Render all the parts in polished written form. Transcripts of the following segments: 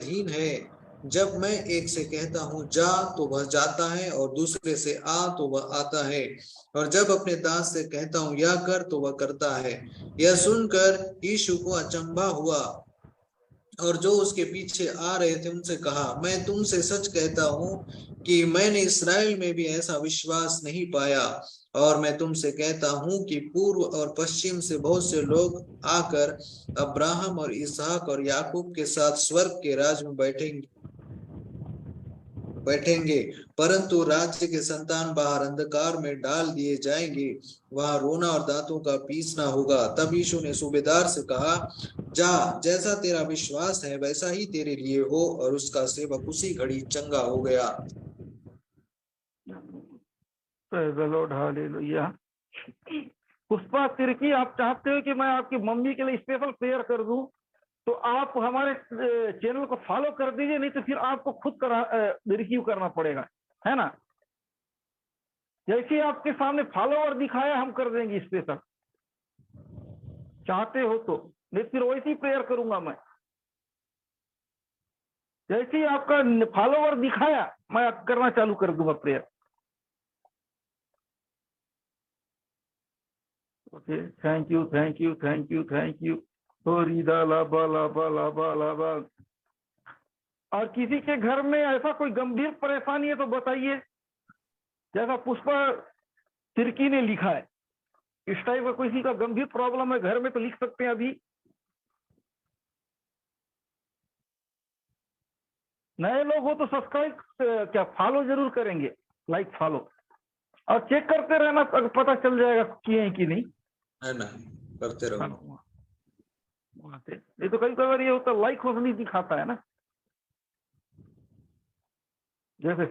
अधीन है। जब मैं एक से कहता हूँ जा तो वह जाता है, और दूसरे से आ तो वह आता है, और जब अपने दास से कहता हूँ यह कर तो वह करता है। यह सुनकर यीशु को अचंभा हुआ, और जो उसके पीछे आ रहे थे उनसे कहा, मैं तुमसे सच कहता हूँ कि मैंने इसराइल में भी ऐसा विश्वास नहीं पाया। और मैं तुमसे कहता हूँ कि पूर्व और पश्चिम से बहुत से लोग आकर अब्राहम और इसहाक और याकूब के साथ स्वर्ग के राज में बैठेंगे, परंतु राज्य के संतान बाहर अंधकार में डाल दिए जाएंगे, वहां रोना और दांतों का पीसना होगा। तब यीशु ने सूबेदार से कहा, जा, जैसा तेरा विश्वास है वैसा ही तेरे लिए हो। और उसका सेवक उसी घड़ी चंगा हो गया। Praise the Lord, hallelujah। Pushpa Tirkey, आप चाहते हो कि मैं आपकी मम्मी के लिए स्पेशल प्रेयर कर दूं, तो आप हमारे चैनल को फॉलो कर दीजिए, नहीं तो फिर आपको खुद रिसीव करना पड़ेगा, है ना। जैसे आपके सामने फॉलोवर दिखाया हम कर देंगे स्पेशल, चाहते हो तो, नहीं फिर वैसी प्रेयर करूंगा मैं। जैसे ही आपका फॉलोवर दिखाया मैं करना चालू कर दूंगा prayer. Okay, thank you thank you thank you thank you. लाबा लाबा लाबा लाबा। और किसी के घर में ऐसा कोई गंभीर परेशानी है तो बताइए, जैसा पुष्पा तिर्की ने लिखा है, इस टाइप का किसी का गंभीर प्रॉब्लम है घर में तो लिख सकते हैं अभी। नए लोग हो तो सब्सक्राइब क्या फॉलो जरूर करेंगे, लाइक फॉलो, और चेक करते रहना, पता चल जाएगा किए हैं कि नहीं, है ना, करते रहो। नहीं तो कई बार ये होता लाइक हो नहीं दिखाता है ना। जैसे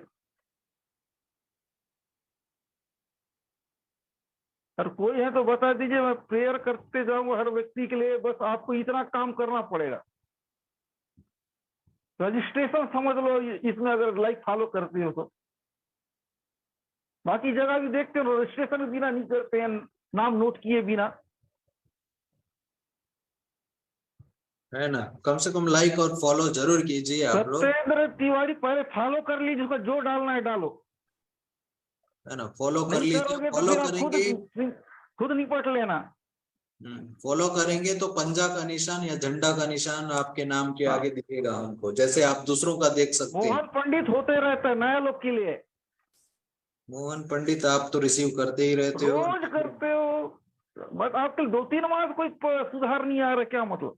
अगर कोई है तो बता दीजिए, मैं प्रेयर करते जाऊंगा हर व्यक्ति के लिए। बस आपको इतना काम करना पड़ेगा, रजिस्ट्रेशन समझ लो इसमें, अगर लाइक फॉलो करते हो तो। बाकी जगह भी देखते हो रजिस्ट्रेशन बिना नहीं करते हैं, नाम नोट किए बिना। है ना, कम से कम लाइक और फॉलो जरूर कीजिए आप लोग। सत्येंद्र तिवारी, पहले फॉलो कर लीजिए, उसका जो डालना है डालो, है ना, फॉलो कर नहीं लीजिए। करोगे तो फॉलो फिर आप करेंगे, खुद निपट लेना। फॉलो करेंगे तो पंजा का निशान या झंडा का निशान आपके नाम के हाँ, आगे दिखेगा हमको, जैसे आप दूसरों का देख सकते हैं। मोहन पंडित होते रहता है नया लोग के लिए, मोहन पंडित, आप तो रिसीव करते ही रहते हो। रोज करते हो। बस आपके 2-3 माह से कोई सुधार नहीं आ रहा, क्या मतलब।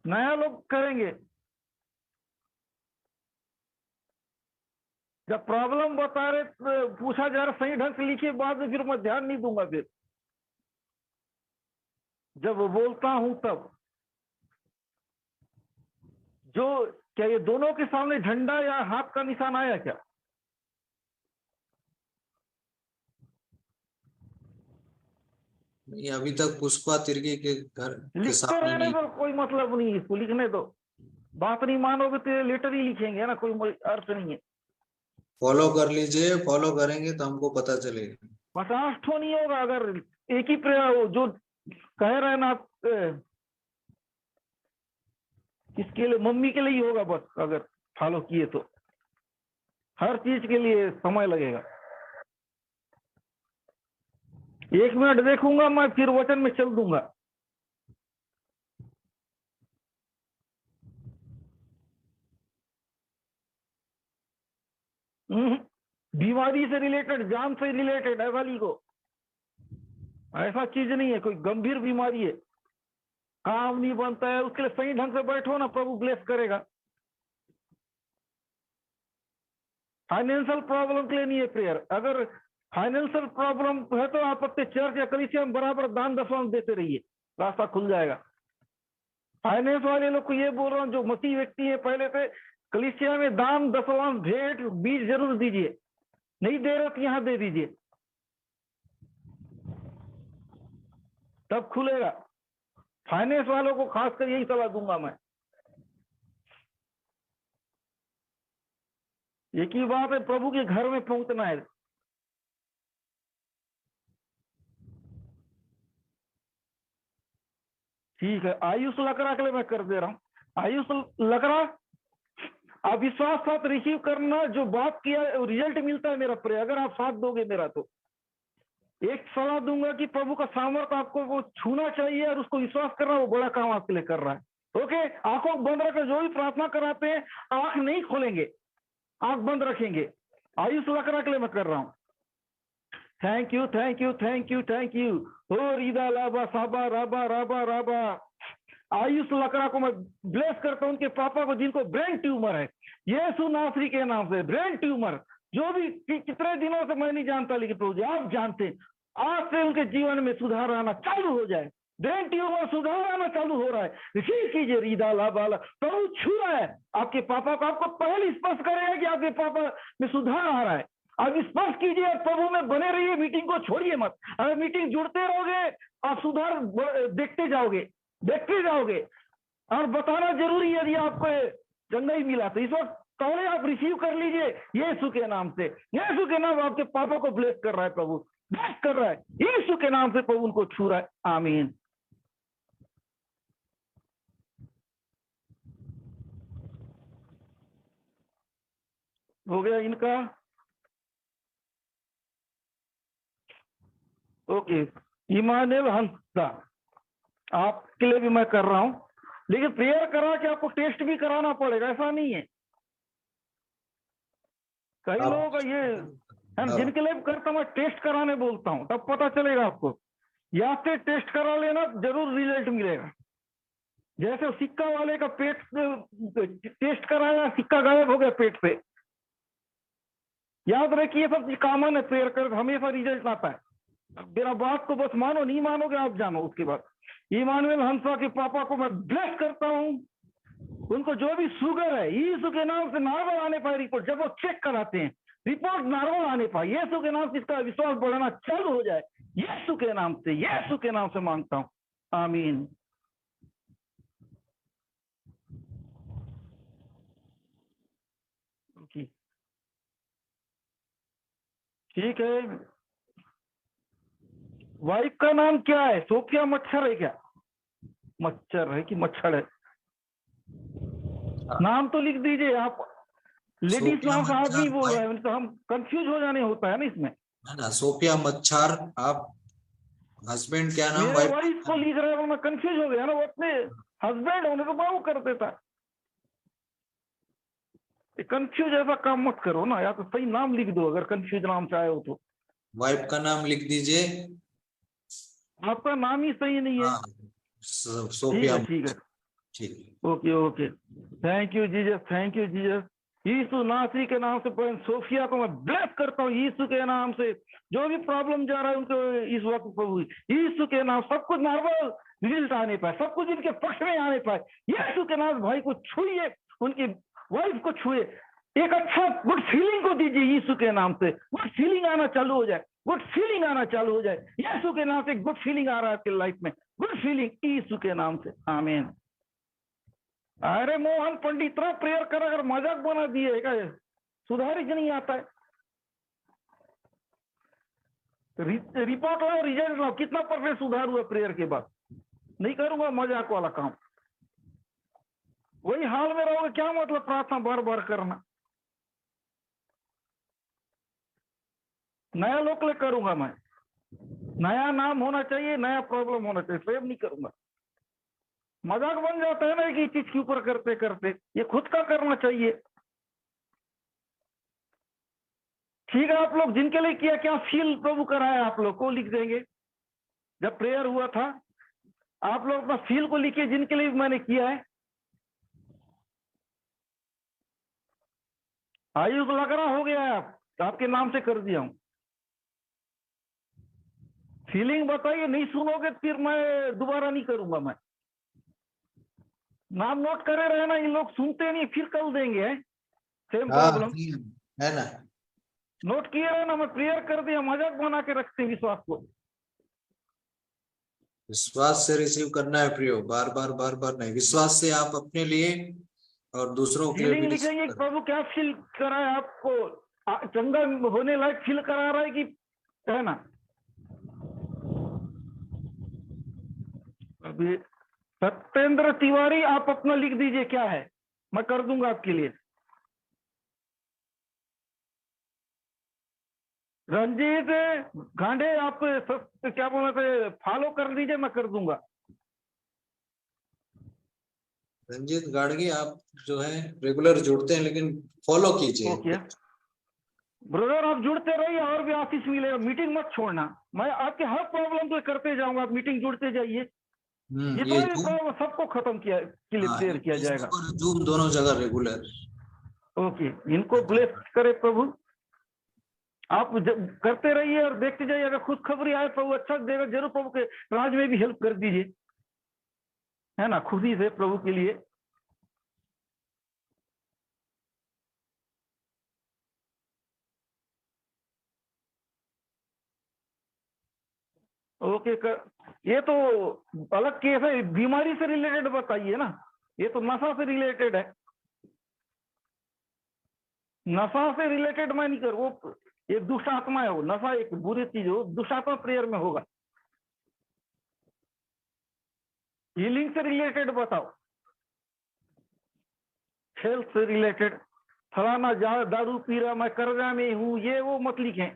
नया लोग करेंगे, जब प्रॉब्लम बता रहे पूछा जा रहा सही ढंग से लिखिए, बाद में फिर मैं ध्यान नहीं दूंगा। फिर जब वो बोलता हूं तब, जो क्या ये दोनों के सामने झंडा या हाथ का निशान आया क्या? नहीं, अभी तक पुष्पा तिर्की के घर के लिखते सामने रहने नहीं। दो, कोई मतलब नहीं, इसको लिखने दो। बात नहीं मानोगे तो लेटर ही लिखेंगे ना, कोई अर्थ नहीं है। फॉलो कर लीजिए, फॉलो करेंगे तो हमको पता चलेगा। 50 ठो नहीं होगा अगर एक ही जो कह रहे हैं ना, किसके लिए, मम्मी के लिए ही होगा बस, अगर फॉलो किए तो। हर चीज के लिए समय लगेगा। 1 मिनट देखूंगा मैं, फिर वचन में चल दूंगा। बीमारी से रिलेटेड, जान से रिलेटेड ऐसा लिखो। ऐसा चीज नहीं है, कोई गंभीर बीमारी है, काम नहीं बनता है, उसके लिए सही ढंग से बैठो ना, प्रभु ब्लेस करेगा। फाइनेंशियल प्रॉब्लम के लिए नहीं है प्रेयर। अगर फाइनेंशियल प्रॉब्लम है तो आप अपने चर्च या कलीसिया में बराबर दान दशवांश देते रहिए, रास्ता खुल जाएगा। फाइनेंस वाले लोग को ये बोल रहा हूँ, जो मसीह व्यक्ति है, पहले से कलीसिया में दान दशवांश भेंट बीज जरूर दीजिए, नहीं दे रहे तो यहां दे दीजिए, तब खुलेगा। फाइनेंस वालों को खासकर यही सलाह दूंगा मैं। एक ही बात है, प्रभु के घर में पहुंचना है। ठीक है, आयुष लकड़ा के लिए मैं कर दे रहा हूँ। आयुष लकड़ा, आप विश्वास साथ रिसीव करना, जो बात किया रिजल्ट मिलता है मेरा प्रे, अगर आप साथ दोगे मेरा। तो एक सलाह दूंगा कि प्रभु का सामर्थ्य आपको वो छूना चाहिए और उसको विश्वास करना, वो बड़ा काम आपके लिए कर रहा है। ओके, आंखों बंद रखकर जो भी प्रार्थना कराते हैं, आंख नहीं खोलेंगे, आंख बंद रखेंगे। आयुष लकड़ा के लिए मैं कर रहा हूँ। Thank you, thank you, thank you, thank you. ओ रीदा लाबा साबा राबा राबा राबा। आयुष लकड़ा को मैं ब्लेस करता हूं, उनके पापा को जिनको ब्रेन ट्यूमर है, यीशु नासरी के नाम से ब्रेन ट्यूमर, जो भी कितने दिनों से मैं नहीं जानता, लेकिन प्रभु जी आप जानते हैं, आज से उनके जीवन में सुधार आना चालू हो जाए। ब्रेन ट्यूमर सुधार आना चालू हो रहा है, रिसीव कीजिए। रीदा लाबाला, प्रभु छू रहा है आपके पापा को, आपको पहले स्पष्ट करेगा कि आपके पापा में सुधार आ रहा है। आप स्पष्ट कीजिए और प्रभु में बने रहिए, मीटिंग को छोड़िए मत। अगर मीटिंग जुड़ते रहोगे, आप सुधार देखते जाओगे, देखते जाओगे। और बताना जरूरी है, यदि आपको चंगा ही मिला तो इस वक्त पहले आप रिसीव कर लीजिए यीशु के नाम से। यीशु के नाम आपके पापा को ब्लेस कर रहा है, प्रभु ब्लेस कर रहा है, यीशु के नाम से प्रभु उनको छू रहा है। आमीन। हो गया इनका। ओके, इमानुएल हंसा, आपके लिए भी मैं कर रहा हूं, लेकिन प्रेयर करा के आपको टेस्ट भी कराना पड़ेगा, ऐसा नहीं है। कई लोगों का ये है, जिनके लिए करता मैं टेस्ट कराने बोलता हूं, तब पता चलेगा आपको। या से टेस्ट करा लेना, जरूर रिजल्ट मिलेगा। जैसे सिक्का वाले का पेट टेस्ट कराया, सिक्का गायब हो गया पेट से। याद रखिए, सब चीज कॉमन है, प्रेयर कर हमेशा रिजल्ट आता है। मेरा बात को बस मानो, नहीं मानोगे आप जानो। उसके बाद इमानुएल हंसा के पापा को मैं ब्लेस करता हूं, उनको जो भी शुगर है यीशु के नाम से नॉर्मल आने पाए रिपोर्ट। जब वो चेक कराते हैं रिपोर्ट नॉर्मल आने पाए, यीशु के नाम से इसका विश्वास बढ़ाना चालू हो जाए। यीशु के नाम से, यीशु के नाम से मांगता हूं, आमीन। ठीक है, वाइफ का नाम क्या है? सोफिया मच्छर है क्या? मच्छर है कि मच्छर है? नाम तो लिख दीजिए आप। लेडीज नाम का आदमी बोल रहा है, तो हम कंफ्यूज हो जाने होता है ना इसमें। है ना, सोफिया मच्छर। आप हस्बैंड क्या नाम? मेरे वाइफ को लिख रहा है, मैं कंफ्यूज हो गया ना। वो अपने हस्बैंड होने को बाबू कर देता। कंफ्यूज ऐसा काम मत करो ना, या तो सही नाम लिख दो अगर कंफ्यूज नाम चाहे हो तो। वाइफ का नाम लिख दीजिए। आपका नाम ही सही नहीं है। सोफिया। ठीक है, ठीक है, okay okay. Thank you Jesus, thank you Jesus. यीशु नासरी के नाम से सोफिया को मैं ब्लेस करता हूँ, यीशु के नाम से। जो भी प्रॉब्लम जा रहा है उनको इस वक्त प्रभु यीशु के नाम सब कुछ नॉर्मल रिजल्ट आने पाए, सब कुछ इनके पक्ष में आने पाए। यीशु के नाम भाई को छुइए, उनकी वाइफ को छुए, एक अच्छा गुड फीलिंग को दीजिए यीशु के नाम से। गुड फीलिंग आना चालू हो जाए, गुड फीलिंग आना चालू हो जाए। यीशु के नाम से गुड फीलिंग आ रहा है आपकी लाइफ में, गुड फीलिंग यीशु के नाम से, आमीन। अरे मोहन पंडित इतना प्रेयर कर, अगर मजाक बना दिए क्या? सुधार ही नहीं आता है। रिपोर्ट लाओ, रिजल्ट लाओ, कितना % सुधार हुआ प्रेयर के बाद। नहीं करूंगा मजाक वाला काम। वही हाल में रहोगे, क्या मतलब प्रार्थना बार बार करना। नया लोक ले करूंगा मैं, नया नाम होना चाहिए, नया प्रॉब्लम होना चाहिए, स्वयं नहीं करूंगा। मजाक बन जाता है ना कि चीज के ऊपर करते करते, ये खुद का करना चाहिए। ठीक है, आप लोग जिनके लिए किया, क्या फील प्रभु कराया आप लोग को लिख देंगे। जब प्रेयर हुआ था आप लोग अपना फील को लिखिए, जिनके लिए मैंने किया है। आयुष लग रहा हो गया है, आपके नाम से कर दिया हूं। फीलिंग बताइए, नहीं सुनोगे फिर मैं दोबारा नहीं करूंगा। मैं नाम नोट करे रहना, इन लोग सुनते नहीं, फिर कल देंगे। सेम प्रॉब्लम है ना, नोट किए रहना। मैं प्रेयर कर दिया, मजाक बना के रखते हैं विश्वास को। विश्वास से रिसीव करना है प्रियो, बार बार बार बार नहीं। विश्वास से आप अपने लिए और दूसरों के लिए भी लिखेंगे प्रभु क्या फील करा है आपको, चंगा होने लायक फील करा रहा है कि, है ना। अभी सत्येंद्र तिवारी, आप अपना लिख दीजिए क्या है, मैं कर दूंगा आपके लिए। रंजीत गांडे, आप क्या बोल रहे थे, फॉलो कर लीजिए, मैं कर दूंगा। रंजीत गाड़गी, आप जो है रेगुलर जुड़ते हैं, लेकिन फॉलो कीजिए। ओके ब्रदर, आप जुड़ते रहिए, और भी ऑफिस मिलेगा, मीटिंग मत छोड़ना, मैं आपके हर प्रॉब्लम को करते जाऊंगा, आप मीटिंग जुड़ते जाइए, ये जितना भी जूम, प्रॉब्लम सबको खत्म किया के लिए हाँ, प्रेयर किया फेसबुक जाएगा। और जूम दोनों जगह रेगुलर। ओके, इनको ब्लेस करे प्रभु, आप करते रहिए और देखते जाइए, अगर खुद खबरी आए प्रभु अच्छा देगा जरूर, प्रभु के राज में भी हेल्प कर दीजिए, है ना, खुशी से प्रभु के लिए। ओके ये तो अलग केस है, बीमारी से रिलेटेड बताइए ना, ये तो नशा से रिलेटेड है, नशा से रिलेटेड मैं नहीं कर, वो एक दुष्ट आत्मा है, वो नशा एक बुरी चीज हो, दुष्ट आत्मा प्रेयर में होगा। हीलिंग से रिलेटेड बताओ, हेल्थ से रिलेटेड, फलाना दारू पी रहा, मैं कर्जा में हूं, ये वो मत लिखें,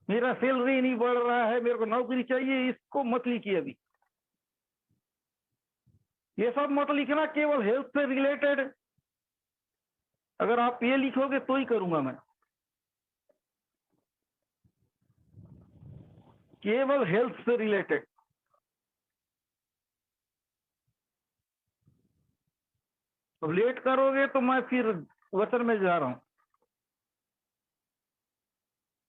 मेरा सैलरी नहीं बढ़ रहा है, मेरे को नौकरी चाहिए, इसको मत लिखिए अभी, ये सब मत लिखना, केवल हेल्थ से रिलेटेड, अगर आप ये लिखोगे तो ही करूंगा मैं, केवल हेल्थ से रिलेटेड। तो लेट करोगे तो मैं फिर वचन में जा रहा हूं,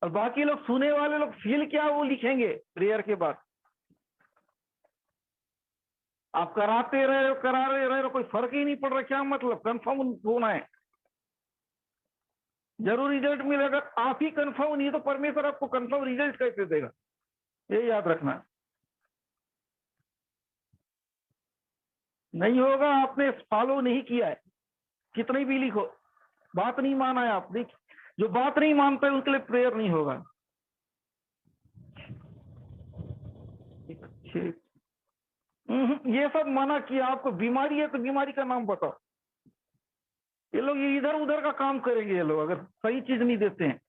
और बाकी लोग सुने वाले लोग फील क्या वो लिखेंगे प्रेयर के बाद, आप कराते रहे हो करा रहे हो, कोई फर्क ही नहीं पड़ रहा, क्या मतलब, कंफर्म होना है, जरूर रिजल्ट मिलेगा, आप ही कंफर्म नहीं तो परमेश्वर आपको कंफर्म रिजल्ट कैसे देगा, ये याद रखना। नहीं होगा, आपने फॉलो नहीं किया है, कितने भी लिखो, बात नहीं माना है आपने, जो बात नहीं मानते उनके लिए प्रेयर नहीं होगा। ये सब मना किया, आपको बीमारी है तो बीमारी का नाम बताओ, ये लोग इधर उधर का काम करेंगे, ये लोग अगर सही चीज नहीं देते हैं।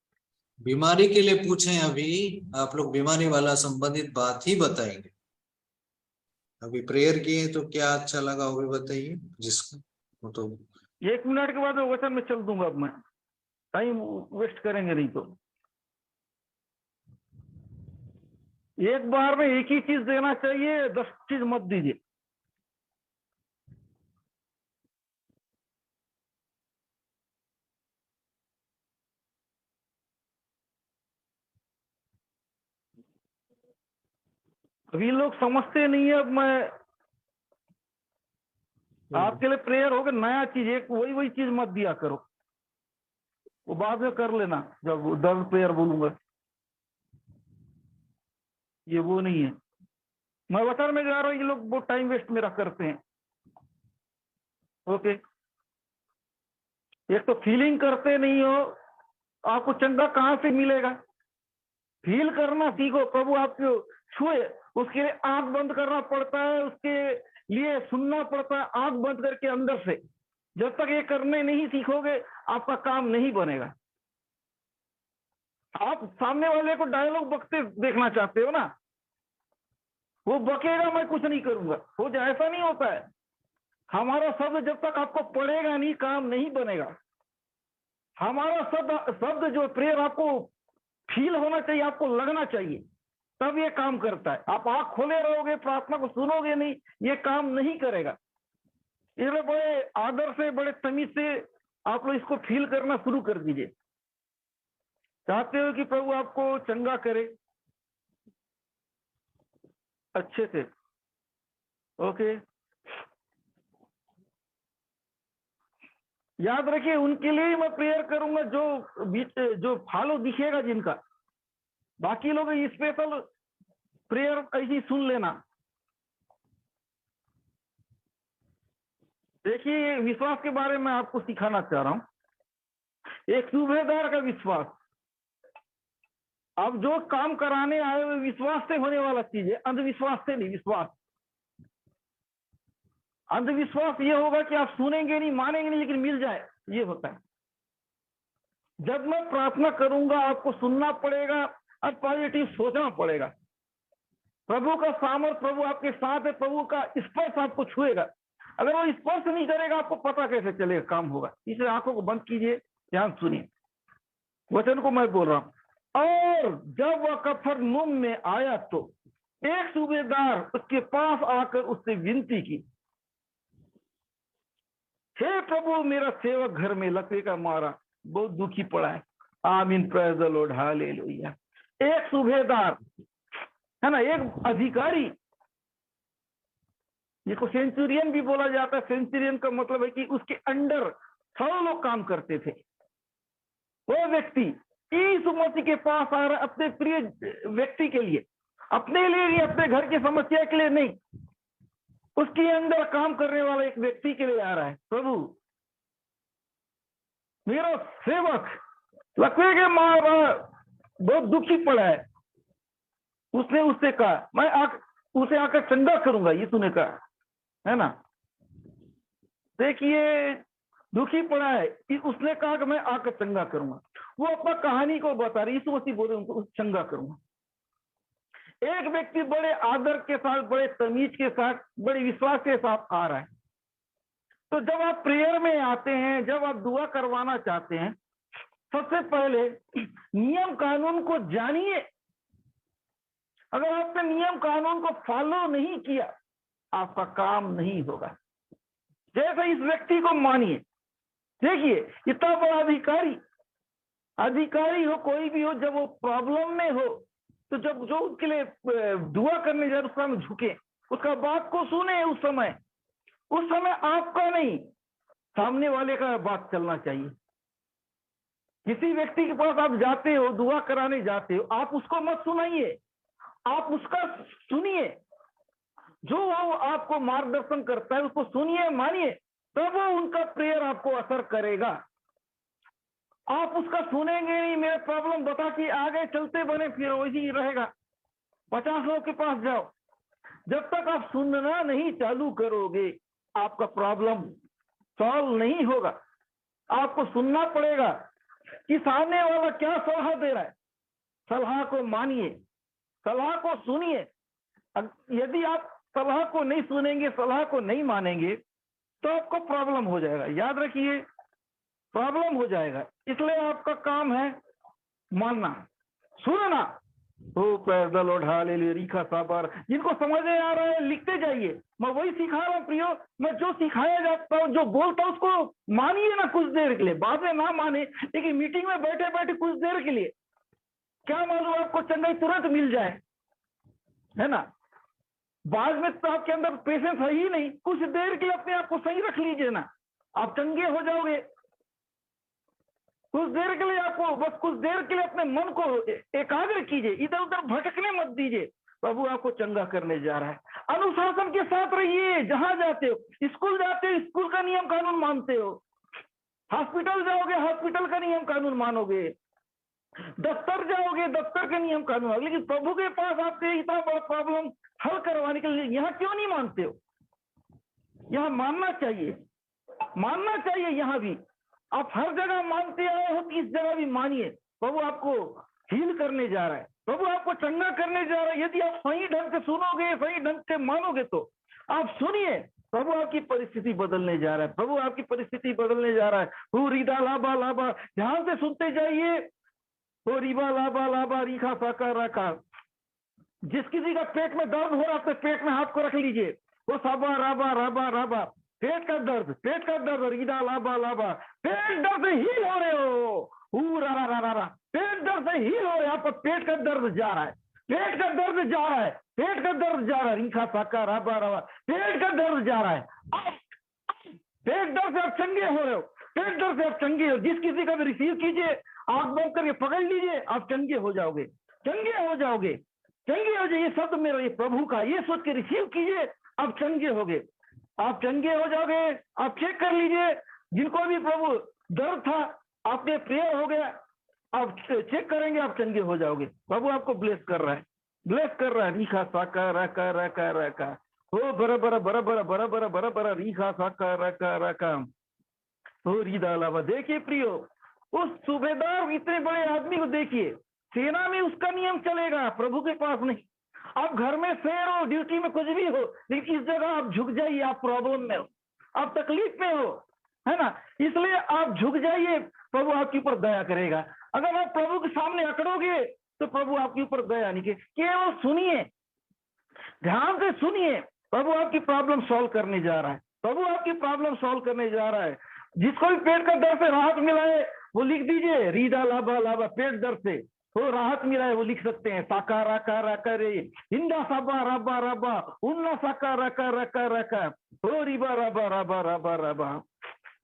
बीमारी के लिए पूछें, अभी आप लोग बीमारी वाला संबंधित बात ही बताएंगे, अभी प्रेयर किए तो क्या अच्छा लगा वो भी बताइए जिसको, वो तो 1 मिनट के बाद वचन में चल दूंगा, अब मैं टाइम वेस्ट करेंगे नहीं तो, एक बार में एक ही चीज देना चाहिए, 10 चीज मत दीजिए। अभी लोग समझते नहीं है, अब मैं आपके लिए प्रेयर होगा, नया चीज एक वही वही चीज मत दिया करो, वो बाद में कर लेना जब 10 प्रेयर बोलूंगा, ये वो नहीं है, मैं वचन में जा रहा हूँ, ये लोग बहुत टाइम वेस्ट मेरा करते हैं। ओके, एक तो फीलिंग करते नहीं हो, आपको चंगा कहां से मिलेगा, फील करना सीखो, प्रभु आपको छुए, उसके लिए आंख बंद करना पड़ता है, उसके लिए सुनना पड़ता है आंख बंद करके अंदर से, जब तक ये करने नहीं सीखोगे आपका काम नहीं बनेगा। आप सामने वाले को डायलॉग बकते देखना चाहते हो ना, वो बकेगा मैं कुछ नहीं करूंगा, हो जाए, ऐसा नहीं होता है, हमारा शब्द जब तक आपको पड़ेगा नहीं काम नहीं बनेगा, हमारा शब्द जो प्रेयर आपको फील होना चाहिए, आपको लगना चाहिए, तब ये काम करता है। आप आंख खोले रहोगे, प्रार्थना को सुनोगे नहीं, ये काम नहीं करेगा। इसलिए बड़े आदर से, बड़े तमीज से आप लोग इसको फील करना शुरू कर दीजिए। चाहते हो कि प्रभु आपको चंगा करे अच्छे से, ओके, याद रखिए उनके लिए ही मैं प्रेयर करूंगा जो फॉलो दिखेगा जिनका, बाकी लोग स्पेशल प्रेयर ऐसी सुन लेना। देखिए विश्वास के बारे में आपको सिखाना चाह रहा हूं, एक सूबेदार का विश्वास, अब जो काम कराने आए हुए विश्वास से होने वाला चीज है, अंधविश्वास से नहीं, विश्वास। अंधविश्वास ये होगा कि आप सुनेंगे नहीं, मानेंगे नहीं, लेकिन मिल जाए, ये होता है। जब मैं प्रार्थना करूंगा आपको सुनना पड़ेगा और पॉजिटिव सोचना पड़ेगा। प्रभु का सामर्थ, प्रभु आपके साथ है, प्रभु का स्पर्श आपको छुएगा। अगर वो स्पर्श नहीं करेगा आपको पता कैसे चलेगा काम होगा। इसलिए आंखों को बंद कीजिए, ध्यान सुनिए वचन को मैं बोल रहा हूं। और जब वह कफरनहूम में आया तो एक सूबेदार उसके पास आकर उससे विनती की, हे प्रभु, मेरा सेवक घर में लकवे का मारा बहुत दुखी पड़ा है। आमीन, प्रेज द लॉर्ड, हालेलुया। एक सूबेदार है ना, एक अधिकारी, जिसको सेंचुरियन भी बोला जाता है। सेंचुरियन का मतलब है कि उसके अंडर 100 लोग काम करते थे। वो व्यक्ति यीशु मसीह के पास आ रहा है अपने प्रिय व्यक्ति के लिए, अपने लिए नहीं, अपने घर की समस्या के लिए नहीं, उसके अंदर काम करने वाला एक व्यक्ति के लिए आ रहा है। प्रभु, मेरा सेवक लकवे के मारा बहुत दुखी पड़ा है। उसने उससे कहा मैं उसे आकर चंगा करूंगा, यीशु ने कहा, है ना। देखिए, दुखी पड़ा है, उसने कहा कि मैं आकर चंगा करूंगा। वो अपना कहानी को बता रही, यीशु मसीह बोले उनको चंगा करूंगा। एक व्यक्ति बड़े आदर के साथ, बड़े तमीज के साथ, बड़े विश्वास के साथ आ रहा है। तो जब आप प्रेयर में आते हैं, जब आप दुआ करवाना चाहते हैं, सबसे पहले नियम कानून को जानिए। अगर आपने नियम कानून को फॉलो नहीं किया, आपका काम नहीं होगा। जैसे इस व्यक्ति को मानिए। देखिए, इतना बड़ा अधिकारी हो, कोई भी हो, जब वो प्रॉब्लम में हो, तो जब जो उसके लिए दुआ करने जाए उसका में झुके, उसका बात को सुने। उस समय आपका नहीं, सामने वाले का बात चलना चाहिए। किसी व्यक्ति के पास आप जाते हो, दुआ कराने जाते हो, आप उसको मत सुनाइए, आप उसका सुनिए। जो वो आपको मार्गदर्शन करता है उसको सुनिए, मानिए, तब वो उनका प्रेयर आपको असर करेगा। आप उसका सुनेंगे नहीं, मेरे प्रॉब्लम बता के आगे चलते बने, फिर वैसे ही रहेगा। 50 लोग के पास जाओ, जब तक आप सुनना नहीं चालू करोगे, आपका प्रॉब्लम सॉल्व नहीं होगा। आपको सुनना पड़ेगा कि सामने वाला क्या सलाह दे रहा है। सलाह को मानिए, सलाह को सुनिए। यदि आप सलाह को नहीं सुनेंगे, सलाह को नहीं मानेंगे, तो आपको प्रॉब्लम हो जाएगा। याद रखिए, प्रॉब्लम हो जाएगा। इसलिए आपका काम है मानना, सुनना। ओ प्रेज़ द लॉर्ड, हालेलुया। रीखा साबार, जिनको समझ में आ रहा है लिखते जाइए। मैं वही सिखा रहा हूँ प्रियो, मैं जो सिखाया जाता हूँ, जो बोलता हूँ, उसको मानिए ना कुछ देर के लिए, बाद में ना माने, लेकिन मीटिंग में बैठे बैठे कुछ देर के लिए, क्या मालूम आपको चंगाई तुरंत मिल जाए, है ना। बाद में तो आपके अंदर पेशेंस है ही नहीं। कुछ देर के लिए अपने आप को सही रख लीजिए ना, आप चंगे हो जाओगे। कुछ देर के लिए आपको, बस कुछ देर के लिए अपने मन को एकाग्र कीजिए, इधर उधर भटकने मत दीजिए। प्रभु आपको चंगा करने जा रहा है। अनुशासन के साथ रहिए। जहां जाते हो, स्कूल जाते हो, स्कूल का नियम कानून मानते हो। हॉस्पिटल जाओगे, हॉस्पिटल का नियम कानून मानोगे। दफ्तर जाओगे, दफ्तर के नियम कानून। लेकिन प्रभु के पास आपके इतना बड़ा प्रॉब्लम हल करवाने के लिए यहाँ क्यों नहीं मानते हो? यहाँ मानना चाहिए, मानना चाहिए। यहाँ भी आप हर जगह मानते आए हो, कि इस जगह भी मानिए। प्रभु आपको हील करने जा रहा है, प्रभु आपको चंगा करने जा रहा है। यदि आप सही ढंग से सुनोगे, सही ढंग से मानोगे, तो आप सुनिए, प्रभु आपकी परिस्थिति बदलने जा रहा है। प्रभु आपकी परिस्थिति बदलने जा रहा है। हु रिदा लाबा लाबा, ध्यान से सुनते जाइए। हो रिबा लाबा लाबा रीखा साका रखा। जिस किसी का पेट में दर्द हो रहा है, अपने पेट में हाथ को रख लीजिए। वो साबा राबा राबा राबा, पेट का दर्द, पेट का दर्द, रीदा लाबा लाबा, पेट दर्द से हील हो रहे हो। रा रा रा रा, पेट दर्द से हील हो रहे हो। आपका पेट का दर्द जा रहा है, पेट का दर्द जा रहा है, पेट का दर्द जा रहा है। रीखा साका राबा राबा, पेट का दर्द जा रहा है। पेट दर्द से आप चंगे हो रहे हो, पेट दर्द से आप चंगे हो। जिस किसी का भी रिसीव कीजिए, आंख बंद करके पकड़ लीजिए, आप चंगे हो जाओगे, चंगे हो जाओगे, चंगे हो जाइए। शब्द मेरा, ये प्रभु का, ये सोच के रिसीव कीजिए, आप चंगे होगे, आप चंगे हो जाओगे। आप चेक कर लीजिए, जिनको भी प्रभु दर्द था, आपके प्रेयर हो गया, आप चेक करेंगे, आप चंगे हो जाओगे। प्रभु आपको ब्लेस कर रहा है, ब्लेस कर रहा है। रीखा साका रका रका रका। हो बरा बरा बरा बरा बरा बरा बरा बरा रीखा साका रका रका हो रीदा लावा। देखिए प्रियो, उस सूबेदार इतने बड़े आदमी को देखिए, सेना में उसका नियम चलेगा, प्रभु के पास नहीं। आप घर में शेर हो, ड्यूटी में कुछ भी हो, लेकिन इस जगह आप झुक जाइए, आप प्रॉब्लम में हो, आप तकलीफ में हो, है ना, इसलिए आप झुक जाइए, प्रभु आपके ऊपर दया करेगा। अगर आप प्रभु के सामने अकड़ोगे तो प्रभु आपके ऊपर दया नहीं करेगा। केवल सुनिए, ध्यान से सुनिए, प्रभु आपकी प्रॉब्लम सॉल्व करने जा रहा है, प्रभु आपकी प्रॉब्लम सॉल्व करने जा रहा है। जिसको भी पेट का दर्द से राहत मिला है वो लिख दीजिए, रीदा लाभा लाभा, पेट दर्द से वो राहत मिला है वो लिख सकते हैं। साका राका राका रे, इंदा साबा रबा रबा, उन्ना साका राका राका राका, हो रिबा रबा रबा रबा रबा।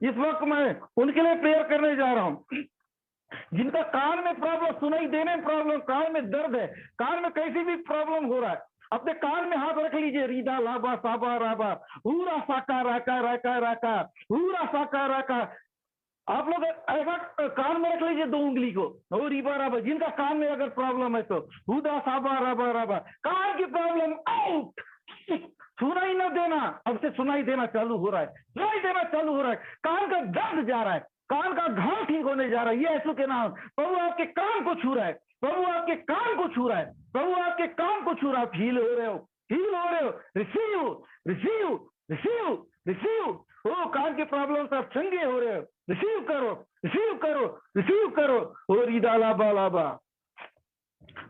इस वक्त मैं उनके लिए प्रेयर करने जा रहा हूँ जिनका कान में प्रॉब्लम, सुनाई देने में प्रॉब्लम, कान में दर्द है, कान में कैसी भी प्रॉब्लम हो रहा है, अपने कान में हाथ रख लीजिए, रीदा लाबा साबा राबा, पूरा साका राका राका राका, पूरा साका राका। आप लोग ऐसा कान में रख लीजिए 2 उंगली को, ओ रीबा राबा। जिनका कान में अगर प्रॉब्लम है तो हुदा साबा राबा राबा, कान की प्रॉब्लम आउट, सुनाई ना देना, अब से सुनाई देना चालू हो रहा है, सुनाई देना चालू हो रहा है, कान का दर्द जा रहा है, कान का घाव ठीक होने जा रहा है। ये यीशु के नाम, प्रभु आपके कान को छू रहा है, प्रभु आपके कान को छू रहा है, प्रभु आपके कान को छू रहा है। हील हो रहे हो, हील हो रहे हो, रिसीव रिसीव रिसीव रिसीव। ओ कान की प्रॉब्लम से आप चंगे हो रहे हो, रिसीव करो रिसीव करो रिसीव करो। ओ रीदा लाबा लाबा,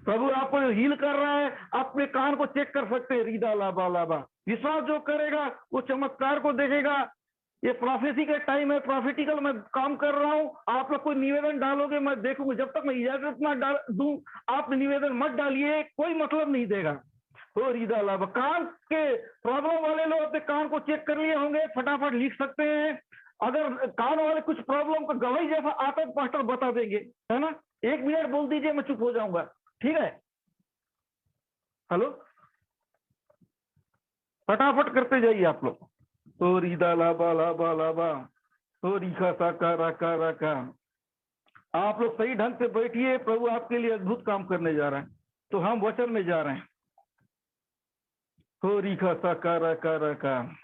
प्रभु आपको हील कर रहा है, अपने कान को चेक कर सकते हैं, रीदा लाबा लाबा। विश्वास जो करेगा वो चमत्कार को देखेगा। ये प्रोफेसी का टाइम है, प्रॉफिटिकल मैं काम कर रहा हूँ। आप लोग कोई निवेदन डालोगे मैं देखूंगा, जब तक मैं इजाजत ना डाल दूं आप निवेदन मत डालिए, कोई मतलब नहीं देगा। हो रीदा लाभ, कान के प्रॉब्लम वाले लोग अपने कान को चेक कर लिए होंगे, फटाफट लिख सकते हैं। अगर कान वाले कुछ प्रॉब्लम का गवाही जैसा आता तो पास्टर बता देंगे, है ना। 1 मिनट बोल दीजिए, मैं चुप हो जाऊंगा, ठीक है। हेलो, फटाफट करते जाइए आप लोग। तो रीदा लाबा लाबा लाबा, तो रीखा साका राका राका। आप लोग सही ढंग से बैठिए, प्रभु आपके लिए अद्भुत काम करने जा रहा है। तो हम वचन में जा रहे हैं। हो रीखा साका राका राका।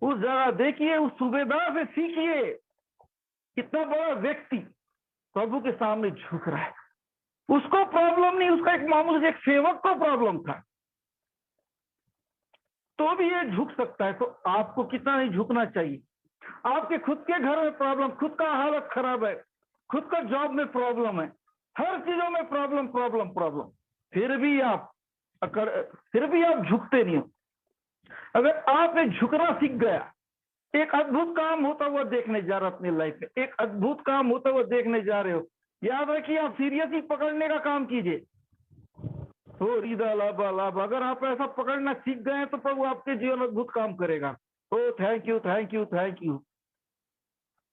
उस जगह देखिए, उस सूबेदार से सीखिए, कितना बड़ा व्यक्ति प्रभु के सामने झुक रहा है। उसको प्रॉब्लम नहीं, उसका एक मामूली एक सेवक को प्रॉब्लम था, तो भी ये झुक सकता है। तो आपको कितना नहीं झुकना चाहिए। आपके खुद के घर में प्रॉब्लम, खुद का हालत खराब है, खुद का जॉब में प्रॉब्लम है, हर चीजों में प्रॉब्लम प्रॉब्लम प्रॉब्लम, फिर भी आप झुकते नहीं हो। अगर आपने झुकना सीख गया, एक अद्भुत काम होता हुआ देखने जा रहे हो अपनी लाइफ में, एक अद्भुत काम होता हुआ देखने जा रहे हो। याद रखिए, आप सीरियसली पकड़ने का काम कीजिए। हो रीदा लाभा लाभ, अगर आप ऐसा पकड़ना सीख गए तो प्रभु आपके जीवन में अद्भुत काम करेगा। Oh thank you thank you thank you.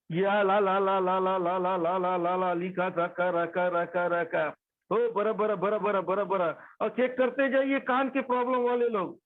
या ला ला ला ला ला ला ला ला ला ला ला लिखा रका रका रका रका। हो बराबर बराबर बराबर। और चेक करते जाइए कान के प्रॉब्लम वाले लोग।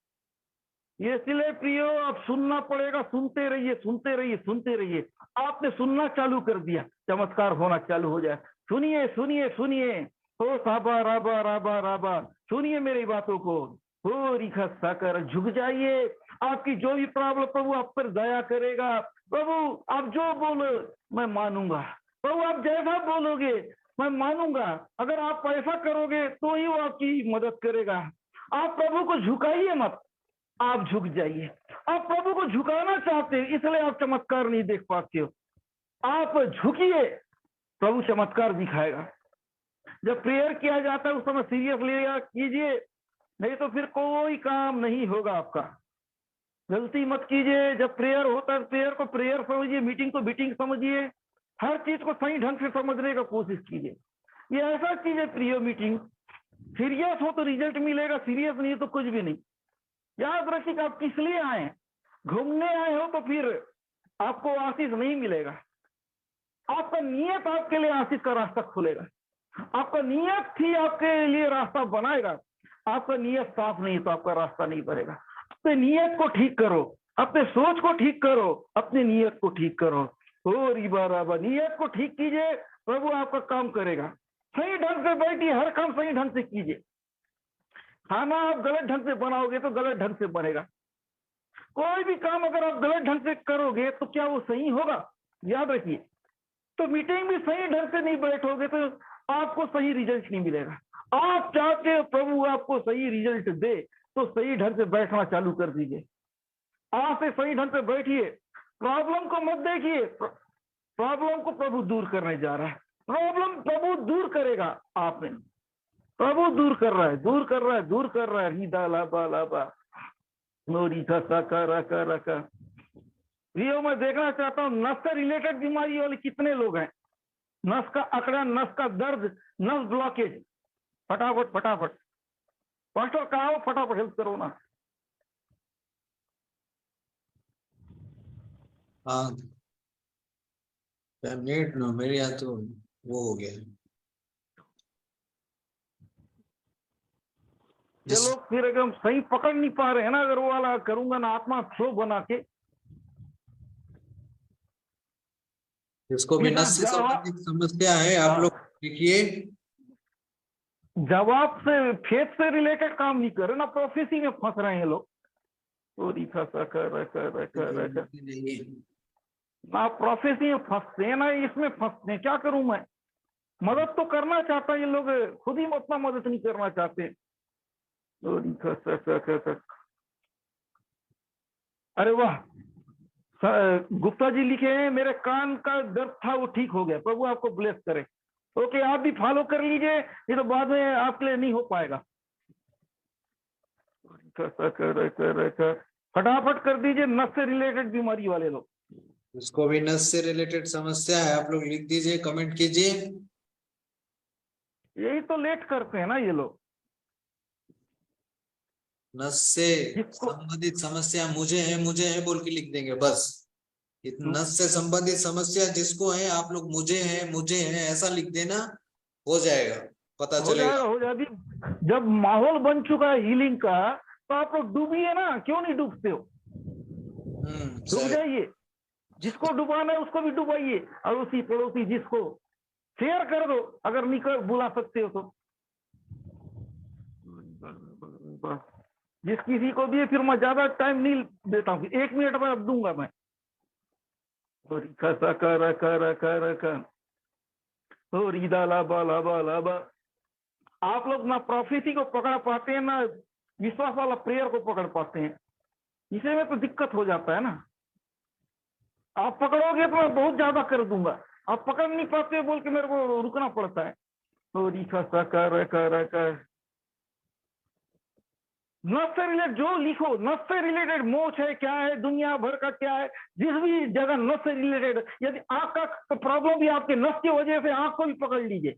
ये इसलिए प्रियो, आप सुनना पड़ेगा, सुनते रहिए सुनते रहिए सुनते रहिए। आपने सुनना चालू कर दिया, चमत्कार होना चालू हो जाए। सुनिए सुनिए सुनिए, हो साबा राबा राबा राबा, सुनिए मेरी बातों को। हो रिखा साकर, झुक जाइए। आपकी जो भी प्रॉब्लम, प्रभु आप पर दया करेगा। प्रभु आप जो बोलो मैं मानूंगा, प्रभु आप जैसा बोलोगे मैं मानूंगा। अगर आप ऐसा करोगे तो ही वो आपकी मदद करेगा। आप प्रभु को झुकाइए मत, आप झुक जाइए। आप प्रभु को झुकाना चाहते हैं, इसलिए आप चमत्कार नहीं देख पाते हो। आप झुकिए, प्रभु चमत्कार दिखाएगा। जब प्रेयर किया जाता है उस समय सीरियस लिया कीजिए, नहीं तो फिर कोई काम नहीं होगा आपका। गलती मत कीजिए। जब प्रेयर होता है प्रेयर को प्रेयर समझिए, मीटिंग को मीटिंग समझिए, हर चीज को सही ढंग से समझने का कोशिश कीजिए। ये ऐसा चीज है प्रिय, मीटिंग सीरियस हो तो रिजल्ट मिलेगा, सीरियस नहीं तो कुछ भी नहीं। याद रखिए आप किस लिए आए, घूमने आए हो तो फिर आपको आशीष नहीं मिलेगा। आपका नियत आपके लिए आशीष का रास्ता खोलेगा। आपका नियत ही आपके लिए रास्ता बनाएगा। आपका नियत साफ नहीं तो आपका रास्ता नहीं बनेगा। अपने नियत को ठीक करो, अपने सोच को ठीक करो, अपनी नियत को ठीक करो। ओ रिबा राबा, नियत को ठीक कीजिए, प्रभु आपका काम करेगा। सही ढंग से बैठिए, हर काम सही ढंग से कीजिए। खाना आप गलत ढंग से बनाओगे तो गलत ढंग से बनेगा। कोई भी काम अगर आप गलत ढंग से करोगे तो क्या वो सही होगा? याद रखिए। तो मीटिंग भी सही ढंग से नहीं बैठोगे तो आपको सही रिजल्ट नहीं मिलेगा। आप चाहते हो प्रभु आपको सही रिजल्ट दे तो सही ढंग से बैठना चालू कर दीजिए। आप से सही ढंग से बैठिए, प्रॉब्लम को मत देखिए, प्रॉब्लम को प्रभु दूर करने जा रहा है। प्रॉब्लम प्रभु दूर करेगा आप में, प्रभु दूर कर रहा है, दूर कर रहा है, दूर कर रहा है। रीदा लाबा लाबा नोरी का साका रका रका। रियो मैं देखना चाहता हूँ नस से रिलेटेड बीमारी वाले कितने लोग हैं। नस का अकड़न, नस का दर्द, नस ब्लॉकेज। फटाफट फटाफट पास्टर कहा हो, फटाफट हेल्प करो ना। हाँ नेट ना मेरे यहाँ तो वो हो गया। ये लोग फिर एकदम सही पकड़ नहीं पा रहे हैं ना। अगर वो वाला करूंगा ना आत्मा फ्लो बना के, जिसको भी नस से संबंधित समस्या है आप लोग लिखिए। जवाब से फेथ से रिलेटेड काम नहीं कर रहे ना, प्रोफेसी में फंस रहे हैं लोग। तो ना प्रोफेसी में फंसते हैं ना इसमें फंसते हैं। क्या करूं मैं? मदद तो करना चाहता है ये लोग, खुद ही उतना मदद नहीं करना चाहते। अरे वाह, गुप्ता जी लिखे हैं मेरे कान का दर्द था वो ठीक हो गया, प्रभु आपको ब्लेस करे। ओके, आप भी फॉलो कर लीजिए, ये तो बाद में आपके लिए नहीं हो पाएगा। फटाफट कर दीजिए नस से रिलेटेड बीमारी वाले लोग। जिसको भी नस से रिलेटेड समस्या है आप लोग लिख दीजिए, कमेंट कीजिए। यही तो लेट करते हैं ना ये लोग। नस से संबंधित समस्या मुझे है बोल के लिख देंगे बस। नस से संबंधित समस्या जिसको है आप लोग मुझे है ऐसा लिख देना, हो जाएगा, पता चलेगा। हो जाएगा। जब माहौल बन चुका है हीलिंग का तो आप लोग डूबिए ना, क्यों नहीं डूबते हो? डूब जाइए, जिसको डुबाना है उसको भी डुबाइए, अड़ोसी पड़ोसी जिसको शेयर कर दो अगर नहीं कर बुला सकते हो तो। जिस किसी को भी फिर मैं ज्यादा टाइम नहीं देता हूँ, 1 मिनट में अब दूंगा मैं। आप लोग ना प्रोफेसी को पकड़ पाते हैं ना विश्वास वाला प्रेयर को पकड़ पाते हैं, इसे में तो दिक्कत हो जाता है ना। आप पकड़ोगे तो मैं बहुत ज्यादा कर दूंगा, आप पकड़ नहीं पाते बोल के मेरे को रुकना पड़ता है। तो नस से रिलेटेड जो लिखो, नस से रिलेटेड मोच है क्या है, दुनिया भर का क्या है, जिस भी जगह नस से रिलेटेड, यदि आंख का प्रॉब्लम भी आपके नस की वजह से आंख को भी पकड़ लीजिए,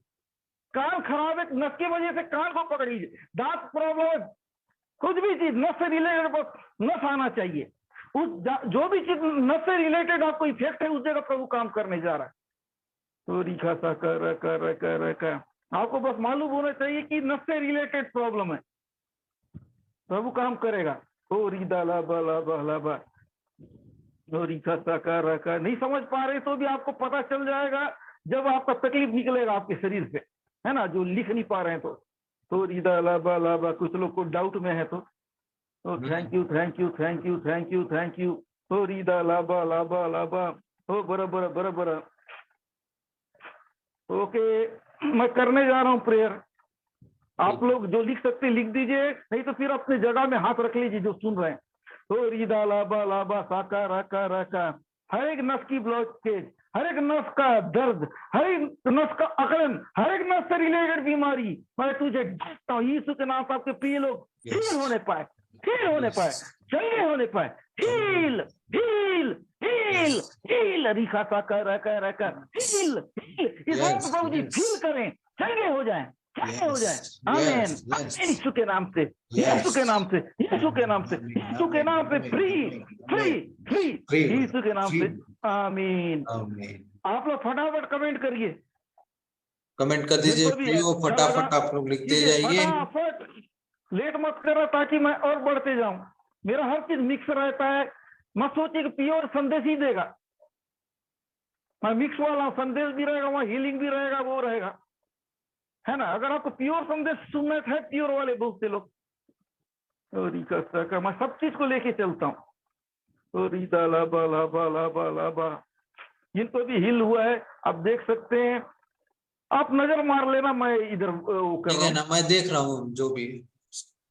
कान खराब है नस की वजह से कान को पकड़ लीजिए, दांत प्रॉब्लम है, कुछ भी चीज नस से रिलेटेड बस नस आना चाहिए। उस जो भी चीज नस से रिलेटेड आपको इफेक्ट है उस जगह प्रभु काम करने जा रहा है। तो रिखा सा कर आपको बस मालूम होना चाहिए कि नस से रिलेटेड प्रॉब्लम है, प्रभु काम करेगा। ओ रिदा लाबा लाबा लाबा रिखा सा कर नहीं समझ पा रहे तो भी आपको पता चल जाएगा जब आपका तकलीफ निकलेगा आपके शरीर से, है ना, जो लिख नहीं पा रहे हैं तो रिदा लाबा लाबा। कुछ लोग को डाउट में है तो thank you thank you thank you thank you thank you. तो रिदा लाबा लाबा लाबा ओ बराबर बराबर। ओके, मैं करने जा रहा हूँ प्रेयर। आप लोग जो लिख सकते लिख दीजिए, नहीं तो फिर अपने जगह में हाथ रख लीजिए जो सुन रहे हैं। तो रिदा लाबा लाबा साका राका राका। हर एक नस की ब्लॉकेज, हर एक नस का दर्द, हर एक नस का अकड़न, हर एक नस से रिलेटेड बीमारी मैं तुझे देखता हूँ यीशु के नाम से। आपके प्रिय लोग हील होने पाए, हील होने पाए, चंगे होने पाए। हील हील हील हील रिखा साका राका राका हील हील। इस वक्त प्रभु जी फील करें, चंगे हो जाएं, चंगे हो जाए। आमीन यीशु के नाम से, यीशु के नाम से, यीशु के नाम से, यीशु के नाम से फ्री फ्री फ्री यीशु के नाम से। आमीन। आप लोग फटाफट कमेंट करिए, कमेंट कर दीजिए, फटाफट आप लोग लिखते जाइए, फटाफट लेट मत करो ताकि मैं और बढ़ते जाऊं। मेरा हर चीज मिक्स रहता है, मत सोचिए कि प्योर संदेश ही देगा, मैं मिक्स वाला संदेश भी रहेगा, वहां हीलिंग भी रहेगा, वो रहेगा, है ना। अगर आपको प्योर संदेश सुनना है, प्योर वाले बहुत से लोग, मैं सब चीज को लेके चलता हूँ। ओ रीदा लाबा लाबा लाबा लाबा। जिनको भी हिल हुआ है आप देख सकते हैं, आप नजर मार लेना, मैं इधर वो कर ठीक रहा है हूँ। ना, मैं देख रहा हूँ जो भी।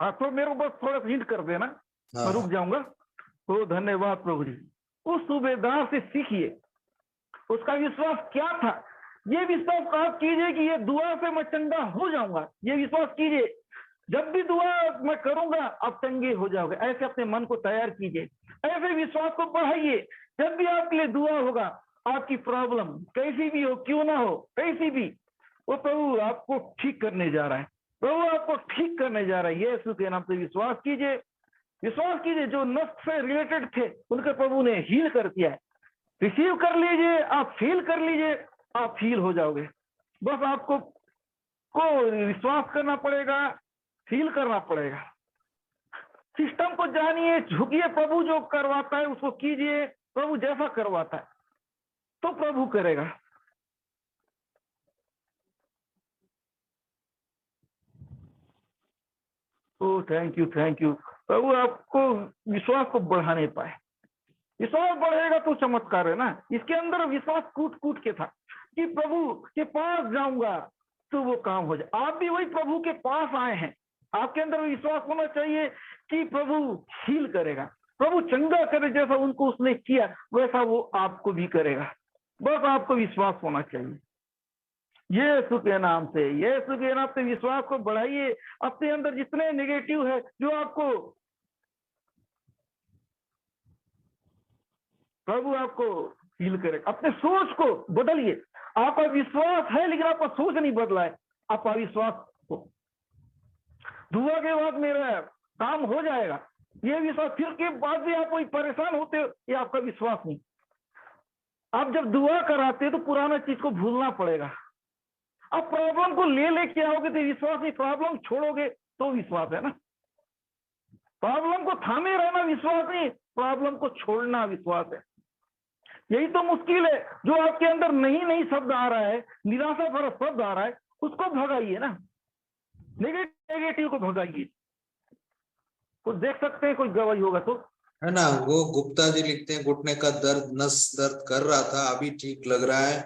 हाँ, तो मेरे को बस थोड़ा हिंट कर देना, मैं हाँ रुक जाऊंगा। तो धन्यवाद प्रभु जी। उस सूबेदार से सीखिए, उसका विश्वास क्या था। ये विश्वास आप कीजिए कि ये दुआ से मैं चंगा हो जाऊंगा, ये विश्वास कीजिए। जब भी दुआ मैं करूंगा आप चंगे हो जाओगे, ऐसे अपने मन को तैयार कीजिए, ऐसे विश्वास को बढ़ाइए। जब भी आपके लिए दुआ होगा, आपकी प्रॉब्लम कैसी भी हो, क्यों ना हो, कैसी भी, वो प्रभु आपको ठीक करने जा रहा है, प्रभु आपको ठीक करने जा रहा है। यीशु के नाम से विश्वास कीजिए, विश्वास कीजिए। जो नफ्स से रिलेटेड थे उनके प्रभु ने हील कर दिया है। रिसीव कर लीजिए, आप फील कर लीजिए, आप फील हो जाओगे। बस आपको विश्वास करना पड़ेगा, फील करना पड़ेगा। सिस्टम को जानिए, झुकिए, प्रभु जो करवाता है उसको कीजिए। प्रभु जैसा करवाता है तो प्रभु करेगा। Oh thank you, thank you. प्रभु आपको विश्वास को बढ़ाने पाए। विश्वास बढ़ेगा तो चमत्कार है ना। इसके अंदर विश्वास कूट कूट के था कि प्रभु के पास जाऊंगा तो वो काम हो जाए। आप भी वही प्रभु के पास आए हैं, आपके अंदर विश्वास होना चाहिए कि प्रभु हील करेगा, प्रभु चंगा करे। जैसा उनको उसने किया वैसा वो आपको भी करेगा। बस आपको विश्वास होना चाहिए। यीशु के नाम से, यीशु के नाम से विश्वास को बढ़ाइए। अपने अंदर जितने नेगेटिव है जो आपको, प्रभु आपको हील करेगा। अपने सोच को बदलिए। आपका विश्वास है लेकिन आपका सोच नहीं बदला है, आपका विश्वास हो। दुआ के बाद मेरा काम हो जाएगा, ये विश्वास, फिर के बाद भी आप कोई परेशान होते हो, ये आपका विश्वास नहीं। आप जब दुआ कराते हो तो पुराना चीज को भूलना पड़ेगा। आप प्रॉब्लम को ले लेके आओगे तो विश्वास नहीं, प्रॉब्लम छोड़ोगे तो विश्वास है ना। प्रॉब्लम को थामे रहना विश्वास नहीं, प्रॉब्लम को छोड़ना विश्वास है। यही तो मुश्किल है। जो आपके अंदर नहीं शब्द आ रहा है, निराशा भरा शब्द आ रहा है, उसको भगाइए ना, नेगेटिव को भगाइए। कुछ देख सकते हैं, कोई गवाही होगा तो, है ना। वो गुप्ता जी लिखते हैं, घुटने का दर्द, नस दर्द कर रहा था, अभी ठीक लग रहा है।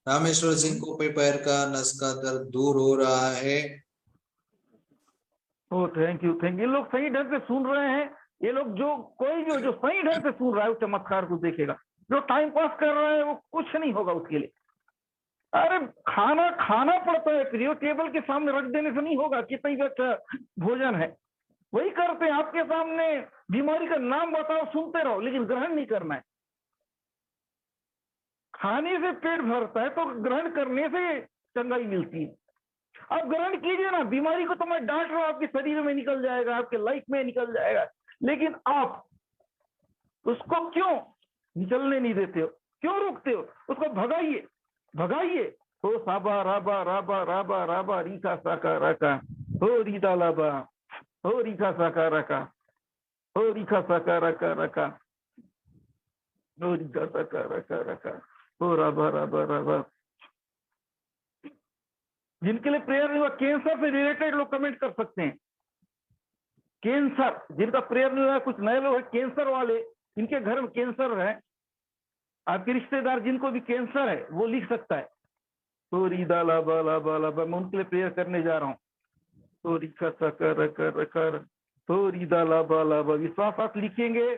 रामेश्वर सिंह को पैर का नस का दर्द दूर हो रहा है। ओ थैंक यू, थैंक यू। ये लोग सही ढंग से सुन रहे हैं। ये लोग जो कोई भी जो सही ढंग से सुन रहा है वो चमत्कार को देखेगा। जो टाइम पास कर रहा है वो कुछ नहीं होगा उसके लिए। अरे खाना खाना पड़ता है, प्रियो, टेबल के सामने रख देने से नहीं होगा। कितना ही अच्छा भोजन है, वही करते हैं आपके सामने। बीमारी का नाम बताओ, सुनते रहो, लेकिन ग्रहण नहीं करना है। खाने से पेट भरता है तो ग्रहण करने से चंगाई मिलती है। आप ग्रहण कीजिए ना। बीमारी को तो मैं डांट रहा हूं, आपके शरीर में निकल जाएगा, आपके लाइफ में निकल जाएगा, लेकिन आप उसको क्यों निकलने नहीं देते हो, क्यों रोकते हो? उसको भगाइए, भगाइए। हो साबा राबा राबा राबा राबा रीका साका रका, हो रीता लाबा, हो रीका साका रका, हो रीका साका रका रका, हो रीका साका रका रका, हो राबा राबा राबा। जिनके लिए प्रेयर नहीं हुआ, कैंसर से रिलेटेड लोग कमेंट कर सकते हैं। कैंसर जिनका प्रेयर नहीं हुआ, कुछ नए लोग हैं कैंसर वाले, इनके घर में कैंसर है, आपके रिश्तेदार जिनको भी कैंसर है वो लिख सकता है। तो रीदा लाबा लाबा लाबा, मैं उनके लिए प्रेयर करने जा रहा हूँ। तो रिका कर कर कर, तो रीदा लाबा लाबा। विश्वास आप लिखेंगे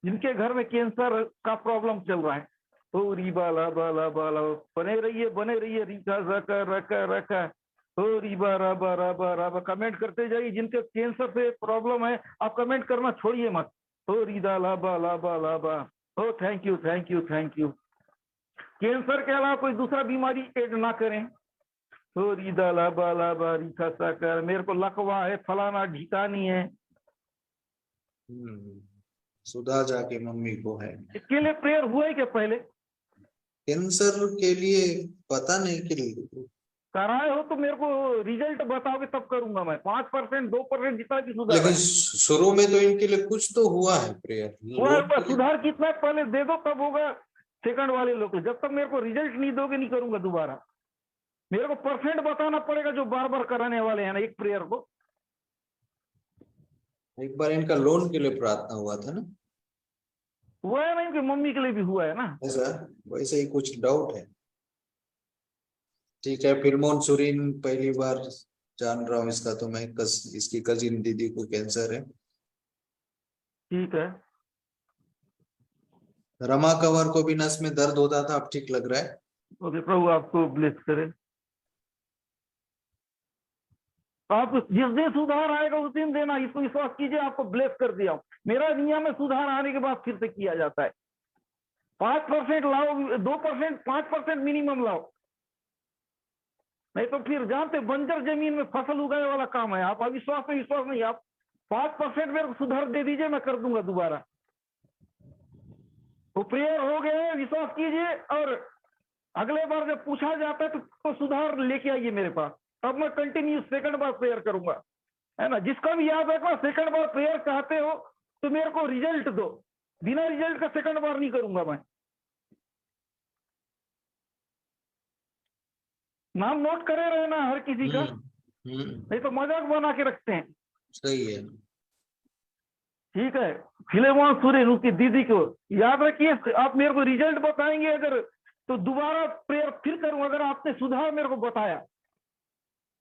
जिनके घर में कैंसर का प्रॉब्लम चल रहा है। तो रीबा लाबा लाबा लाबा, बने रहिए रिका रका रका रका, तो रीबा राबा राबा राबा। कमेंट करते जाइए, जिनके कैंसर से प्रॉब्लम है आप कमेंट करना छोड़िए मत। तो रीदा लाबा लाबा लाबा। Oh thank you, thank you, thank you. Cancer के अलावा कोई दूसरा बीमारी ऐड ना करें। तो रीदा लाबा लाबा रिका साकर, मेरे को लकवा है, फलाना ढिकानी है, सुधा जाके मम्मी को है। इसके लिए प्रेयर हुआ है क्या पहले? कैंसर के लिए पता नहीं कि कराए हो तो मेरे को रिजल्ट बताओगे तब करूंगा मैं। 5%, 2% जितना भी सुधार लेकिन है। शुरू में तो इनके लिए कुछ तो हुआ है प्रेयर। लोग सुधार कितना पहले दे दो तब होगा। सेकंड वाले लोग जब तक मेरे को रिजल्ट नहीं दोगे नहीं करूंगा दोबारा। मेरे को परसेंट बताना पड़ेगा जो बार बार कराने वाले हैं ना एक प्रेयर को। एक बार इनका लोन के लिए प्रार्थना हुआ था ना। हुआ है नहीं कि मम्मी के लिए भी हुआ है ना। ऐसा वैसे ही कुछ डाउट है। ठीक है, फिरमोन सुरीन पहली बार जान रहा हूँ इसका, तो मैं इसकी कजिन दीदी को कैंसर है। ठीक है। रमा कंवर को भी नस में दर्द होता था, अब ठीक लग रहा है। ओके, प्रभु आपको ब्लेस करे। आप जिस दिन सुधार आएगा उस दिन देना, इसको विश्वास कीजिए, आपको ब्लेस कर दिया हूं। मेरा नियम में सुधार आने के बाद फिर से किया जाता है। 5% लाओ, 2%, 5% मिनिमम लाओ, नहीं तो फिर जानते बंजर जमीन में फसल उगाने वाला काम है। आप अविश्वास में विश्वास नहीं, आप 5% मेरे को सुधार दे दीजिए, मैं कर दूंगा दोबारा। तो प्रेयर हो गया है, विश्वास कीजिए, और अगले बार जब पूछा जाता है तो सुधार लेके आइए मेरे पास, तब मैं कंटिन्यू सेकंड बार प्रेयर करूंगा, है ना। जिसका भी याद रखना, सेकंड बार प्रेयर चाहते हो तो मेरे को रिजल्ट दो, बिना रिजल्ट का सेकंड बार नहीं करूंगा मैं। नाम नोट करे रहना हर किसी का, नहीं तो मजाक बना के रखते हैं। सही है। ठीक है, फिलेमोन सूर्य उसकी दीदी को याद रखिए। आप मेरे को रिजल्ट बताएंगे अगर, तो दोबारा प्रेयर फिर करूं। अगर आपने सुधार मेरे को बताया,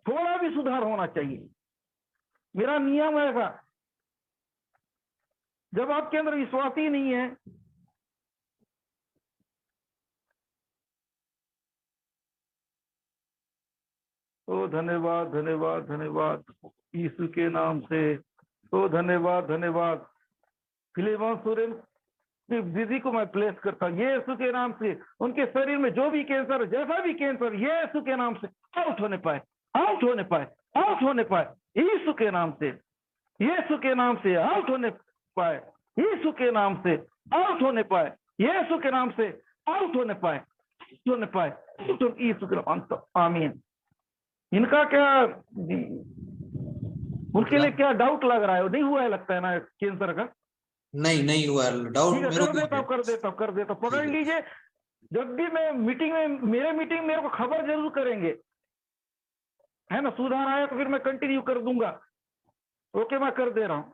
थोड़ा भी सुधार होना चाहिए, मेरा नियम है ऐसा। जब आपके अंदर विश्वास ही नहीं है, ओ धन्यवाद धन्यवाद धन्यवाद यीशु के नाम से। ओ धन्यवाद धन्यवाद। फिलेमोन सूर्य की दीदी को मैं प्लेस करता हूँ यीशु के नाम से। उनके शरीर में जो भी कैंसर, जैसा भी कैंसर, यीशु के नाम से आउट होने पाए, आउट होने पाए, आउट होने पाए, यीशु के नाम से, यीशु के नाम से आउट होने पाए, यीशु के नाम से आउट होने पाए, यीशु के नाम से आउट होने पाए, होने पाए, यीशु के नाम से। आमीन। इनका क्या, उनके लिए क्या डाउट लग रहा है? नहीं हुआ है लगता है ना कैंसर का? नहीं हुआ डाउट। ठीक है, मेरे कर देता हूँ, कर देता हूँ, कर देता हूँ। पकड़ लीजिए, जब भी मैं मीटिंग में, मेरे मीटिंग मेरे को खबर जरूर करेंगे, है ना। सुधार आया तो फिर मैं कंटिन्यू कर दूंगा। ओके, मैं कर दे रहा हूँ।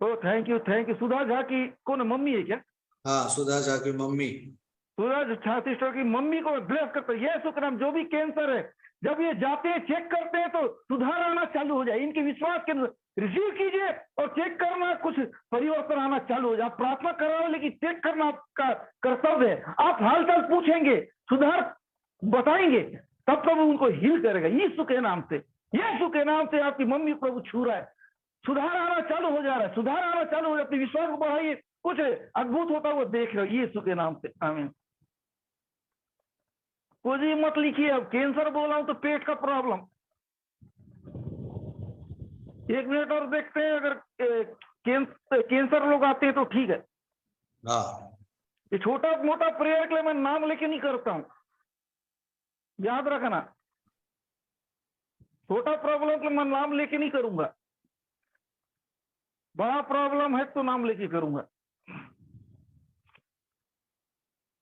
तो थैंक यू, थैंक यू। सुधा झा की कौन मम्मी है क्या? हाँ, सुधा झा की मम्मी। सुधा झा सिस्टर की मम्मी को ब्लेस करता है ये शुक्राम। जो भी कैंसर है, जब ये जाते हैं चेक करते हैं तो सुधार आना चालू हो जाए। इनके विश्वास के रिसीव कीजिए और चेक करना, कुछ परिवर्तन आना चालू हो जाए। आप प्रार्थना कर रहे हो लेकिन चेक करना आपका कर्तव्य है। आप हालचाल पूछेंगे, सुधार बताएंगे, तब प्रभु उनको हील करेगा यीशु के नाम से। यीशु के नाम से आपकी मम्मी प्रभु छू रहा है, सुधार आना चालू हो जा रहा है, सुधार आना चालू हो जाए। अपने विश्वास को बढ़ाइए, कुछ अद्भुत होता हुआ देख रहे हो यीशु के नाम से। आमीन। कुछ ही मत लिखिए। अब कैंसर बोला हूं तो पेट का प्रॉब्लम। 1 मिनट और देखते हैं, अगर कैंसर लोग आते हैं तो ठीक है। हाँ, ये छोटा मोटा प्रेयर के लिए मैं नाम लेके नहीं करता हूं, याद रखना। छोटा प्रॉब्लम के लिए मैं नाम लेके नहीं करूंगा, बड़ा प्रॉब्लम है तो नाम लेके करूंगा।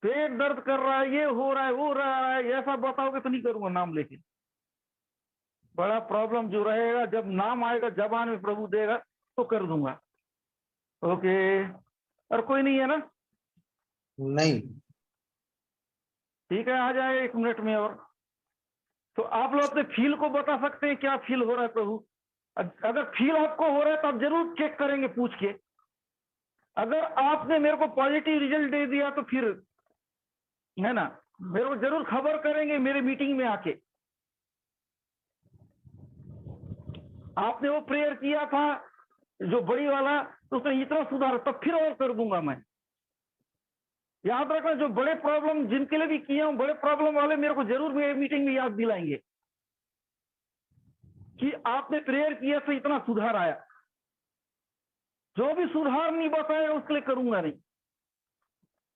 पेट दर्द कर रहा है, ये हो रहा है, वो रहा है, ऐसा बताओगे तो नहीं करूंगा नाम लेके। बड़ा प्रॉब्लम जो रहेगा, जब नाम आएगा जबान में प्रभु देगा तो कर दूंगा। ओके, और कोई नहीं है ना? नहीं। ठीक है, आ जाए 1 मिनट में। और तो आप लोग अपने फील को बता सकते हैं, क्या फील हो रहा है प्रभु। अगर फील आपको हो रहा है तो आप जरूर चेक करेंगे पूछ के। अगर आपने मेरे को पॉजिटिव रिजल्ट दे दिया तो फिर, है ना, मेरे को जरूर खबर करेंगे मेरे मीटिंग में आके। आपने वो प्रेयर किया था जो बड़ी वाला, तो उसमें इतना सुधार, तब फिर और कर दूंगा मैं। याद रखना, जो बड़े प्रॉब्लम जिनके लिए भी किया हूं, बड़े प्रॉब्लम वाले मेरे को जरूर मेरे मीटिंग में याद दिलाएंगे कि आपने प्रेयर किया तो इतना सुधार आया। जो भी सुधार नहीं बताएगा उसके लिए करूंगा नहीं।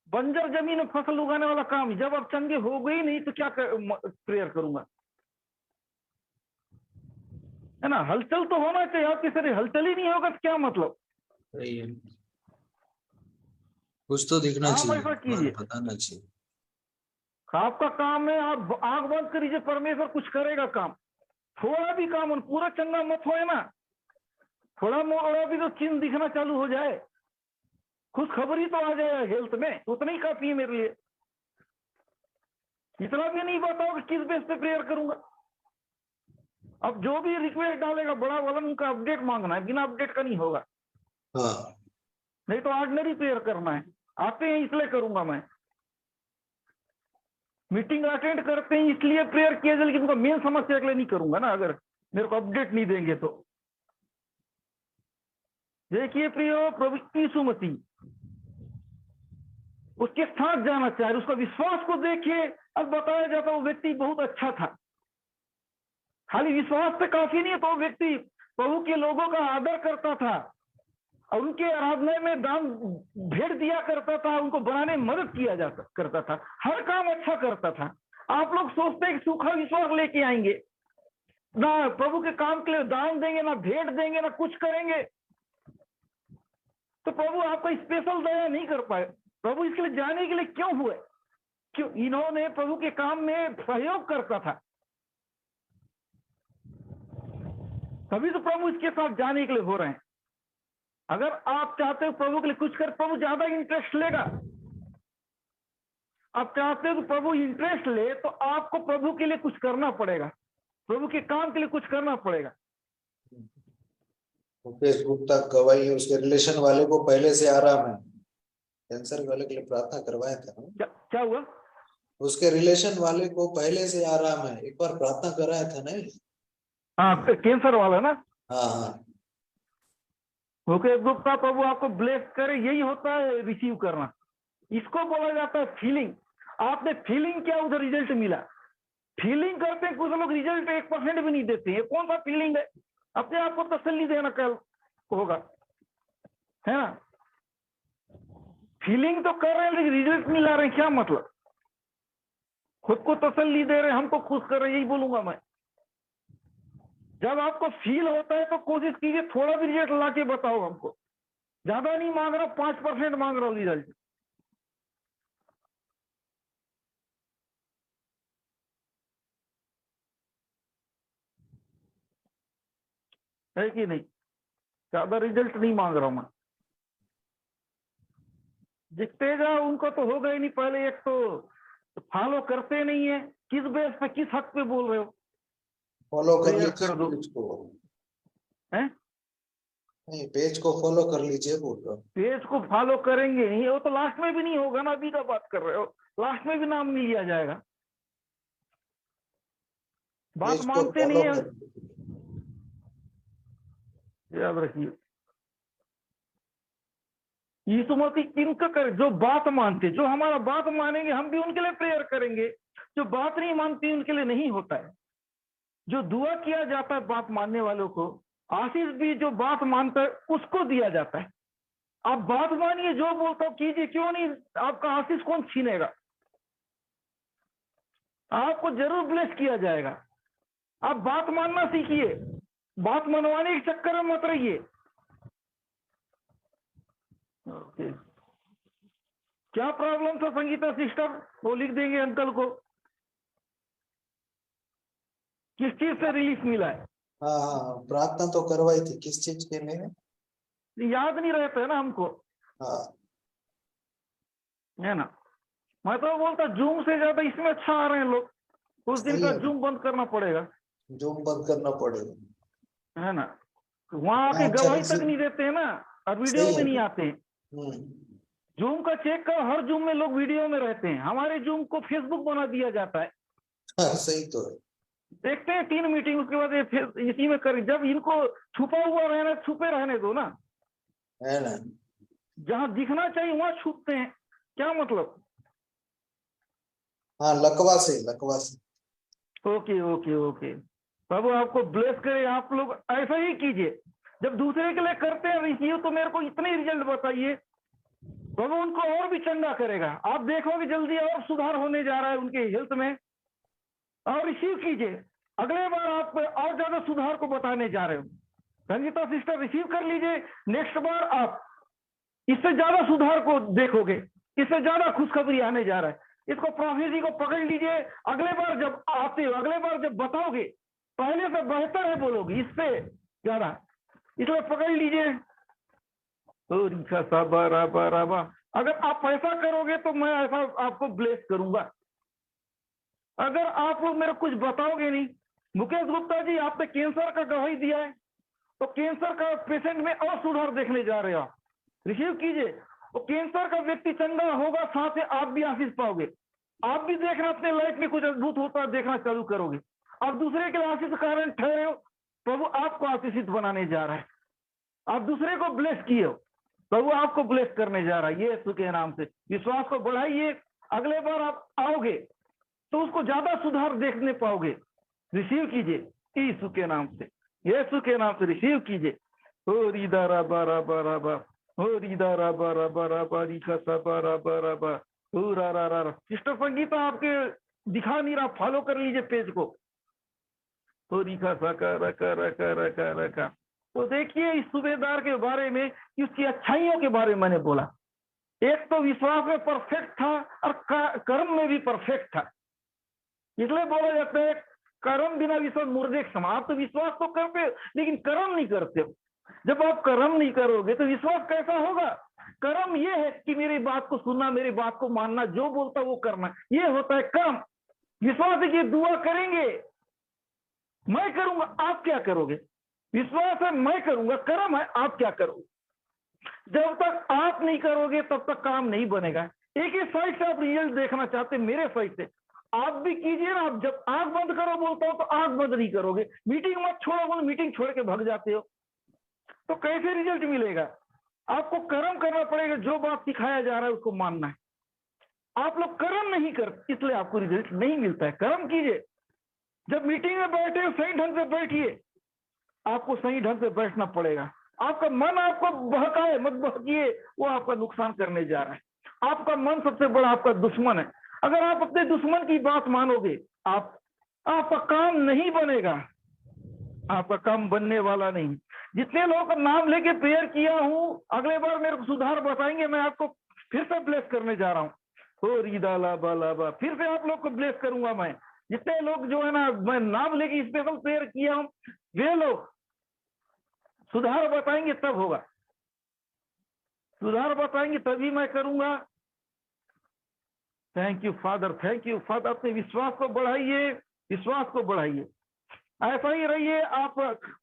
बंजर जमीन में फसल उगाने वाला काम, जब अब चंगे हो गई नहीं तो क्या प्रेयर करूंगा, है ना। हलचल तो होना चाहिए आपके शरीर, हलचल ही नहीं होगा तो क्या मतलब। सही है, कुछ तो दिखना काम चाहिए, ऐसा कीजिए, बताना चाहिए। आपका काम है, आप आंख बंद करिए, परमेश्वर कुछ करेगा काम। थोड़ा भी काम, पूरा चंगा मत हो, है ना। थोड़ा मोड़ा भी तो चिन्ह दिखना चालू हो जाए। खुशखबरी तो आ जाए हेल्थ में, उतना ही काफी है मेरे लिए। इतना भी नहीं बताओ कि किस बेस पे प्रेयर करूंगा। अब जो भी रिक्वेस्ट डालेगा बड़ा वाला, उनका अपडेट मांगना है, बिना अपडेट का नहीं होगा। हाँ नहीं तो ऑर्डिनरी प्रेयर करना है, आते हैं इसलिए करूंगा मैं। मीटिंग अटेंड करते हैं इसलिए प्रेयर किया जाए, लेकिन उनका मेन समस्या के लिए नहीं करूंगा ना, अगर मेरे को अपडेट नहीं देंगे तो। देखिए प्रियो, प्रभु यीशु मसीह उसके साथ जाना चाह रहे, उसका विश्वास को देखिए। अब बताया जाता वो व्यक्ति बहुत अच्छा था। खाली विश्वास से काफी नहीं है, तो वो व्यक्ति प्रभु के लोगों का आदर करता था और उनके आराधना में दान भेंट दिया करता था, उनको बनाने में मदद किया जाता करता था, हर काम अच्छा करता था। आप लोग सोचते हैं कि सूखा विश्वास लेके आएंगे, ना प्रभु के काम के लिए दान देंगे, ना भेंट देंगे, ना कुछ करेंगे, तो प्रभु आपका स्पेशल दया नहीं कर पाए। प्रभु इसके लिए जाने के लिए क्यों हुए? क्यों? इन्होंने प्रभु के काम में सहयोग करता था, तभी तो प्रभु इसके साथ जाने के लिए हो रहे हैं। अगर आप चाहते हो प्रभु के लिए कुछ कर, प्रभु ज्यादा इंटरेस्ट लेगा। आप चाहते हो कि प्रभु इंटरेस्ट ले, तो आपको प्रभु के लिए कुछ करना पड़ेगा, प्रभु के काम के लिए कुछ करना पड़ेगा। मुकेश गुप्ता गवाही है, उसके रिलेशन वाले को पहले से आराम है, कैंसर वाले के लिए प्रार्थना करवाया था ना? क्या हुआ? उसके रिलेशन वाले को पहले से आराम है, एक बार प्रार्थना कराया था ना? हाँ, कैंसर वाला ना? हाँ हाँ। ओके गुप्ता, प्रभु आपको ब्लेस करे। यही होता है रिसीव करना, इसको बोला जाता है फीलिंग। आपने फीलिंग किया, उधर रिजल्ट मिला। फीलिंग करते हैं कुछ लोग, रिजल्ट 1% भी नहीं देते हैं। कौन सा फीलिंग है? अपने आप को तसल्ली देना कल होगा, है ना? फीलिंग तो कर रहे हैं लेकिन रिजल्ट नहीं ला रहे हैं, क्या मतलब? खुद को तसल्ली दे रहे हैं, हमको खुश कर रहे हैं, यही बोलूंगा मैं। जब आपको फील होता है तो कोशिश कीजिए थोड़ा भी रिजल्ट ला के बताओ हमको। ज्यादा नहीं मांग रहा, 5% मांग रहा हूं रिजल्ट, है कि नहीं? ज्यादा रिजल्ट नहीं मांग रहा हूं मैं। दिखते जाओ, उनको तो होगा ही नहीं। पहले एक तो फॉलो करते नहीं है, किस बेस पे, किस हक पे बोल रहे हो? फॉलो कर प्रेयर लीजिए कर दो, पेज को, हैं? नहीं पेज को फॉलो कर लीजिए बोल रहा हूं। पेज को फॉलो करेंगे नहीं, वो तो लास्ट में भी नहीं होगा ना। अभी का बात कर रहे हो, लास्ट में भी नाम नहीं लिया जाएगा। बात पेज को मानते नहीं फॉलो है, कर, याद रखिए। यीशु मसीह किनका करे? जो बात मानते, जो हमारा बात मानेंगे, हम भी उनके लिए प्रेयर करेंगे। जो बात नहीं मानती उनके लिए नहीं होता है। जो दुआ किया जाता है बात मानने वालों को, आशीष भी जो बात मानता है उसको दिया जाता है। आप बात मानिए, जो बोलता हो कीजिए, क्यों नहीं? आपका आशीष कौन छीनेगा? आपको जरूर ब्लेस किया जाएगा। आप बात मानना सीखिए, बात मनवाने के चक्कर में मत रहिए। ओके, क्या प्रॉब्लम था संगीता सिस्टर? वो लिख देंगे अंकल को। किस चीज से रिलीफ मिला है? हाँ हाँ प्रार्थना तो करवाई थी, किस चीज के लिए? याद नहीं रहता है ना हमको, हाँ है ना? मैं तो बोलता जूम से ज्यादा इसमें अच्छा आ रहे हैं लोग। उस दिन सही का है, जूम बंद करना पड़ेगा, जूम बंद करना पड़ेगा। है ना? वहां आके अच्छा गवाही तक रिसीव, नहीं देते हैं ना, और वीडियो सही में है। नहीं आते हैं। जूम का चेक कर, हर जूम में लोग वीडियो में रहते हैं। हमारे जूम को फेसबुक बना दिया जाता है। हाँ सही तो है। देखते हैं 3 मीटिंग, उसके बाद ये फिर इसी में करें। जब इनको छुपा हुआ रहना, छुपे रहने दो ना। है ना? जहां दिखना चाहिए वहां छुपते हैं, क्या मतलब? हाँ लकवा से, लकवा से। ओके ओके ओके, प्रभु आपको ब्लेस करे। आप लोग ऐसा ही कीजिए, जब दूसरे के लिए करते हैं रिसीव, तो मेरे को इतने रिजल्ट बताइए, प्रभु उनको और भी चंगा करेगा। आप देखोगे जल्दी और सुधार होने जा रहा है उनके हेल्थ में। और रिसीव कीजिए, अगले बार आप और ज्यादा सुधार को बताने जा रहे हो। संगीता सिस्टर रिसीव कर लीजिए, नेक्स्ट बार आप इससे ज्यादा सुधार को देखोगे, इससे ज्यादा खुशखबरी आने जा रहा है। इसको प्रोफेसी को पकड़ लीजिए। अगले बार जब आते हो, अगले बार जब बताओगे, पहले से बेहतर है बोलोगे, इससे ज्यादा। इसलिए पकड़ लीजिए। ओ रिखा साबा राबा राबा। अगर आप ऐसा करोगे तो मैं ऐसा आपको ब्लेस करूंगा। अगर आप लोग मेरे कुछ बताओगे नहीं, मुकेश गुप्ता जी आपने कैंसर का गवाही दिया है, तो कैंसर का पेशेंट में और सुधार देखने जा रहे हो आप, रिसीव कीजिए। तो कैंसर का व्यक्ति चंगा होगा, साथ ही आप भी आशीष पाओगे। आप भी देखना अपने लाइफ में कुछ अद्भुत होता है, देखना चालू करोगे। आप दूसरे के लिए आशीष कारण ठहरे हो, प्रभु आपको आशीषित बनाने जा रहा है। आप दूसरे को ब्लेस किए हो, प्रभु आपको ब्लेस करने जा रहा है। ये यीशु के नाम से विश्वास को बढ़ाइए। अगले बार आप आओगे तो उसको ज्यादा सुधार देखने पाओगे। रिसीव कीजिए यीशु के नाम से, यीशु के नाम से रिसीव कीजिए। ओ रिदा राबा राबा राबा, ओ रिदा राबा राबा राबा, रिखा साबा राबा राबा, ओ रा रा रा। सिस्टर संगीता आपके दिखा नहीं रहा, फॉलो कर लीजिए पेज को। तो रिखा साका रका रका रका रका। तो देखिए इस सूबेदार के बारे में, उसकी अच्छाइयों के बारे में मैंने बोला। एक तो विश्वास में परफेक्ट था और कर्म में भी परफेक्ट था। इसलिए बोला जाता है कर्म बिना विश्वास मुर्दे के समान। आप तो विश्वास तो करते हो लेकिन कर्म नहीं करते हो। जब आप कर्म नहीं करोगे तो विश्वास कैसा होगा? कर्म ये है कि मेरी बात को सुनना, मेरी बात को मानना, जो बोलता वो करना, ये होता है कर्म। विश्वास है कि दुआ करेंगे, मैं करूंगा, आप क्या करोगे? विश्वास है मैं करूंगा, कर्म है आप क्या करोगे? जब तक आप नहीं करोगे तब तक काम नहीं बनेगा। एक ही साइड से आप रिजल्ट देखना चाहते, मेरे साइड से आप भी कीजिए ना। आप जब आंख बंद करो बोलता हो तो आंख बंद नहीं करोगे, मीटिंग मत छोड़ो बोलो मीटिंग छोड़ के भाग जाते हो, तो कैसे रिजल्ट मिलेगा? आपको कर्म करना पड़ेगा, जो बात सिखाया जा रहा है उसको मानना है। आप लोग कर्म नहीं करते इसलिए आपको रिजल्ट नहीं मिलता है। कर्म कीजिए। जब मीटिंग में बैठे हो सही ढंग से बैठिए, आपको सही ढंग से बैठना पड़ेगा। आपका मन आपको बहकाए मत बहकिए, वो आपका नुकसान करने जा रहा है। आपका मन सबसे बड़ा आपका दुश्मन है। अगर आप अपने दुश्मन की बात मानोगे, आपका काम नहीं बनेगा, आपका काम बनने वाला नहीं। जितने लोगों का नाम लेके प्रेयर किया हूं, अगले बार मेरे को सुधार बताएंगे, मैं आपको फिर से ब्लेस करने जा रहा हूँ। हो रीदा लाबा लाबा, फिर से आप लोग को ब्लेस करूंगा मैं। जितने लोग जो है ना, मैं नाम लेके स्पेशल प्रेयर किया हूं, वे लोग सुधार बताएंगे तब होगा। सुधार बताएंगे तभी मैं करूंगा। Thank you father, thank you father. अपने विश्वास को बढ़ाइए, विश्वास को बढ़ाइए। ऐसा ही रहिए। आप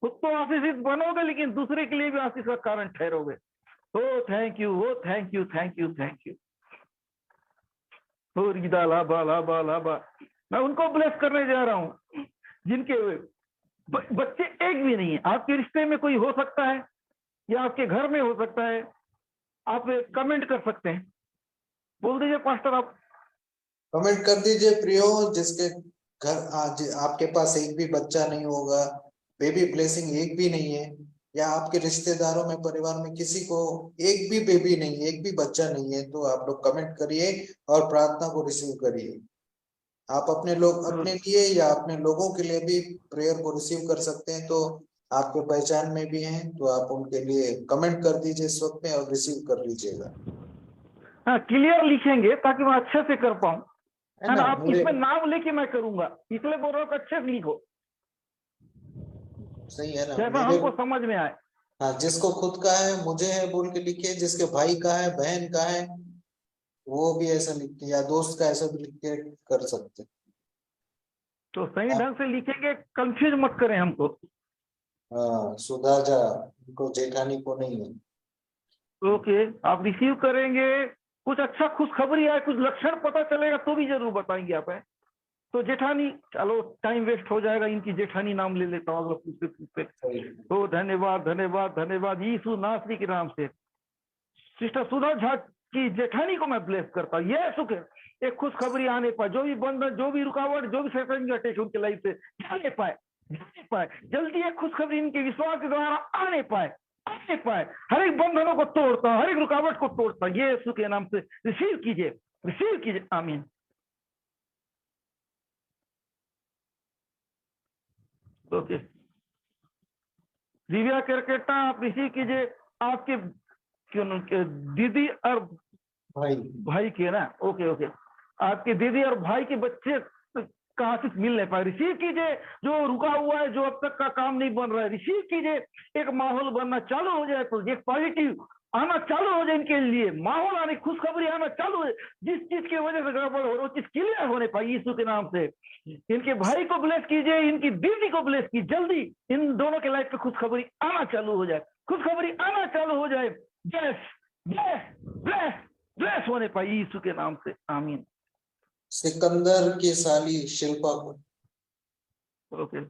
खुद तो आशीषित बनोगे लेकिन दूसरे के लिए भी आशीष का कारण ठहरोगे। Oh thank you, oh thank you, thank you, thank you. ओ रीदा लाबा लाबा लाबा। मैं उनको ब्लेस करने जा रहा हूं जिनके बच्चे एक भी नहीं है। आपके रिश्ते में कोई हो सकता है या आपके घर में हो सकता है, आप कमेंट कर सकते हैं। बोल दीजिए पास्टर, आप कमेंट कर दीजिए प्रियो। जिसके घर आज आपके पास एक भी बच्चा नहीं होगा, बेबी ब्लेसिंग एक भी नहीं है, या आपके रिश्तेदारों में परिवार में किसी को एक भी बेबी नहीं है, एक भी बच्चा नहीं है, तो आप लोग कमेंट करिए और प्रार्थना को रिसीव करिए। आप अपने लिए या अपने लोगों के लिए भी प्रेयर को रिसीव कर सकते हैं। तो आपके पहचान में भी हैं तो आप उनके लिए कमेंट कर दीजिए इस वक्त में और रिसीव कर लीजिएगा। हाँ, क्लियर लिखेंगे ताकि मैं अच्छे से कर पाऊं, है ना। आप मुझे इसमें नाम लेके मैं करूंगा, इसलिए बोल रहा हूँ अच्छे से लिखो, सही है ना। जैसा हमको समझ में आए। हाँ, जिसको खुद का है मुझे है बोल के लिखे, जिसके भाई का है, बहन का है, वो भी ऐसा लिख के, या दोस्त का ऐसा भी लिख के कर सकते। तो सही ढंग से लिखेंगे, कंफ्यूज मत करें हमको। हाँ, सुधा जा को जेठानी को नहीं है। ओके, आप रिसीव करेंगे। कुछ अच्छा खुशखबरी आए, कुछ लक्षण पता चलेगा तो भी जरूर बताएंगे आप। है तो जेठानी, चलो टाइम वेस्ट हो जाएगा, इनकी जेठानी नाम ले लेता हूँ पूछते पूछते। तो धन्यवाद धन्यवाद धन्यवाद यीशु नासरी के नाम से। सिस्टर सुधा झा की जेठानी को मैं ब्लेस करता हूँ। ये सुख है, एक खुशखबरी आने पाए, जो भी बंधन, जो भी रुकावट, जो भी शैतान का अटैक उनके लाइफ से जाने पाए, जल्दी एक खुशखबरी इनके विश्वास के द्वारा आने पाए। हर एक बंधनों को तोड़ता हूँ, हर एक रुकावट को तोड़ता हूँ। ये यीशु के नाम से रिसीव कीजिए, रिसीव कीजिए। आमीन। ओके, दिव्या करकेटा आप रिसीव कीजिए। आपके दीदी और भाई के ना, ओके ओके, आपके दीदी और भाई के बच्चे का आशीष मिल नहीं पाए, रिसीव कीजिए। जो रुका हुआ है, जो अब तक का काम नहीं बन रहा है, रिसीव कीजिए। एक माहौल बनना चालू हो जाए तो एक पॉजिटिव आना चालू हो जाए, इनके लिए माहौल आने, खुशखबरी आना चालू हो, जिस चीज की वजह से गड़बड़ हो वो चीज क्लियर होने पाई यीशु के नाम से। इनके भाई को ब्लेस कीजिए, इनकी बीवी को ब्लेस कीजिए, जल्दी इन दोनों के लाइफ पे खुशखबरी आना चालू हो जाए, खुशखबरी आना चालू हो जाए। ब्लेस ब्लेस ब्लेस ब्लेस होने पाई यीशु के नाम से, आमीन। सिकंदर की साली शिल्पा को, ओके,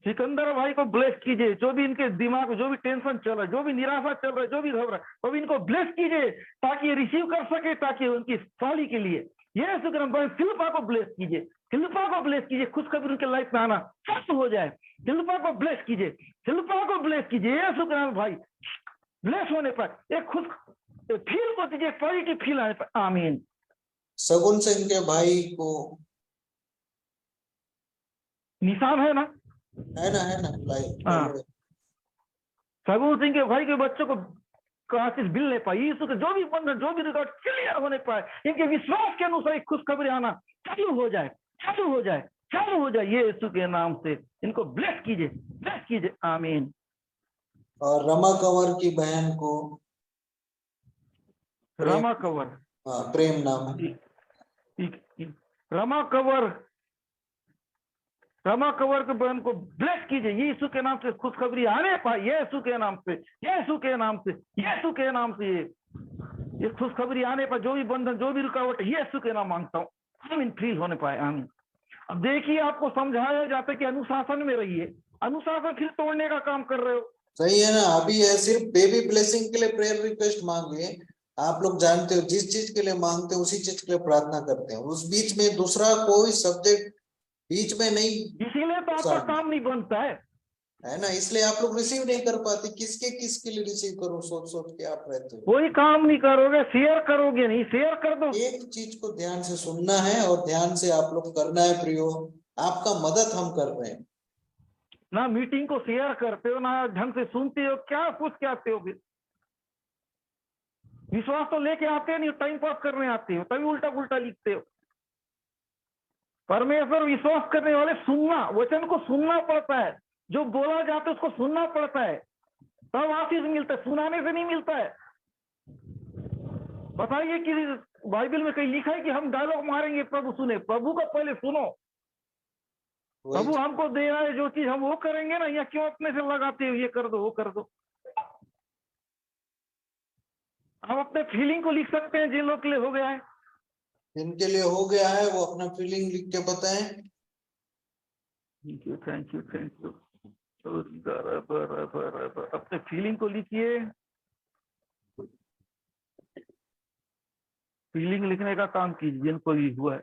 सिकंदर भाई को ब्लेस कीजिए, जो भी इनके दिमाग में जो भी टेंशन चल रहा है, जो भी निराशा चल रहा है, जो भी घबरा है, तो भी इनको ब्लेस कीजिए ताकि ये रिसीव कर सके, ताकि उनकी साली के लिए ये सुकरम भाई शिल्पा को ब्लेस कीजिए, शिल्पा को ब्लेस कीजिए, खुशखबरी उनके लाइफ में आना चालू हो जाए। शिल्पा को ब्लेस कीजिए, शिल्पा को ब्लेस कीजिए, ये सुकरम भाई ब्लेस होने पर एक खुश फील को दीजिए, पॉजिटिव फील आने पर, आमीन। सगुन सिंह के भाई को, निशान है ना लाइक हाँ, सगुन सिंह के भाई के बच्चों को आशीष मिलने पाए, यीशु के जो भी बंधन, जो भी रिकॉर्ड क्लियर होने पाए, इनके विश्वास के अनुसार एक खुशखबरी आना चालू हो जाए, चालू हो जाए, चालू हो जाए, ये यीशु के नाम से इनको ब्लेस कीजिए, आमीन। और रमा कंवर की बहन को, रमा कंवर, हाँ प्रेम नाम है, रमा कंवर के बहन को ब्लेस कीजिए, यीशु के नाम से खुशखबरी आने पाए, यीशु के नाम से, यीशु के नाम से, यीशु के नाम से ये खुशखबरी आने पर जो भी बंधन, जो भी रुकावट, यीशु के नाम मांगता हूँ, आमीन, फ्री होने पाए, आमीन। अब देखिए, आपको समझाया जाता है कि अनुशासन में रहिए, अनुशासन फिर तोड़ने का काम कर रहे हो। सही है ना। अभी है सिर्फ बेबी ब्लेसिंग के लिए प्रेयर रिक्वेस्ट मांगे, आप लोग जानते हो जिस चीज के लिए मांगते हो उसी चीज के लिए प्रार्थना करते हैं, उस बीच में दूसरा कोई सब्जेक्ट बीच में नहीं, इसीलिए तो आपका काम नहीं बनता है ना, इसलिए आप लोग रिसीव नहीं कर पाते। किसके लिए रिसीव करो, सोच के आप रहते हो, कोई काम नहीं करोगे, शेयर करोगे नहीं, शेयर कर दो। एक चीज को ध्यान से सुनना है और ध्यान से आप लोग करना है प्रयोग, आपका मदद हम कर रहे हैं। ना मीटिंग को शेयर करते हो, ना ढंग से सुनते हो, क्या कुछ क्या आते हो फिर? विश्वास तो लेके आते नहीं, टाइम पास करने आते हो, तभी उल्टा पुल्टा लिखते हो। परमेश्वर विश्वास करने वाले सुनना, वचन को सुनना पड़ता है, जो बोला जाता है उसको सुनना पड़ता है, तब आशीष मिलता है, सुनाने से नहीं मिलता है। बताइए कि बाइबल में कहीं लिखा है कि हम डायलॉग मारेंगे प्रभु सुने? प्रभु को पहले सुनो, प्रभु हमको दे रहा है जो चीज, हम वो करेंगे ना, या क्यों अपने से लगाते हो, ये कर दो वो कर दो। हम अपने फीलिंग को लिख सकते हैं, जिन लोग के लिए हो गया है, जिनके लिए हो गया है वो अपना फीलिंग लिख के बताएं। थैंक यू अपने फीलिंग को लिखिए, फीलिंग लिखने का काम कीजिए, जिनको भी हुआ है।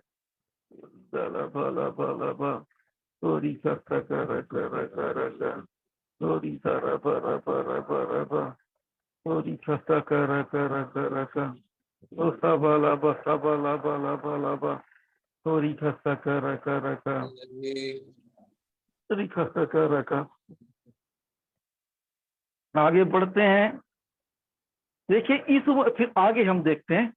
आगे बढ़ते हैं, देखिए इस फिर आगे हम देखते हैं।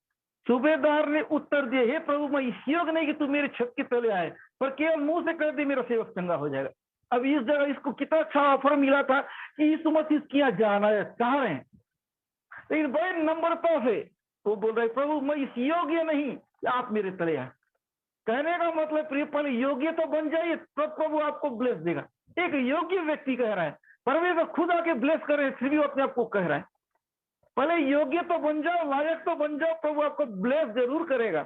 सूबेदार ने उत्तर दिया, हे प्रभु, मैं इस योग्य नहीं कि तू मेरे छत के तले आए, पर केवल मुंह से कह दे, मेरा सेवक चंगा हो जाएगा। अब इस जगह इसको कितना अच्छा ऑफर मिला था कि यीशु मसीह किया जाना है, चाह रहे हैं, लेकिन बड़े नम्रता से वो बोल रहे, प्रभु मैं इस योग्य नहीं कि आप मेरे तले आए। कहने का मतलब प्रिय, पहले योग्य तो बन जाइए, तब प्रभु आपको ब्लेस देगा। एक योग्य व्यक्ति कह रहा है, परमेश्वर खुद आके ब्लेस करे, फिर भी अपने आप को कह रहा है पहले योग्य तो बन जाओ, लायक तो बन जाओ, प्रभु आपको ब्लेस जरूर करेगा।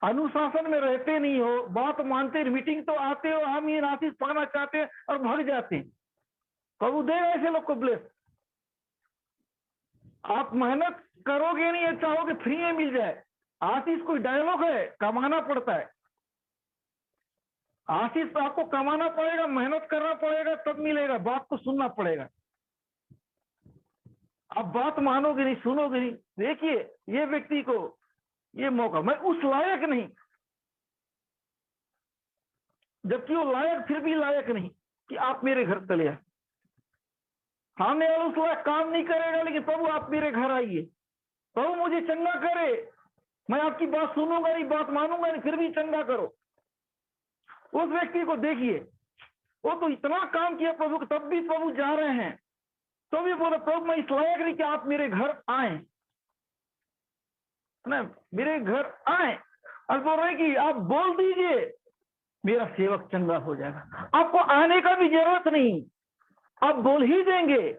अनुशासन में रहते नहीं हो, बात मानते, मीटिंग तो आते हो, हम ये आशीष पाना चाहते हैं और भाग जाते हैं, प्रभु देगा ऐसे लोग को ब्लेस। आप मेहनत करोगे नहीं, चाहोगे फ्री में मिल जाए। आशीष कोई डायलॉग है, कमाना पड़ता है। आशीष आपको कमाना पड़ेगा, मेहनत करना पड़ेगा, तब मिलेगा, बात को सुनना पड़ेगा। आप बात मानोगे नहीं, सुनोगे नहीं। देखिए ये व्यक्ति को ये मौका, मैं उस लायक नहीं, जबकि वो लायक, फिर भी लायक नहीं कि आप मेरे घर चले आए। सामने वाला उस लायक काम नहीं करेगा, लेकिन प्रभु आप मेरे घर आइए, प्रभु मुझे चंगा करे, मैं आपकी बात सुनूंगा नहीं, बात मानूंगा नहीं, फिर भी चंगा करो। उस व्यक्ति को देखिए, वो तो इतना काम किया प्रभु, तब भी प्रभु जा रहे हैं, तो भी बोला प्रभु मैं इस लायक नहीं कि आप मेरे घर आए ना, मेरे घर आए, और बोल रहे कि आप बोल दीजिए मेरा सेवक चंगा हो जाएगा। आपको आने का भी जरूरत नहीं, आप बोल ही देंगे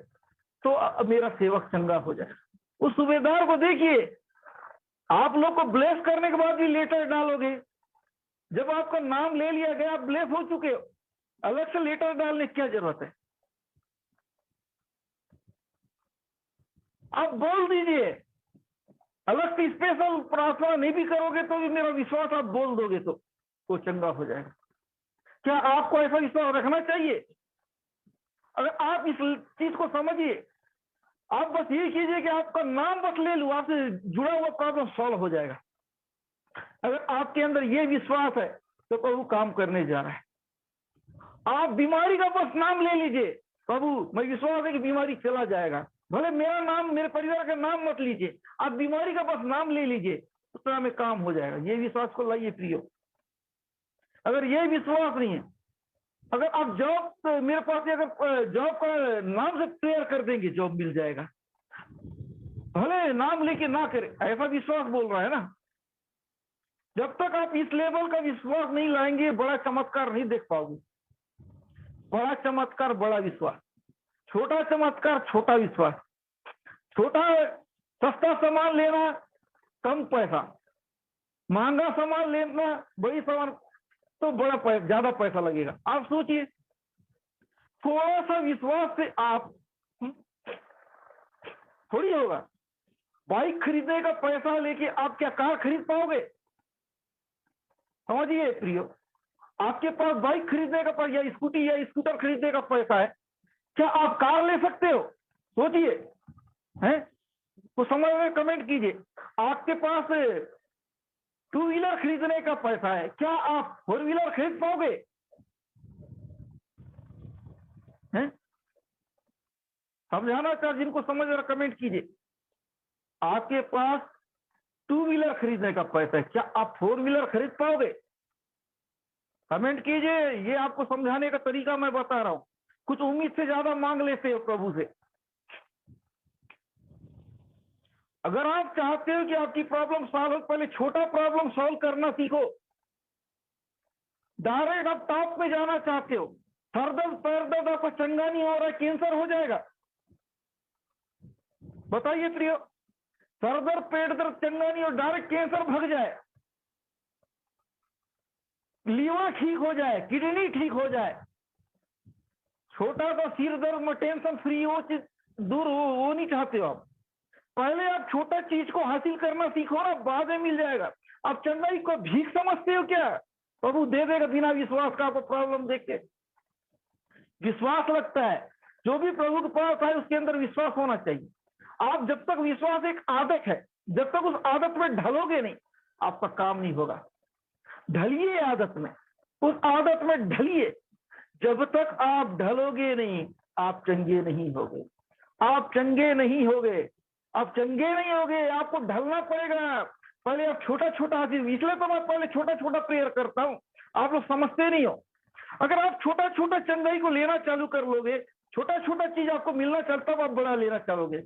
तो मेरा सेवक चंगा हो जाएगा। उस सूबेदार को देखिए, आप लोग को ब्लेस करने के बाद भी लेटर डालोगे, जब आपका नाम ले लिया गया, आप ब्लेस हो चुके हो, अलग से लेटर डालने की क्या जरूरत है? आप बोल दीजिए, अलग से स्पेशल प्रार्थना नहीं भी करोगे तो भी मेरा विश्वास आप बोल दोगे तो वो चंगा हो जाएगा। क्या आपको ऐसा विश्वास रखना चाहिए? अगर आप इस चीज को समझिए, आप बस ये कीजिए कि आपका नाम बस ले लूं, आपसे जुड़ा हुआ प्रॉब्लम सॉल्व हो जाएगा। अगर आपके अंदर ये विश्वास है तो प्रभु काम करने जा रहा है। आप बीमारी का बस नाम ले लीजिए, प्रभु मैं विश्वास है कि बीमारी चला जाएगा, भले मेरा नाम, मेरे परिवार का नाम मत लीजिए, आप बीमारी का बस नाम ले लीजिए, उस तरह में काम हो जाएगा। ये विश्वास को लाइए प्रियो। अगर ये विश्वास नहीं है, अगर आप जॉब, मेरे पास अगर जॉब का नाम से प्रेयर कर देंगे जॉब मिल जाएगा, भले नाम लेके ना करे, ऐसा विश्वास बोल रहा है ना। जब तक आप इस लेवल का विश्वास नहीं लाएंगे, बड़ा चमत्कार नहीं देख पाओगे। बड़ा चमत्कार बड़ा विश्वास, छोटा चमत्कार छोटा विश्वास। छोटा सस्ता सामान लेना कम पैसा, महंगा सामान लेना बड़ी सामान तो बड़ा पैसा, ज्यादा पैसा लगेगा। आप सोचिए, थोड़ा सा विश्वास से आप थोड़ी होगा। बाइक खरीदने का पैसा लेके आप क्या कार खरीद पाओगे? समझिए प्रियो, आपके पास बाइक खरीदने का पैसा या स्कूटी या स्कूटर खरीदने का पैसा है, क्या आप कार ले सकते हो? सोचिए, हैं? तो समझ में कमेंट कीजिए। आपके पास 2 व्हीलर खरीदने का पैसा है, क्या आप 4 व्हीलर खरीद पाओगे? हैं? समझाना चाह, जिनको समझ रहा कमेंट कीजिए। आपके पास 2 व्हीलर खरीदने का पैसा है, क्या आप 4 व्हीलर खरीद पाओगे? कमेंट कीजिए। ये आपको समझाने का तरीका मैं बता रहा हूं। कुछ उम्मीद से ज्यादा मांग लेते हो प्रभु से। अगर आप चाहते हो कि आपकी प्रॉब्लम सॉल्व हो, पहले छोटा प्रॉब्लम सॉल्व करना सीखो। डायरेक्ट आप टॉप में जाना चाहते हो, सर दर्द पैर दर्द आपका चंगा नहीं हो रहा है, कैंसर हो जाएगा। बताइए प्रियो, सर दर्द पेट दर्द चंगा नहीं हो, डायरेक्ट कैंसर भग जाए, लीवर ठीक हो जाए, किडनी ठीक हो जाए, छोटा सा सिर दर्द में टेंशन फ्री हो, चीज दूर हो, वो नहीं चाहते हो आप। पहले आप छोटा चीज को हासिल करना सीखो ना, बाद में मिल जाएगा। आप चंगाई को भीख समझते हो क्या? प्रभु दे देगा बिना विश्वास का। आपको प्रॉब्लम देख के विश्वास लगता है, जो भी प्रभु के पास है उसके अंदर विश्वास होना चाहिए। आप जब तक, विश्वास एक आदत है, जब तक उस आदत में ढलोगे नहीं, आपका काम नहीं होगा। ढलिए आदत में, उस आदत में ढलिए। जब तक आप ढलोगे नहीं, आप चंगे नहीं होगे। आप चंगे नहीं होगे, आप चंगे नहीं होगे। आपको ढलना पड़ेगा। पहले आप छोटा छोटा, इसलिए तो मैं पहले छोटा छोटा प्रेयर करता हूं, आप लोग समझते नहीं हो। अगर आप छोटा छोटा चंगाई को लेना चालू कर लोगे, छोटा छोटा चीज आपको मिलना चलता, आप बड़ा लेना चाहोगे।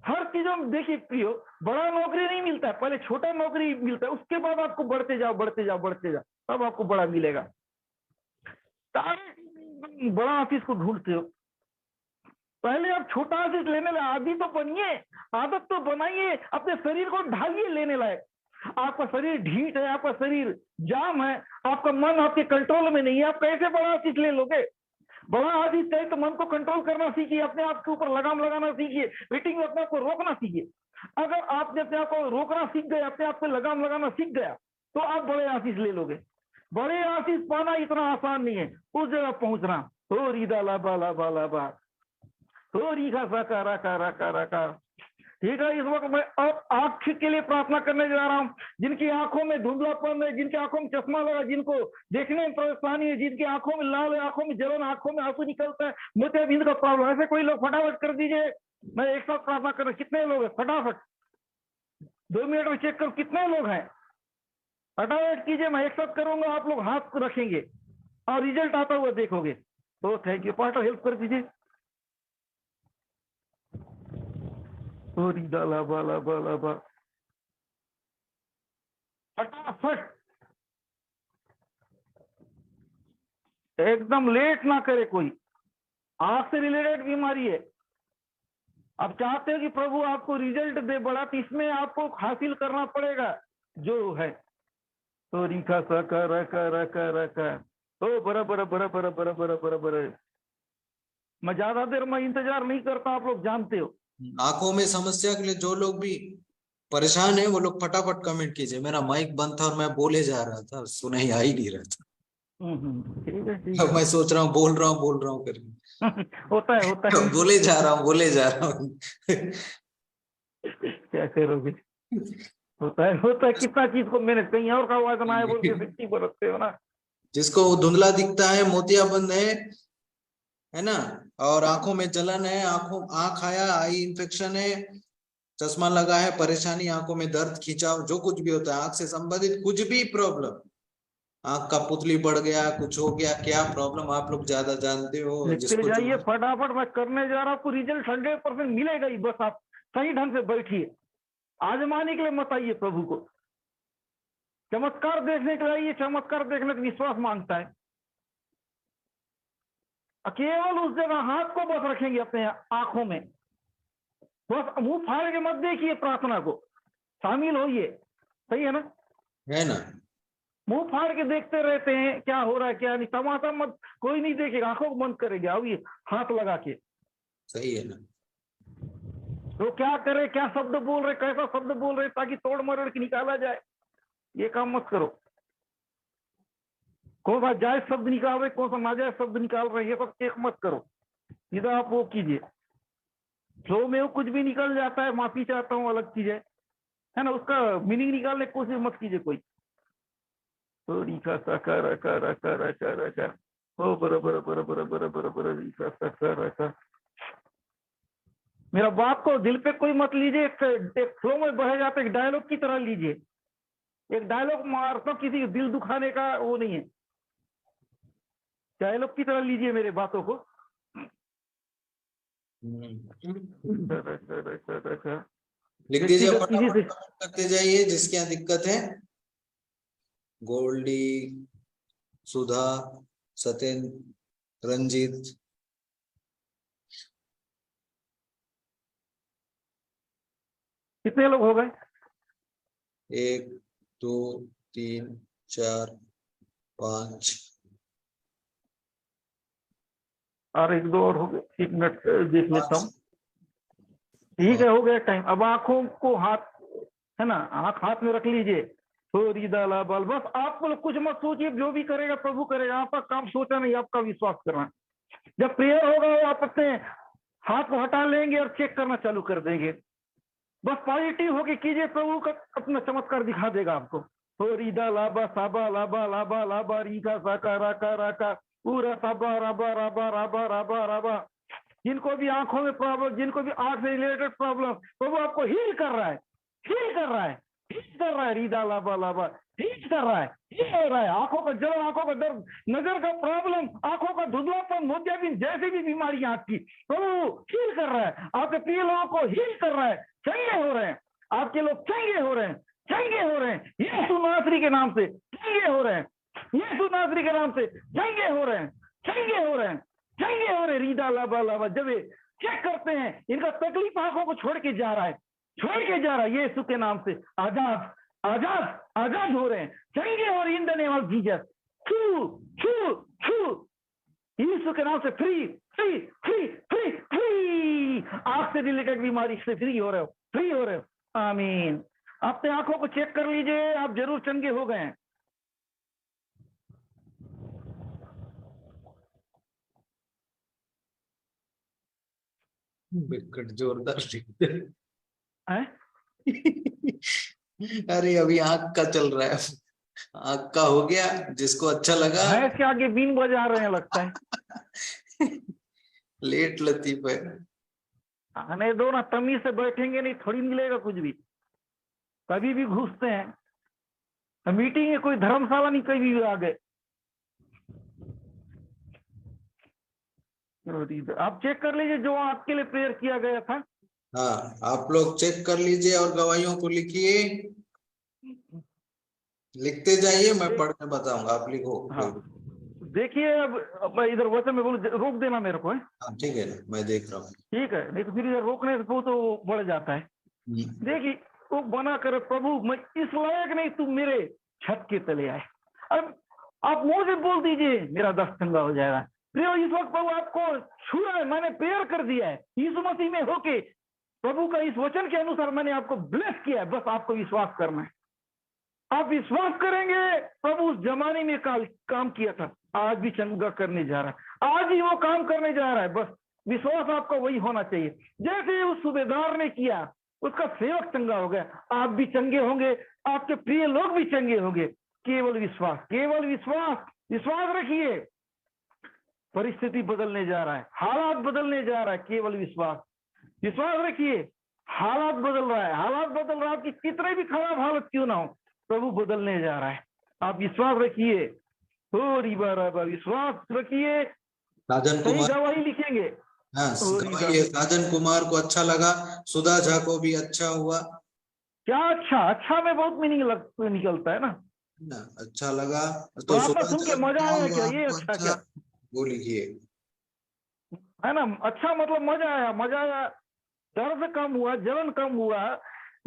हर चीजों में देखिए प्रियो, बड़ा नौकरी नहीं मिलता है, पहले छोटा नौकरी मिलता है, उसके बाद आपको बढ़ते जाओ बढ़ते जाओ बढ़ते जाओ, तब आपको बड़ा मिलेगा। बड़ा ऑफिस को ढूंढते हो, पहले आप छोटा ऑफिस लेने लायक आदि तो बनिए, आदत तो बनाइए, अपने शरीर को ढालिए लेने लायक। आपका शरीर ढीठ है, आपका शरीर जाम है, आपका मन आपके कंट्रोल में नहीं है, आप कैसे बड़ा आशीष ले लोगे? बड़ा आशीष चाहिए तो मन को कंट्रोल करना सीखिए, अपने आप के ऊपर लगाम लगाना सीखिए, मीटिंग में अपने आप को रोकना सीखिए। अगर आपने अपने आप को रोकना सीख गए, अपने आप को लगाम लगाना सीख गया, तो आप बड़े आशीष ले लोगे। बड़े आशीष पाना इतना आसान नहीं है, उस जगह पहुंचना। हो रीदा लाबा लाबा लाबा, हो रीखा साका राका राका राका। ठीक है, इस वक्त मैं अब आंख के लिए प्रार्थना करने जा रहा हूं। जिनकी आंखों में धुंधलापन है, जिनकी आंखों में चश्मा लगा, जिनको देखने में परेशानी है, जिनकी आंखों में लाल है, आंखों में जलन, आंखों में आंसू निकलता है, मोतियाबिंद का प्रॉब्लम, ऐसे कोई लोग फटाफट कर दीजिए। मैं एक साथ प्रार्थना कर रहा हूं। कितने लोग हैं? फटाफट 2 मिनट में चेक करो कितने लोग हैं। फटाफट कीजिए, मैं एक साथ करूंगा, आप लोग हाथ रखेंगे और रिजल्ट आता हुआ देखोगे। तो थैंक यू। पास्टर हेल्प कर दीजिए। रीदा लाबा लाबा लाबा। फटाफट, एकदम लेट ना करे कोई। आंख से रिलेटेड बीमारी है, आप चाहते हो कि प्रभु आपको रिजल्ट दे बड़ा, तो इसमें आपको हासिल करना पड़ेगा जो है। तो रिखा सका रका रका रका, ओ बराबर बराबर बराबर बराबर। मैं ज्यादा देर में इंतजार नहीं करता, आप लोग जानते हो। आंखों में समस्या के लिए जो लोग भी परेशान है वो लोग फटाफट कमेंट कीजिए। मेरा माइक बंद था और मैं बोले जा रहा था, सुनाई आ ही नहीं रहा था। ठीक है ठीक अब मैं सोच रहा हूँ बोल रहा हूँ करके। है। होता है बोले जा रहा हूँ क्या करोगे, होता है कितना चीज को मैंने कहीं और का आवाज ना आए बोल के सच्ची बरतते हो ना। जिसको धुंधला दिखता है, मोतियाबिंद है ना, और आंखों में जलन है, आंख आया, आई इंफेक्शन है, चश्मा लगा है, परेशानी, आंखों में दर्द, खिंचाव, जो कुछ भी होता है आंख से संबंधित कुछ भी प्रॉब्लम, आंख का पुतली बढ़ गया, कुछ हो गया, क्या प्रॉब्लम आप लोग ज्यादा जानते हो। देखते जिसको जो जाइए फटाफट, मैं करने जा रहा हूँ, आपको रिजल्ट 100% मिलेगा ही। बस आप सही ढंग से बैठिए, आजमाने के लिए मत आइए प्रभु को, चमत्कार देखने के लिए आइए। चमत्कार देखने का विश्वास मांगता है। केवल उस जगह हाथ को बस रखेंगे अपने आंखों में, बस मुंह फाड़ के मत देखिए, प्रार्थना को शामिल होइए। सही है ना? है ना, मुंह फाड़ के देखते रहते हैं क्या हो रहा है क्या नहीं, तमाशा मत, कोई नहीं देखेगा, आंखों को बंद करेंगे। आओ ये हाथ लगा के, सही है ना। तो क्या करे, क्या शब्द बोल रहे, कैसा शब्द बोल रहे, ताकि तोड़ मरोड़ के निकाला जाए, ये काम मत करो। कौन सा जायज शब्द निकाल रहे, कौन सा नाजायज शब्द निकाल रहे, ये सब चेक मत करो। इधर आप वो कीजिए, फ्लो में वो कुछ भी निकल जाता है, माफी चाहता हूँ, अलग चीज है ना, उसका मीनिंग निकालने की कोशिश मत कीजिए कोई। तो रिखा सका रका रका रका रका, ओ बराबर बराबर बराबर बराबर रिखा सका रका। मेरा बात को दिल पे कोई मत लीजिए, एक फ्लो में बह जाते, एक डायलॉग की तरह लीजिए। एक डायलॉग मारता, किसी के दिल दुखाने का वो नहीं है, डायलॉग की तरह लीजिए मेरे बातों को। लिख दीजिए, व्यक्तिगत किसी फटाफट से, कमेंट करते जाइए जिसके यहाँ दिक्कत है। गोल्डी, सुधा, सत्येंद्र, रंजीत। कितने लोग हो गए? 1 2 3 4 5। और एक दो और हो गए, 1 मिनट देख लेता हूँ। ठीक है, हो गया टाइम। अब आंखों को हाथ, है ना, आंख हाथ में रख लीजिए। थोड़ी दाला बाल, बस आपको लोग कुछ मत सोचिए, जो भी करेगा प्रभु करेगा, आपका काम सोचा नहीं, आपका विश्वास करना। जब प्रेयर होगा आप अपने हाथ को हटा लेंगे और चेक करना चालू कर देंगे। बस पॉजिटिव होके कीजिए, प्रभु का अपना चमत्कार दिखा देगा आपको। थोड़ी दा लाबा साबा लाबा लाबा लाबा रीका साका राका राका पूरा साबा राबा राबा राबा राबा राबा। जिनको भी आंखों में प्रॉब्लम, जिनको भी आंख से रिलेटेड प्रॉब्लम, प्रभु आपको हील कर रहा है, हील कर रहा है, हील कर रहा है। रीदा लाबा लाबा हील कर रहा है, हील हो रहा है। आंखों का जलन, आंखों का दर्द, नजर का प्रॉब्लम, आंखों का धुंधलापन, मोतियाबिंद, जैसे भी बीमारी आंख की, प्रभु हील कर रहा है। आपके प्रिय लोगों को हील कर रहा है, चंगे हो रहे हैं, आपके लोग चंगे हो रहे हैं, चंगे हो रहे हैं, यीशु नासरी के नाम से चंगे हो रहे हैं, यीशु नासरी के नाम से चंगे हो रहे हैं, चंगे हो रहे हैं, चंगे हो रहे। रीदा लाबा लाबा, जब ये चेक करते हैं, इनका तकलीफ आंखों को छोड़ के जा रहा है, छोड़ के जा रहा है, यीशु के नाम से आजाद आजाद आजाद हो रहे हैं, चंगे हो रहे, in the name of Jesus. छू छू छू, यीशु के नाम से free free free free free. आंख से रिलेटेड बीमारी से फ्री हो रहे हो, फ्री हो रहे हो। आमीन। अपने आंखों को चेक कर लीजिए, आप जरूर चंगे हो गए हैं। बिकट जोरदार हैं? अरे अभी आंख का चल रहा है, आंख का हो गया, जिसको अच्छा लगा। भैंस के आगे बीन बजा रहे हैं लगता है। लेट लतीफ है। आने दो ना, तमीज से बैठेंगे नहीं, थोड़ी मिलेगा कुछ भी। कभी भी घुसते हैं, मीटिंग है, कोई धर्मशाला नहीं, कभी भी आ गए। आप चेक कर लीजिए जो आपके लिए प्रेयर किया गया था, हाँ, आप लोग चेक कर लीजिए और गवाहियों को लिखिए, लिखते जाइए, मैं पढ़ के बताऊंगा, आप लिखो। हाँ देखिए, अब मैं इधर वचन में बोलूं, रोक देना मेरे को है। हाँ ठीक है ना, मैं देख रहा हूँ। ठीक है, नहीं तो फिर इधर रोकने से तो बढ़ जाता है। देखिए, वो बना कर प्रभु मैं इस लायक नहीं, तू मेरे छत के तले आए। अब आप मुंह से बोल दीजिए, मेरा दस्त चंगा हो जाएगा। प्रियो, इस वक्त प्रभु आपको छू रहा है, मैंने प्रेयर कर दिया है यीशु मसीह में होके, प्रभु का इस वचन के अनुसार मैंने आपको ब्लेस किया है, बस आपको विश्वास करना है। आप विश्वास करेंगे, प्रभु उस जमाने में काम किया था, आज भी चंगा करने जा रहा है, आज ही वो काम करने जा रहा है, बस विश्वास आपका वही होना चाहिए। जैसे उस सूबेदार ने किया, उसका सेवक चंगा हो गया, आप भी चंगे होंगे, आपके प्रिय लोग भी चंगे होंगे। केवल विश्वास, केवल विश्वास, विश्वास रखिए। परिस्थिति बदलने जा रहा है, हालात बदलने जा रहा है, केवल विश्वास, विश्वास रखिए। हालात बदल रहा है, हालात बदल रहा है, आपकी कितने भी खराब हालत क्यों ना हो, प्रभु बदलने जा रहा है, आप विश्वास रखिए। थोड़ी बार विश्वास रखिए, साजन सही कुमार, गवाही लिखेंगे। हाँ गवाही है, साजन कुमार को अच्छा लगा, सुधा झा को भी अच्छा हुआ क्या अच्छा, अच्छा में बहुत मीनिंग निकलता है ना। ना, अच्छा लगा तो प्रार्थना सुधा सुन के झा मजा आया को क्या, ये आपको अच्छा अच्छा, क्या वो लिखिए। है ना, अच्छा मतलब मजा आया, मजा आया, दर्द कम हुआ, जलन कम हुआ,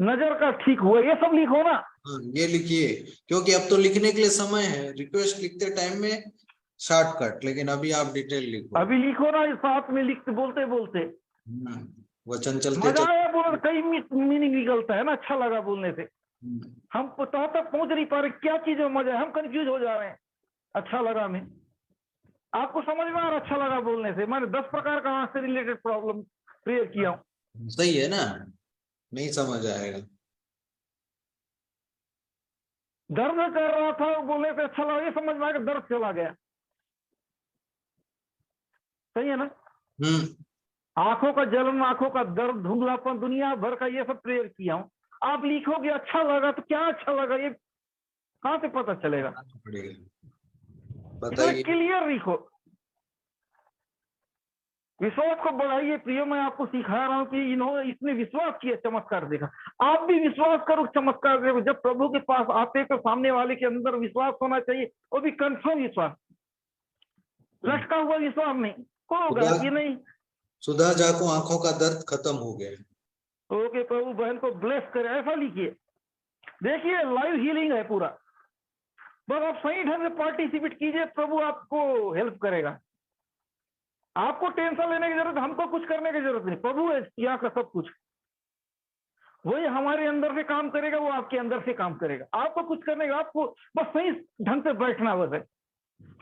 नजर का ठीक हुआ, ये सब लिखो ना। हाँ ये लिखिए, क्योंकि अब तो लिखने के लिए समय है, रिक्वेस्ट लिखते टाइम में शॉर्टकट, लेकिन अभी आप डिटेल लिखो। अभी लिखो ना, इस साथ में लिखते बोलते बोलते वचन चलते मजा आया, बोलो, चलते। कई मीनिंग निकलता है ना, अच्छा लगा बोलने से। हम तो तक पहुंच नहीं पा रहे, क्या चीज में मजा है, हम कंफ्यूज हो जा रहे हैं। अच्छा लगा में आपको समझ में आ रहा, अच्छा लगा बोलने से। मैंने 10 प्रकार का आंख से रिलेटेड प्रॉब्लम क्लियर किया हूँ। सही है ना, नहीं समझ आएगा। दर्द कर रहा था, बोलने से अच्छा लगा, ये समझ में आया कि दर्द चला गया। सही है ना। आंखों का जलन, आंखों का दर्द, धुंधलापन, दुनिया भर का, ये सब क्लियर किया हूँ। आप लिखोगे अच्छा लगा, तो क्या अच्छा लगा ये कहां से पता चलेगा, इसलिए बताइए। क्लियर लिखो। विश्वास को बढ़ाइए। प्रियो, मैं आपको सिखा रहा हूं कि इसने विश्वास किया, चमत्कार देखा। आप भी विश्वास करो, चमत्कार देखो। जब प्रभु के पास आते तो सामने वाले के अंदर विश्वास होना चाहिए, वो भी कंफर्म विश्वास, लटका हुआ विश्वास नहीं होगा कि नहीं। सुधा झा को आंखों का दर्द खत्म हो गया। ओके, प्रभु बहन को ब्लेस करे, ऐसा लिखिए। देखिए, लाइव हीलिंग है पूरा, बस आप सही ढंग से पार्टिसिपेट कीजिए, प्रभु आपको हेल्प करेगा। आपको टेंशन लेने की जरूरत, हमको कुछ करने की जरूरत नहीं, प्रभु है यहाँ का सब कुछ। वही हमारे अंदर से काम करेगा, वो आपके अंदर से काम करेगा। आपको कुछ करने का, आपको बस सही ढंग से बैठना बस है।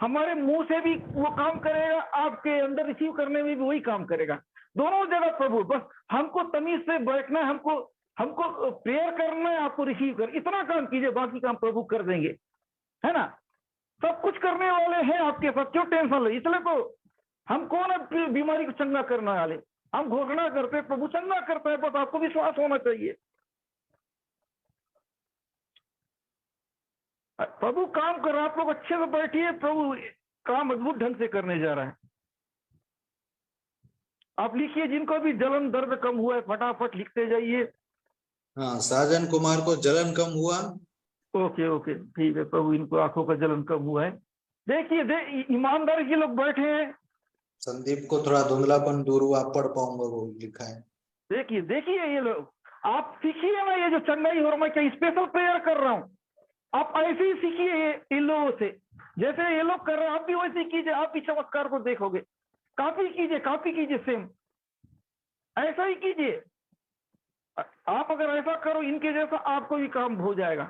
हमारे मुंह से भी वो काम करेगा, आपके अंदर रिसीव करने में भी वही काम करेगा, दोनों जगह प्रभु। बस हमको तमीज से बैठना है, हमको प्रेयर करना है, आपको रिसीव कर, इतना काम कीजिए, बाकी काम प्रभु कर देंगे, है ना। सब कुछ करने वाले हैं आपके साथ, क्यों टेंशन ले। इसलिए तो हम कौन है बीमारी को चंगा करने वाले, हम घोषणा करते, प्रभु चंगा करता है, बस आपको विश्वास होना चाहिए। प्रभु काम कर रहा है, आप लोग अच्छे से बैठिए, प्रभु काम अद्भुत ढंग से करने जा रहा है। आप लिखिए, जिनको भी जलन दर्द कम हुआ है, फटाफट लिखते जाइए। हाँ, साजन कुमार को जलन कम हुआ। ओके ओके, ठीक है, प्रभु इनको आंखों का जलन कम हुआ है। देखिए, ईमानदारी के लोग बैठे हैं। संदीप को थोड़ा धुंधलापन दूर हुआ, पढ़ पाऊंगा, वो लिखा है। देखिए ये लोग, आप सीखिए ना, ये जो चंगाई हो रहा, मैं क्या स्पेशल प्रेयर कर रहा हूँ, आप ऐसे ही सीखिए इन लोगों से, जैसे ये लोग कर रहे हैं, आप भी वैसे ही कीजिए, आप भी चमत्कार को देखोगे। कॉपी कीजिए सेम, ऐसा ही कीजिए। आप अगर ऐसा करो इनके जैसा, आपको भी काम हो जाएगा।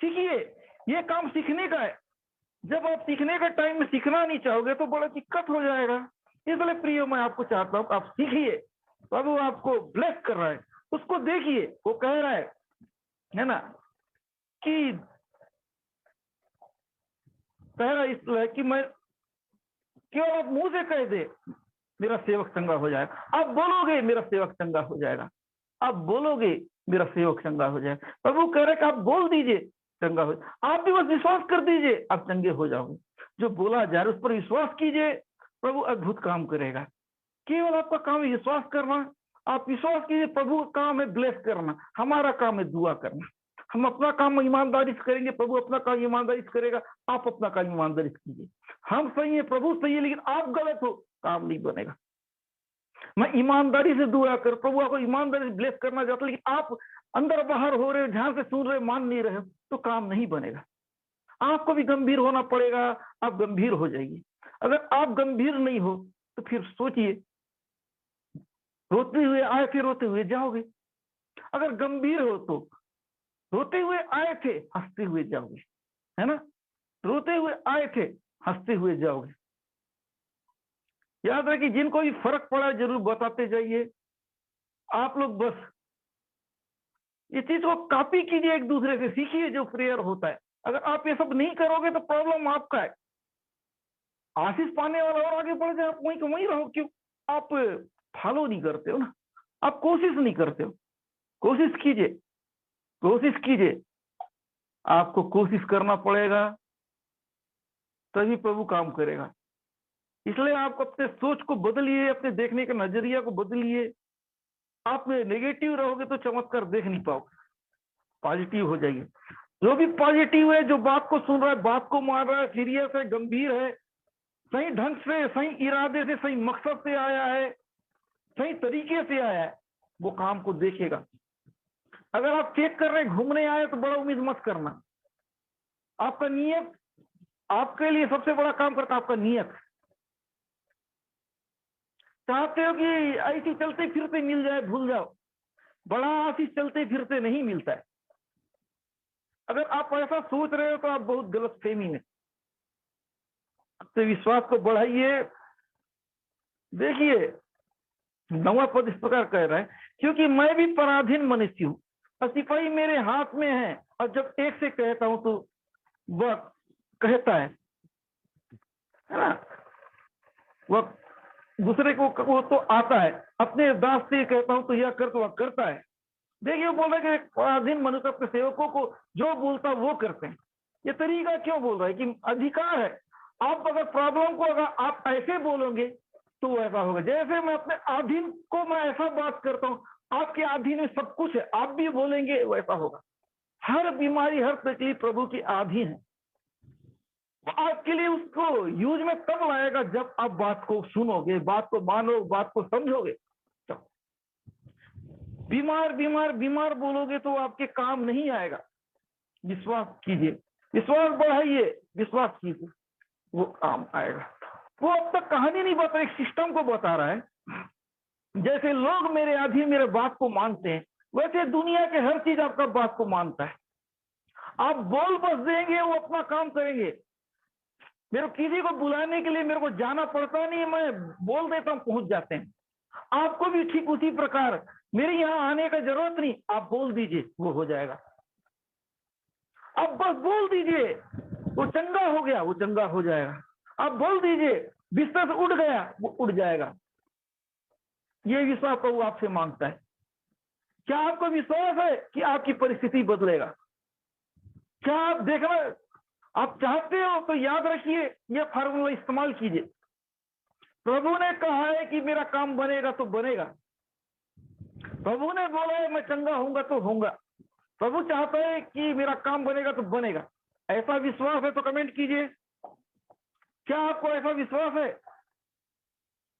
सीखिए, ये काम सीखने का है। जब आप सीखने का टाइम में सीखना नहीं चाहोगे तो बड़ा दिक्कत हो जाएगा। इसलिए प्रियो, मैं आपको चाहता हूँ आप सीखिए, प्रभु आपको ब्लेस कर रहा है, उसको देखिए। वो कह रहा है ना, कि कह रहा है कि मैं केवल आप मुंह से कह दे मेरा सेवक चंगा हो जाएगा, आप बोलोगे मेरा सेवक चंगा हो जाएगा, आप बोलोगे मेरा सेवक चंगा हो जाएगा। प्रभु कह रहे कि आप बोल दीजिए, चंगा हो, आप भी बस विश्वास कर दीजिए, आप चंगे हो जाओगे। जो बोला जा रहा है उस पर विश्वास कीजिए, प्रभु अद्भुत काम करेगा। केवल आपका काम विश्वास करना आप विश्वास कीजिए, प्रभु का काम है ब्लेस करना, हमारा काम है दुआ करना। हम अपना काम ईमानदारी से करेंगे, प्रभु अपना काम ईमानदारी से करेगा। आप अपना काम ईमानदारी से कीजिए। हम सही है, प्रभु सही है, लेकिन आप गलत हो, काम नहीं बनेगा। मैं ईमानदारी से दुआ कर, प्रभु आपको ईमानदारी से ब्लेस करना चाहता, लेकिन आप अंदर बाहर हो रहे, ध्यान से सुन रहे, मान नहीं रहे, तो काम नहीं बनेगा। आपको भी गंभीर होना पड़ेगा, आप गंभीर हो जाइए। अगर आप गंभीर नहीं हो तो फिर सोचिए, रोते हुए आए थे रोते हुए जाओगे। अगर गंभीर हो तो रोते हुए आए थे हंसते हुए जाओगे, है ना? रोते हुए आए थे हंसते हुए जाओगे। याद रखिए, जिनको भी फर्क पड़ा है जरूर बताते जाइए। आप लोग बस इस चीज को कॉपी कीजिए, एक दूसरे से सीखिए जो प्रेयर होता है। अगर आप ये सब नहीं करोगे तो प्रॉब्लम आपका है। आशीष पाने वाला और आगे बढ़ जाए, आप वहीं को वहीं रहो। क्यों? आप फॉलो नहीं करते हो ना, आप कोशिश नहीं करते हो। कोशिश कीजिए, कोशिश कीजिए। आपको कोशिश करना पड़ेगा, तभी प्रभु काम करेगा। इसलिए आप अपने सोच को बदलिए, अपने देखने का नजरिया को बदलिए। आप नेगेटिव रहोगे तो चमत्कार देख नहीं पाओगे। पॉजिटिव हो जाइए। जो भी पॉजिटिव है, जो बात को सुन रहा है, बात को मान रहा है, सीरियस है, गंभीर है, सही ढंग से, सही इरादे से, सही मकसद से आया है, सही तरीके से आया है, वो काम को देखेगा। अगर आप चेक कर रहे घूमने आए तो बड़ा उम्मीद मत करना। आपका नियत आपके लिए सबसे बड़ा काम करता है, आपका नियत। चाहते हो कि ऐसी चलते फिरते मिल जाए, भूल जाओ। बड़ा आशीष चलते फिरते नहीं मिलता है। अगर आप ऐसा सोच रहे हो तो आप बहुत गलत फहमी में। अपने विश्वास को बढ़ाइए। देखिए, 9वां पद इस प्रकार कह रहा है, क्योंकि मैं भी पराधीन मनुष्य हूं और सिपाही मेरे हाथ में है। और जब एक से कहता हूं तो वह कहता है ना, वह दूसरे को वो तो आता है। अपने दास से कहता हूं तो यह कर, तो वह करता है। देखिए, वो बोल रहे कि पराधीन मनुष्य अपने सेवकों को जो बोलता वो करते हैं। ये तरीका क्यों बोल रहा है? कि अधिकार है। आप अगर प्रॉब्लम को अगर आप ऐसे बोलोगे तो ऐसा होगा। जैसे मैं अपने अधीन को मैं ऐसा बात करता हूँ, आपके अधीन में सब कुछ है, आप भी बोलेंगे वैसा होगा। हर बीमारी, हर तकलीफ प्रभु की अधीन है। आपके लिए उसको यूज में तब लाएगा जब आप बात को सुनोगे, बात को मानो, बात को समझोगे। तो बीमार बीमार बीमार बोलोगे तो आपके काम नहीं आएगा। विश्वास कीजिए, विश्वास बढ़ाइए, विश्वास कीजिए, वो काम आएगा। वो अब तक कहानी नहीं बता, एक सिस्टम को बता रहा है। जैसे लोग मेरे अधीन मेरे बात को मानते हैं, वैसे दुनिया के हर चीज आपका बात को मानता है। आप बोल बस देंगे, वो अपना काम करेंगे। मेरे किसी को बुलाने के लिए मेरे को जाना पड़ता नहीं, मैं बोल देता हूँ, पहुंच जाते हैं। आपको भी ठीक उसी प्रकार मेरे यहाँ आने का जरूरत नहीं, आप बोल दीजिए, वो हो जाएगा। आप बस बोल दीजिए, वो चंगा हो गया, वो चंगा हो जाएगा। आप बोल दीजिए, बिस्तर से उड़ गया, वो उड़ जाएगा। ये विश्वास प्रभु आपसे मांगता है। क्या आपको विश्वास है कि आपकी परिस्थिति बदलेगा? क्या आप देखना आप चाहते हो तो याद रखिए, ये फार्मूला इस्तेमाल कीजिए। प्रभु ने कहा है कि मेरा काम बनेगा तो बनेगा। प्रभु ने बोला है मैं चंगा होऊंगा तो होऊंगा। प्रभु चाहता है कि मेरा काम बनेगा तो बनेगा। ऐसा विश्वास है तो कमेंट कीजिए। क्या आपको ऐसा विश्वास है?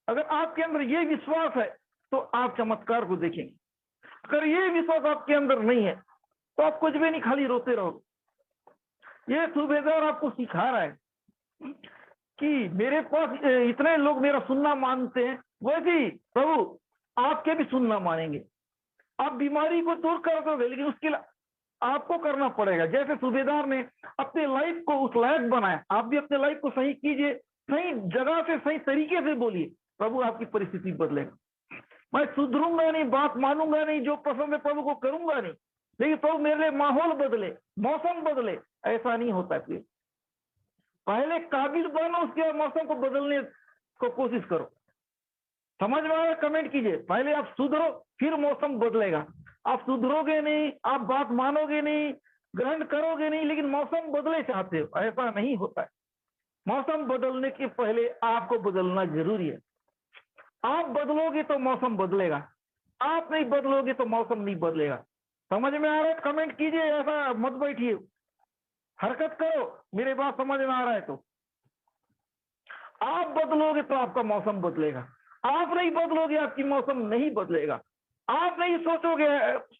अगर आपके अंदर ये विश्वास है तो आप चमत्कार को देखेंगे। अगर ये विश्वास आपके अंदर नहीं है तो आप कुछ भी नहीं, खाली रोते रहोगे। ये सूबेदार आपको सिखा रहा है कि मेरे पास इतने लोग मेरा सुनना मानते हैं, वैसे ही प्रभु आपके भी सुनना मानेंगे। आप बीमारी को दूर कर दोगे, लेकिन उसके लिए आपको करना पड़ेगा। जैसे सूबेदार ने अपने लाइफ को उस लायक बनाया, आप भी अपने लाइफ को सही कीजिए, सही जगह से, सही तरीके से बोलिए, प्रभु आपकी परिस्थिति बदलेगा। मैं सुधरूंगा नहीं, बात मानूंगा नहीं, जो पसंद है प्रभु को करूंगा नहीं, लेकिन प्रभु मेरे लिए माहौल बदले, मौसम बदले, ऐसा नहीं होता। फिर पहले काबिल बनो, उसके बाद मौसम को बदलने को कोशिश करो। समझ में आया? कमेंट कीजिए। पहले आप सुधरो, फिर मौसम बदलेगा। आप सुधरोगे नहीं, आप बात मानोगे नहीं, ग्रहण करोगे नहीं, लेकिन मौसम बदले चाहते हो, ऐसा नहीं होता है। मौसम बदलने के पहले आपको बदलना जरूरी है। आप बदलोगे तो मौसम बदलेगा। आप नहीं बदलोगे तो मौसम नहीं बदलेगा। समझ में आ रहा है? कमेंट कीजिए, ऐसा मत बैठिए, हरकत करो। मेरे बात समझ में आ रहा है तो आप बदलोगे तो आपका मौसम बदलेगा। आप नहीं बदलोगे आपकी मौसम नहीं बदलेगा। आप नहीं सोचोगे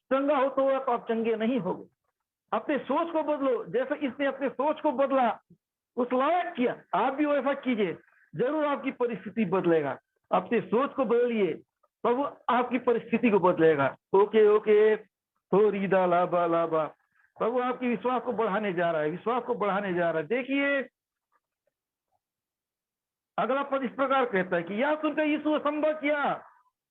चंगा हो तो आप चंगे नहीं होगे। अपने सोच को बदलो, जैसे इसने अपने सोच को बदला, उस लायक किया, आप भी वैसा कीजिए, जरूर आपकी परिस्थिति बदलेगा। अपनी सोच को बदलिए, प्रभु आपकी परिस्थिति को बदलेगा। ओके ओके, हो रीदा लाबा लाबा, प्रभु आपकी विश्वास को बढ़ाने जा रहा है, विश्वास को बढ़ाने जा रहा है। देखिए अगला पद इस प्रकार कहता है कि यह सुनकर यीशु संभव किया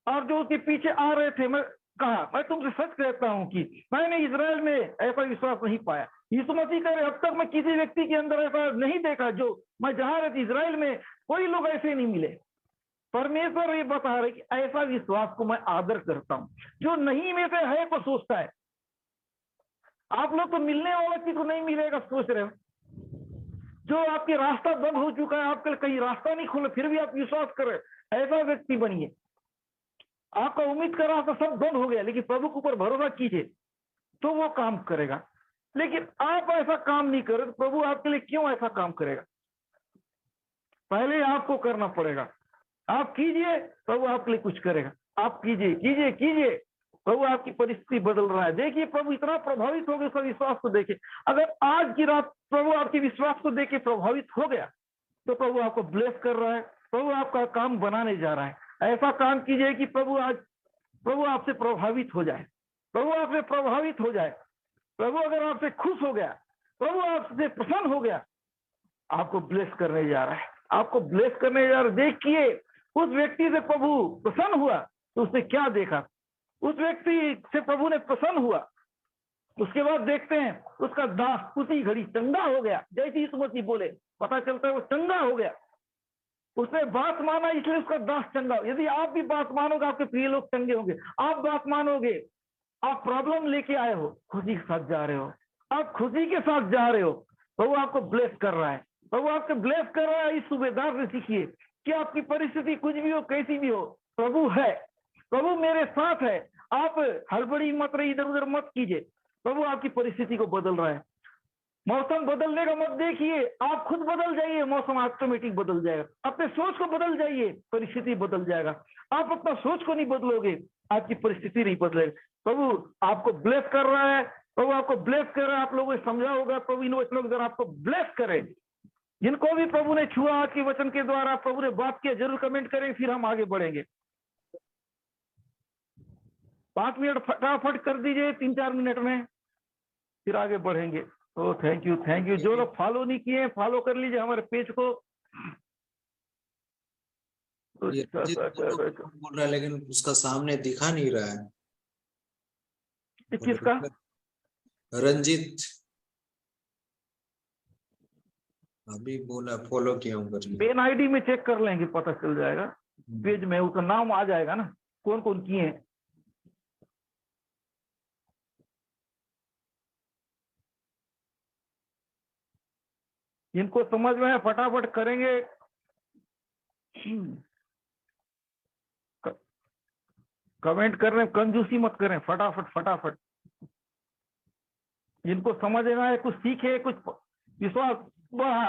और जो उसके पीछे आ रहे थे, मैं कहा, मैं तुमसे सच कहता हूं कि मैंने इजराइल में ऐसा विश्वास नहीं पाया। यीशु मसीह कह रहे, अब तक मैं किसी व्यक्ति के अंदर ऐसा नहीं देखा, जो मैं जहां रहती इजराइल में कोई लोग ऐसे नहीं मिले। परमेश्वर ये बता रहे कि ऐसा विश्वास को मैं आदर करता हूं, जो नहीं में से है को सोचता है। आप लोग तो मिलने वाला चीज को नहीं मिलेगा सोच रहे हो, जो आपके रास्ता बंद हो चुका है, आपके कहीं रास्ता नहीं खुला, फिर भी आप विश्वास कर रहे, ऐसा व्यक्ति बनिए। आपका उम्मीद का रास्ता सब बंद हो गया, लेकिन प्रभु के ऊपर भरोसा कीजिए तो वो काम करेगा। लेकिन आप ऐसा काम नहीं कर रहे, प्रभु आपके लिए क्यों ऐसा काम करेगा? पहले आपको करना पड़ेगा। आप कीजिए, प्रभु आपके लिए कुछ करेगा। आप कीजिए कीजिए कीजिए, प्रभु आपकी परिस्थिति बदल रहा है। देखिए प्रभु इतना प्रभावित हो गया उसका विश्वास को देखे। अगर आज की रात प्रभु आपके विश्वास को देखे प्रभावित हो गया तो प्रभु आपको ब्लेस कर रहा है, प्रभु आपका काम बनाने जा रहा है। ऐसा काम कीजिए कि प्रभु आपसे प्रभावित हो जाए, प्रभु आपसे प्रभावित हो जाए। प्रभु अगर आपसे खुश हो गया, प्रभु आपसे प्रसन्न हो गया, आपको ब्लेस करने जा रहा है, आपको ब्लेस करने जा रहा है। देखिए उस व्यक्ति से प्रभु प्रसन्न हुआ तो उसने क्या देखा? उस व्यक्ति से प्रभु ने प्रसन्न हुआ, उसके बाद देखते हैं उसका दास उसी घड़ी चंगा हो गया। जैसे यीशु मसीह बोले, पता चलता है वो चंगा हो गया। उसने बात माना इसलिए उसका दास चंगा। यदि आप भी बात मानोगे, आपके प्रिय लोग चंगे होंगे। आप बात मानोगे, आप प्रॉब्लम लेके आए हो, खुशी के साथ जा रहे हो, आप खुशी के साथ जा रहे हो, प्रभु आपको ब्लेस कर रहा है, प्रभु आपको ब्लेस कर रहा है। इस सूबेदार से सीखिए कि आपकी परिस्थिति कुछ भी हो, कैसी भी हो, प्रभु है, प्रभु मेरे साथ है। आप हड़बड़ी मत रही, इधर उधर मत कीजिए, प्रभु आपकी परिस्थिति को बदल रहा है। मौसम बदलने का मत देखिए, आप खुद बदल जाइए, मौसम ऑटोमेटिक बदल जाएगा। अपने सोच को बदल जाइए, परिस्थिति बदल जाएगा। आप अपना सोच को नहीं बदलोगे, आपकी परिस्थिति नहीं बदलेगी। प्रभु आपको ब्लेस कर रहा है, प्रभु आपको ब्लेस कर रहा है। आप लोगों ने समझा होगा, प्रभु इन वचनों के द्वारा आपको ब्लेस करे। जिनको भी प्रभु ने छुआ आज के वचन के द्वारा, प्रभु ने बात किया, जरूर कमेंट करें, फिर हम आगे बढ़ेंगे। 5 मिनट फटाफट कर दीजिए, 3-4 मिनट में, फिर आगे बढ़ेंगे। तो थैंक यू थैंक यू। जो लोग फॉलो नहीं किए फॉलो कर लीजिए हमारे पेज को। बोल रहा है लेकिन उसका सामने दिखा नहीं रहा है। किसका? रंजीत अभी बोला फॉलो किया हूँ। पेन आईडी में चेक कर लेंगे, पता चल जाएगा, पेज में उसका नाम आ जाएगा ना, कौन कौन किए हैं। इनको समझ में है फटाफट करेंगे। कमेंट कर रहे हैं, कंजूसी मत करें, फटाफट फटाफट। जिनको समझ में आए, कुछ सीखे, कुछ विश्वास बढ़ा।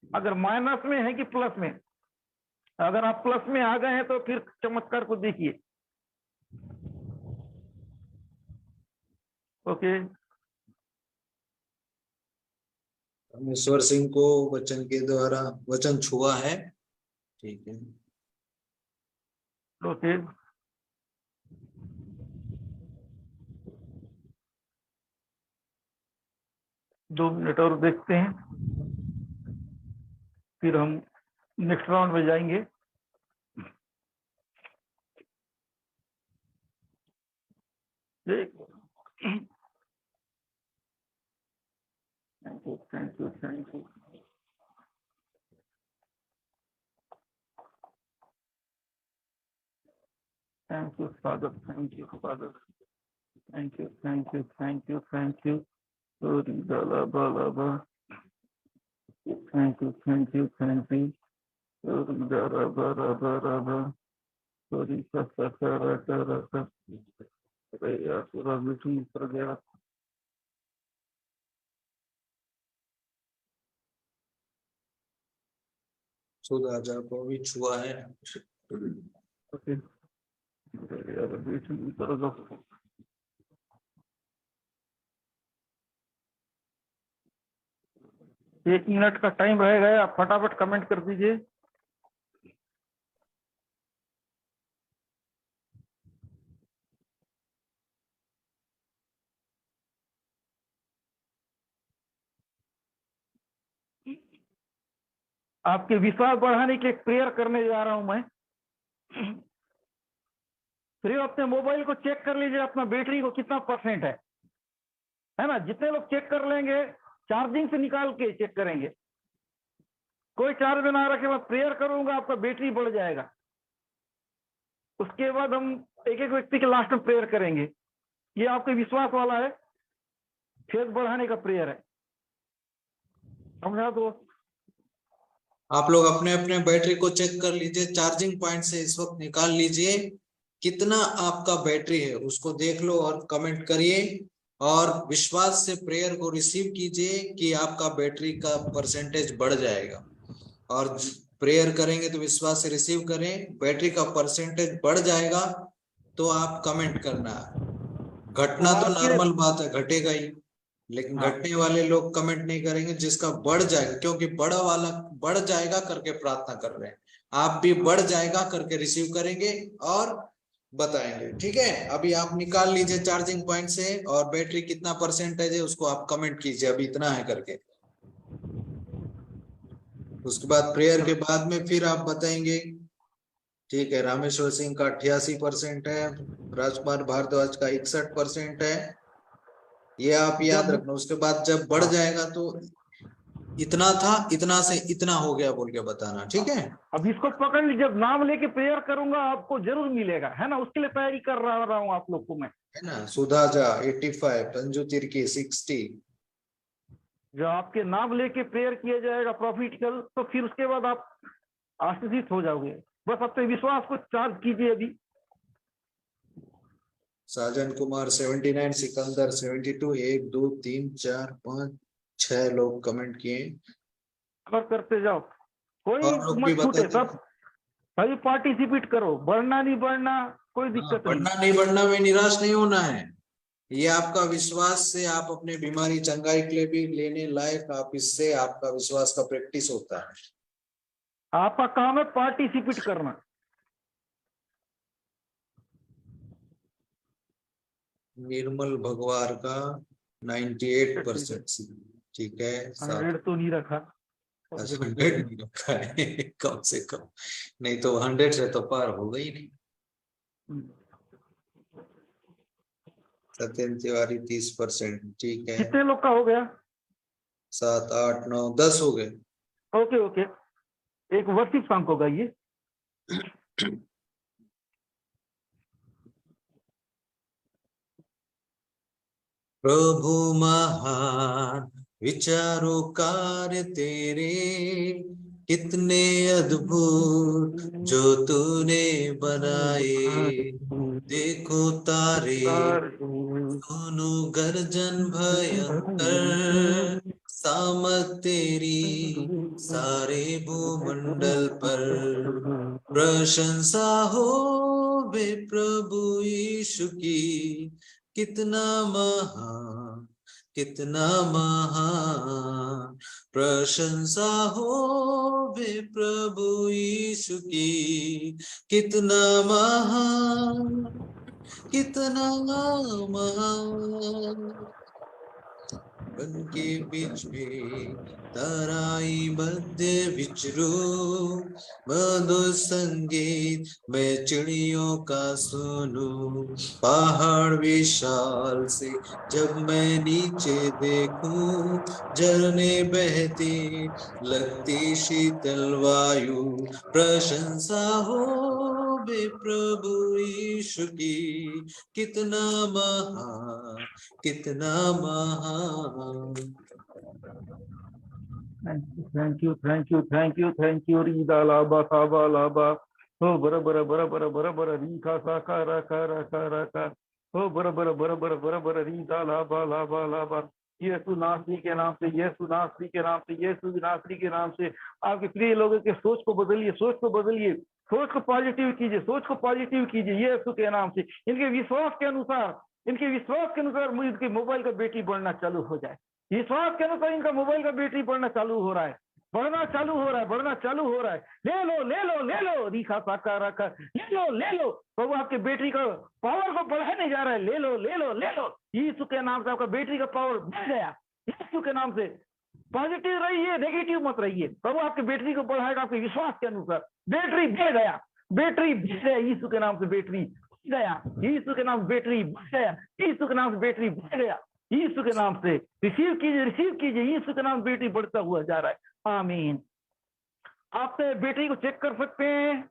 अगर माइनस में है कि प्लस में, अगर आप प्लस में आ गए हैं तो फिर चमत्कार को देखिए। ओके, परमेश्वर सिंह को वचन के द्वारा वचन छुआ है, ठीक है। ओके, दो मिनट और देखते हैं, फिर हम नेक्स्ट राउंड में जाएंगे। Thank you thank you thank you. Thank you father, thank you father, thank you thank you thank you thank you. Thank you thank you thank you. Sorry अरे यार पूरा मीटिंग कर गया। सुधा को भी छुआ है। ओके यार मीटिंग कर दो। 1 मिनट का टाइम रह गया, आप फटाफट कमेंट कर दीजिए। आपके विश्वास बढ़ाने की एक प्रेयर करने जा रहा हूं मैं। फिर अपने मोबाइल को चेक कर लीजिए, अपना बैटरी को कितना परसेंट है ना। जितने लोग चेक कर लेंगे, चार्जिंग से निकाल के चेक करेंगे, कोई चार्ज में ना रखे, मैं प्रेयर करूंगा, आपका बैटरी बढ़ जाएगा। उसके बाद हम एक एक व्यक्ति के लास्ट में प्रेयर करेंगे। ये आपके विश्वास वाला है, फेथ बढ़ाने का प्रेयर है, समझा। तो आप लोग अपने अपने बैटरी को चेक कर लीजिए, चार्जिंग पॉइंट से इस वक्त निकाल लीजिए कितना आपका बैटरी है, उसको देख लो और कमेंट करिए। और विश्वास से प्रेयर को रिसीव कीजिए कि आपका बैटरी का परसेंटेज बढ़ जाएगा। और प्रेयर करेंगे तो विश्वास से रिसीव करें, बैटरी का परसेंटेज बढ़ जाएगा तो आप कमेंट करना। घटना तो नॉर्मल बात है, घटेगा ही, लेकिन घटने वाले लोग कमेंट नहीं करेंगे। जिसका बढ़ जाएगा, क्योंकि बड़ा वाला बढ़ जाएगा करके प्रार्थना कर रहे हैं, आप भी बढ़ जाएगा करके रिसीव करेंगे और बताएंगे। ठीक है, अभी आप निकाल लीजिए चार्जिंग पॉइंट से और बैटरी कितना परसेंटेज है उसको आप कमेंट कीजिए, अभी इतना है करके। उसके बाद प्रेयर के बाद में फिर आप बताएंगे। ठीक है, रामेश्वर सिंह का 88% है, राजकुमार भारद्वाज का 61% है, ये आप याद रखना। उसके बाद जब बढ़ जाएगा तो इतना था, इतना से इतना हो गया बोल के बताना। ठीक है, अब इसको पकड़ लीजिए, जब नाम लेके प्रेयर करूंगा आपको जरूर मिलेगा, है ना। उसके लिए तैयारी कर रहा हूँ आप लोग को मैं, है ना। सुधा झा 85, पंजू तिर्की 60। जब आपके नाम लेके प्रेयर किया जाएगा प्रॉफिटिकल, तो फिर उसके बाद आप आशीषित हो जाओगे। बस अपने विश्वास को चार्ज कीजिए अभी। साजन कुमार 79, सिकंदर 72, 1 2 3 4 5 6 लोग कमेंट किए। अगर करते जाओ, कोई और लोग भी मत छूटे, बताते। सब सभी पार्टिसिपेट करो। बढ़ना नहीं बढ़ना कोई दिक्कत नहीं। बढ़ना नहीं बढ़ना में निराश नहीं होना है। ये आपका विश्वास से आप अपने बीमारी चंगाई के लिए भी लेने लायक, आप इससे आपका विश्वास का प्रैक्टिस होता है। आपका काम है पार्टिसिपेट करना। निर्मल भगवान का 98%। ठीक है, 100 तो नहीं रखा। 100 नहीं रखा है कम से कम, नहीं तो 100 से तो पार हो गई नहीं। सत्येंद्र तिवारी 30%। ठीक है, कितने लोग का हो गया? 7 8 9 10 हो गए। ओके ओके, एक वर्शिप सॉन्ग होगा ये। प्रभु महान विचारों कार्य तेरे, कितने अद्भुत जो तूने बनाए। देखो तारे, सुनो गर्जन भयंकर, सामत तेरी सारे भूमंडल पर। प्रशंसा हो वे प्रभु यीशु की, कितना महान कितना महान। प्रशंसा हो वे प्रभु यीशु की, कितना महान कितना महान। वन के बीच में तराई मध्य विचरू, मधुर संगीत मैं चिड़ियों का सुनूं। पहाड़ विशाल से जब मैं नीचे देखूं, झरने बहती लगती शीतल वायु। प्रशंसा हो वे प्रभु यीशु की, कितना महान कितना महान। Thank you thank you thank you thank you Rida लाबा साबा लाबा। हो बराबर बराबर बराबर री खा सा खा रा खा रा खा रा खा हो बराबर बराबर बराबर री दा ला बा यीशु नासरी के नाम से, यीशु नासरी के नाम से, यीशु नासरी के नाम से आपके प्रिय लोगों के सोच को बदलिए, सोच को बदलिए, सोच को पॉजिटिव कीजिए, सोच को पॉजिटिव कीजिए यीशु के नाम से। इनके विश्वास के अनुसार मुझे इनके मोबाइल का बैटरी बढ़ना चालू हो जाए। विश्वास के अनुसार इनका मोबाइल का बैटरी बढ़ना चालू हो रहा है, बढ़ना चालू हो रहा है, बढ़ना चालू हो रहा है। ले लो ले लो ले लो रीखा साका रखा, ले लो प्रभु आपके बैटरी का पावर को बढ़ाने जा रहा है। ले लो ले लो ले लो यीशु के नाम से आपका बैटरी का पावर बढ़ गया। यीशु के नाम से पॉजिटिव रहिए, नेगेटिव मत रहिए। प्रभु आपके बैटरी को बढ़ाएगा आपके विश्वास के अनुसार। बैटरी बढ़ गया, बैटरी बढ़ गया यीशु के नाम से, बैटरी बढ़ गया यीशु के नाम से, बैटरी बढ़ गया यीशु के नाम से, बैटरी बढ़ गया यीशु के नाम से। रिसीव कीजिए यीशु के नाम बैटरी बढ़ता हुआ जा रहा है। आमीन। आप बैटरी को चेक कर सकते हैं,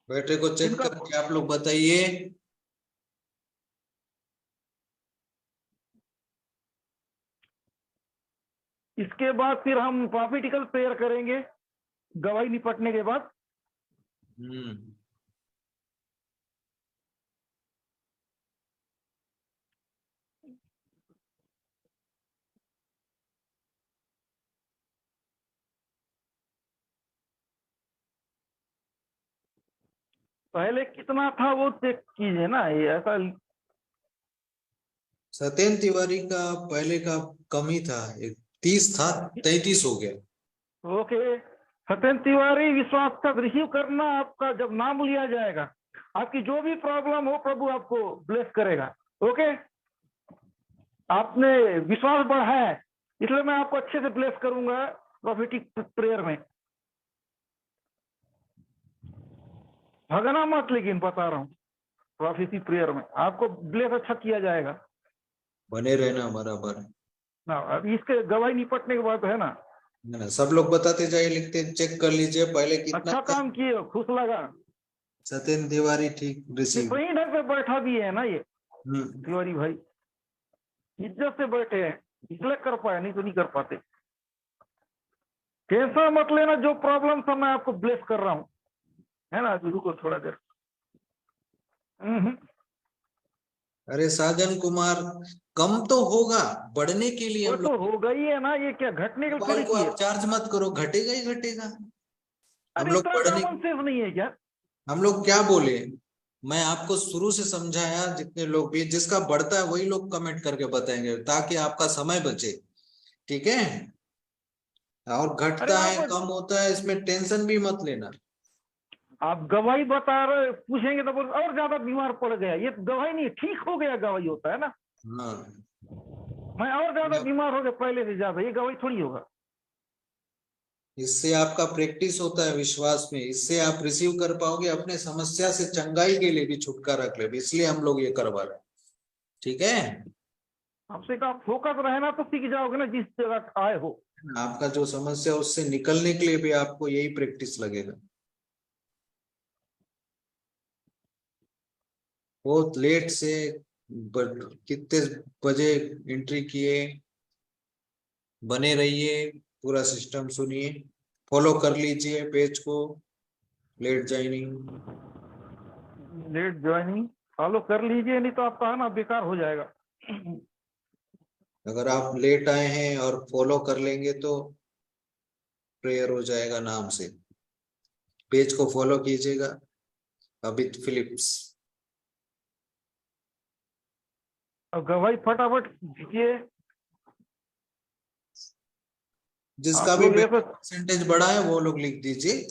बैटरी को चेक करके आप लोग बताइए। इसके बाद फिर हम प्रॉफिटिकल प्रेयर करेंगे गवाही निपटने के बाद। पहले कितना था वो चेक कीजिए ना, ये ऐसा। सत्येंद्र तिवारी का पहले का कम ही था, 30 था, 33 हो गया। ओके, सत्येंद्र तिवारी विश्वास का रिसीव करना, आपका जब नाम लिया जाएगा आपकी जो भी प्रॉब्लम हो प्रभु आपको ब्लेस करेगा। ओके, आपने विश्वास बढ़ाया है इसलिए मैं आपको अच्छे से ब्लेस करूंगा प्रॉफिटिक प्रेयर में। भगना मत, लेकिन बता रहा हूँ प्रॉफिटिक प्रेयर में आपको ब्लेस अच्छा किया जाएगा। बने रहना बराबर ना अब इसके गवाही निपटने के बाद है ना, सब लोग बताते जाइए, लिखते चेक कर लीजिए पहले कितना अच्छा काम किए, खुश लगा। सत्येंद्र तिवारी ठीक रिसीव सही ढंग से बैठा भी है ना ये तिवारी भाई, इज्जत से बैठे हैं इसलिए कर पाए, नहीं तो नहीं कर पाते। कैसा मत लेना, जो प्रॉब्लम था मैं आपको ब्लेस कर रहा हूँ, है ना। रुको थोड़ा देर। अरे साजन कुमार, कम तो होगा, बढ़ने के लिए वो हम तो लोग हो गई है ना, ये क्या घटने के मोबाइल को थोड़ी आप चार्ज मत करो, घटेगा ही घटेगा। हम अरे लोग इतना बढ़ने, कॉमन सेंस नहीं है क्या? हम लोग क्या बोले, मैं आपको शुरू से समझाया, जितने लोग भी, जिसका बढ़ता है वही लोग कमेंट करके बताएंगे ताकि आपका समय बचे, ठीक है। और घटता है कम होता है इसमें टेंशन भी मत लेना। आप गवाही बता रहे, पूछेंगे तो बोल और ज्यादा बीमार पड़ गया, ये तो गवाही नहीं, ठीक हो गया गवाही होता है ना। हाँ, मैं और ज्यादा बीमार हो गया पहले से ज्यादा, ये गवाही थोड़ी होगा। इससे आपका प्रैक्टिस होता है विश्वास में, इससे आप रिसीव कर पाओगे, अपने समस्या से चंगाई के लिए भी छुटकारा के लिए, इसलिए हम लोग ये करवा रहे हैं, ठीक है। आपसे कहा फोकस रहना तो सीख जाओगे ना, जिस जगह आए हो। आपका जो समस्या उससे निकलने के लिए भी आपको यही प्रैक्टिस लगेगा। बहुत लेट से कितने बजे एंट्री किए, बने रहिए, पूरा सिस्टम सुनिए, फॉलो कर लीजिए पेज को। लेट ज्वाइनिंग फॉलो कर लीजिए, नहीं तो आपका आना बेकार हो जाएगा। अगर आप लेट आए हैं और फॉलो कर लेंगे तो प्रेयर हो जाएगा नाम से। पेज को फॉलो कीजिएगा, अमित फिलिप्स। अब गवाही फटाफट दीजिए। जिसका भी परसेंटेज बढ़ा है वो लोग लिख दीजिए,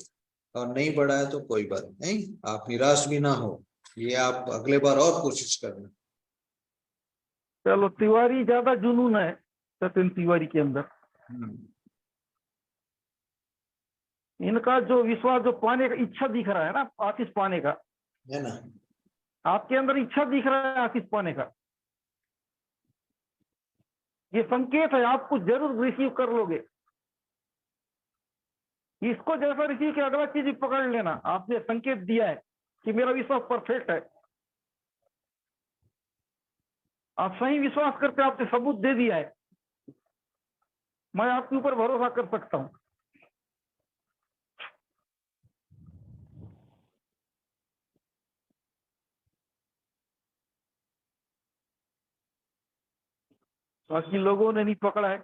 और नहीं बढ़ा है तो कोई बात नहीं, आप निराश भी ना हो, ये आप अगले बार और कोशिश करना। चलो, तिवारी ज्यादा जुनून है सत्येंद्र तिवारी के अंदर। इनका जो विश्वास, जो पाने का इच्छा दिख रहा है ना, आशीष पाने का है ना, आपके अंदर इच्छा दिख रहा है आशीष पाने का, ये संकेत है, आपको जरूर रिसीव कर लोगे। इसको जैसा रिसीव किया अगला चीज पकड़ लेना। आपने संकेत दिया है कि मेरा विश्वास परफेक्ट है, आप सही विश्वास करते, आपने सबूत दे दिया है, मैं आपके ऊपर भरोसा कर सकता हूं। बाकी लोगों ने नहीं पकड़ा है,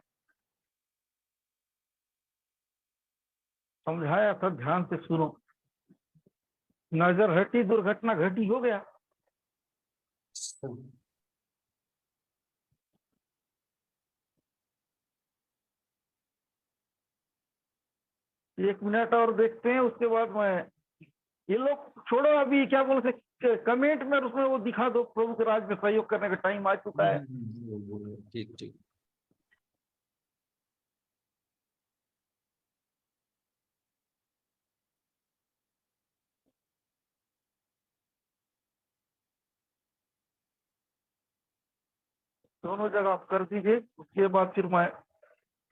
समझाया था ध्यान से सुनो, नजर हटी दुर्घटना घटी, हो गया। एक मिनट और देखते हैं, उसके बाद मैं, ये लोग छोड़ो अभी, क्या बोलते, कमेंट में उसमें वो दिखा दो, प्रभु के राज में सहयोग करने का टाइम आ चुका है। ठीक ठीक। दोनों जगह आप कर दीजिए, उसके बाद फिर मैं,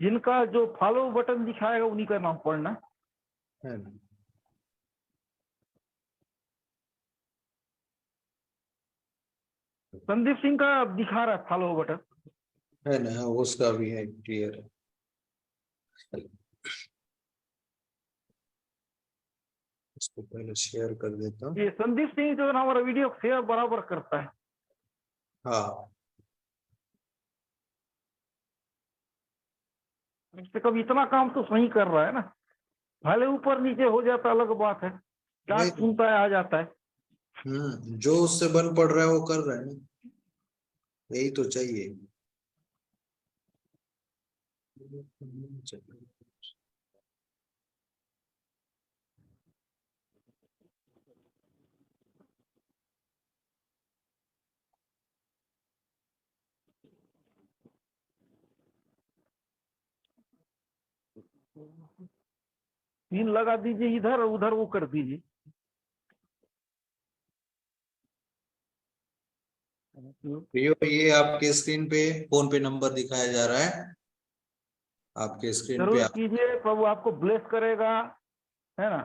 जिनका जो फॉलो बटन दिखाएगा उन्हीं का नाम पढ़ना है। संदीप सिंह का दिखा रहा है फॉलो बटन, है ना, हाँ, उसका भी है, क्लियर है। इसको पहले शेयर कर देता हूँ। ये संदीप सिंह जो है ना, हमारा वीडियो शेयर बराबर करता है। हाँ, इससे कभी इतना काम तो सही कर रहा है ना, भले ऊपर नीचे हो जाता अलग बात है, क्या सुनता है आ जाता है। जो उससे बन पड़ रहा है वो कर रहा है ना, यही तो चाहिए। पिन लगा दीजिए इधर, उधर वो कर दीजिए। ये आपके स्क्रीन पे फोन पे नंबर दिखाया जा रहा है, आपके स्क्रीन पे जरूर कीजिए, प्रभु आपको ब्लेस करेगा, है ना।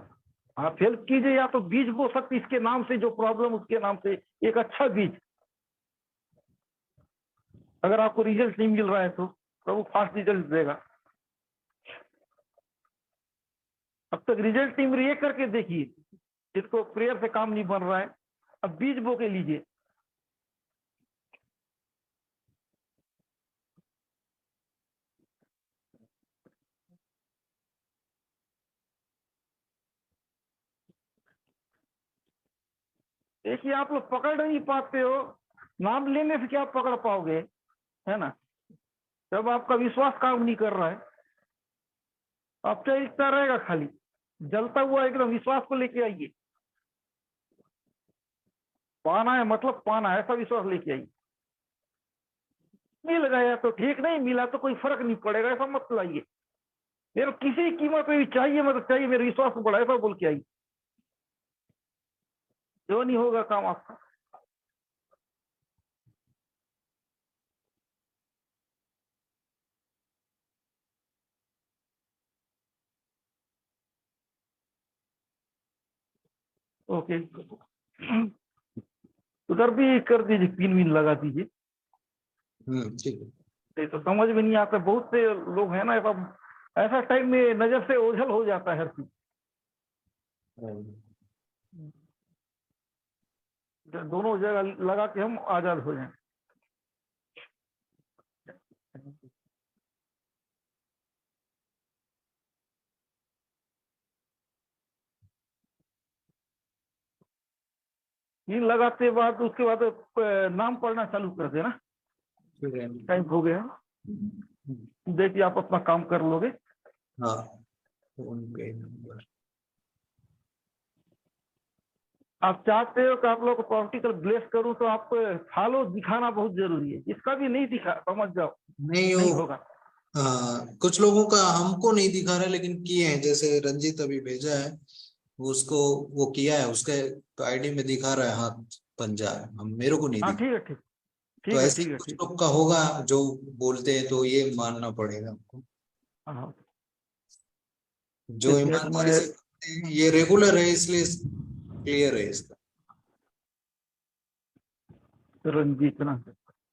आप हेल्प कीजिए, या तो बीज बो सकते इसके नाम से, जो प्रॉब्लम उसके नाम से एक अच्छा बीज, अगर आपको रिजल्ट नहीं मिल रहा है तो प्रभु फास्ट रिजल्ट देगा। अब तक रिजल्ट नहीं मिल रही है, करके देखिए, जिसको प्रेयर से काम नहीं बन रहा है, अब बीज बो के लीजिए। देखिए आप लोग पकड़ नहीं पाते हो, नाम लेने से क्या पकड़ पाओगे, है ना। जब आपका विश्वास काम नहीं कर रहा है, आप चलता रहेगा, खाली जलता हुआ एकदम विश्वास को लेके आइए। पाना है मतलब पाना है, ऐसा विश्वास लेके आइए। मिल गया तो ठीक, नहीं मिला तो कोई फर्क नहीं पड़ेगा, ऐसा मत लाइए। मेरे किसी कीमत पे भी चाहिए, मतलब चाहिए, मेरे विश्वास को बड़ा, ऐसा बोल के आइए, जो नहीं होगा काम आपका। ओके, उधर भी कर दीजिए, पिन विन लगा दीजिए। ठीक है। नहीं तो समझ में नहीं आता, बहुत से लोग हैं ना, ऐसा ऐसा टाइम में नजर से ओझल हो जाता है हर चीज। दोनों जगह लगा के हम आजाद हो जाएं। पिन लगाते बाद उसके बाद नाम पढ़ना चालू कर देना। टाइम हो गया, देखिए आप अपना काम कर लोगे। हाँ, उनके नंबर आप चाहते हो कि आप लोग को प्रॉपर्टिकल ब्लेस करूं, तो आप फॉलो दिखाना बहुत जरूरी है। इसका भी नहीं दिखा, समझ जाओ, नहीं होगा। कुछ लोगों का हमको नहीं दिखा रहा, लेकिन किए हैं, जैसे रंजीत अभी भेजा है, उसको वो किया है, उसके आईडी में दिखा रहा है हाथ पंजा, हम मेरे को नहीं हाँ दिखा। ठीक है, ठीक, तो ठीक है, ऐसे ठीक है, कुछ ठीक। लोग का होगा जो बोलते हैं, तो ये मानना पड़ेगा हमको। हाँ, जो एक मिनट ईमानदारी में, से करते हैं, ये रेगुलर है, इसलिए क्लियर है इसका। रंजीत ना,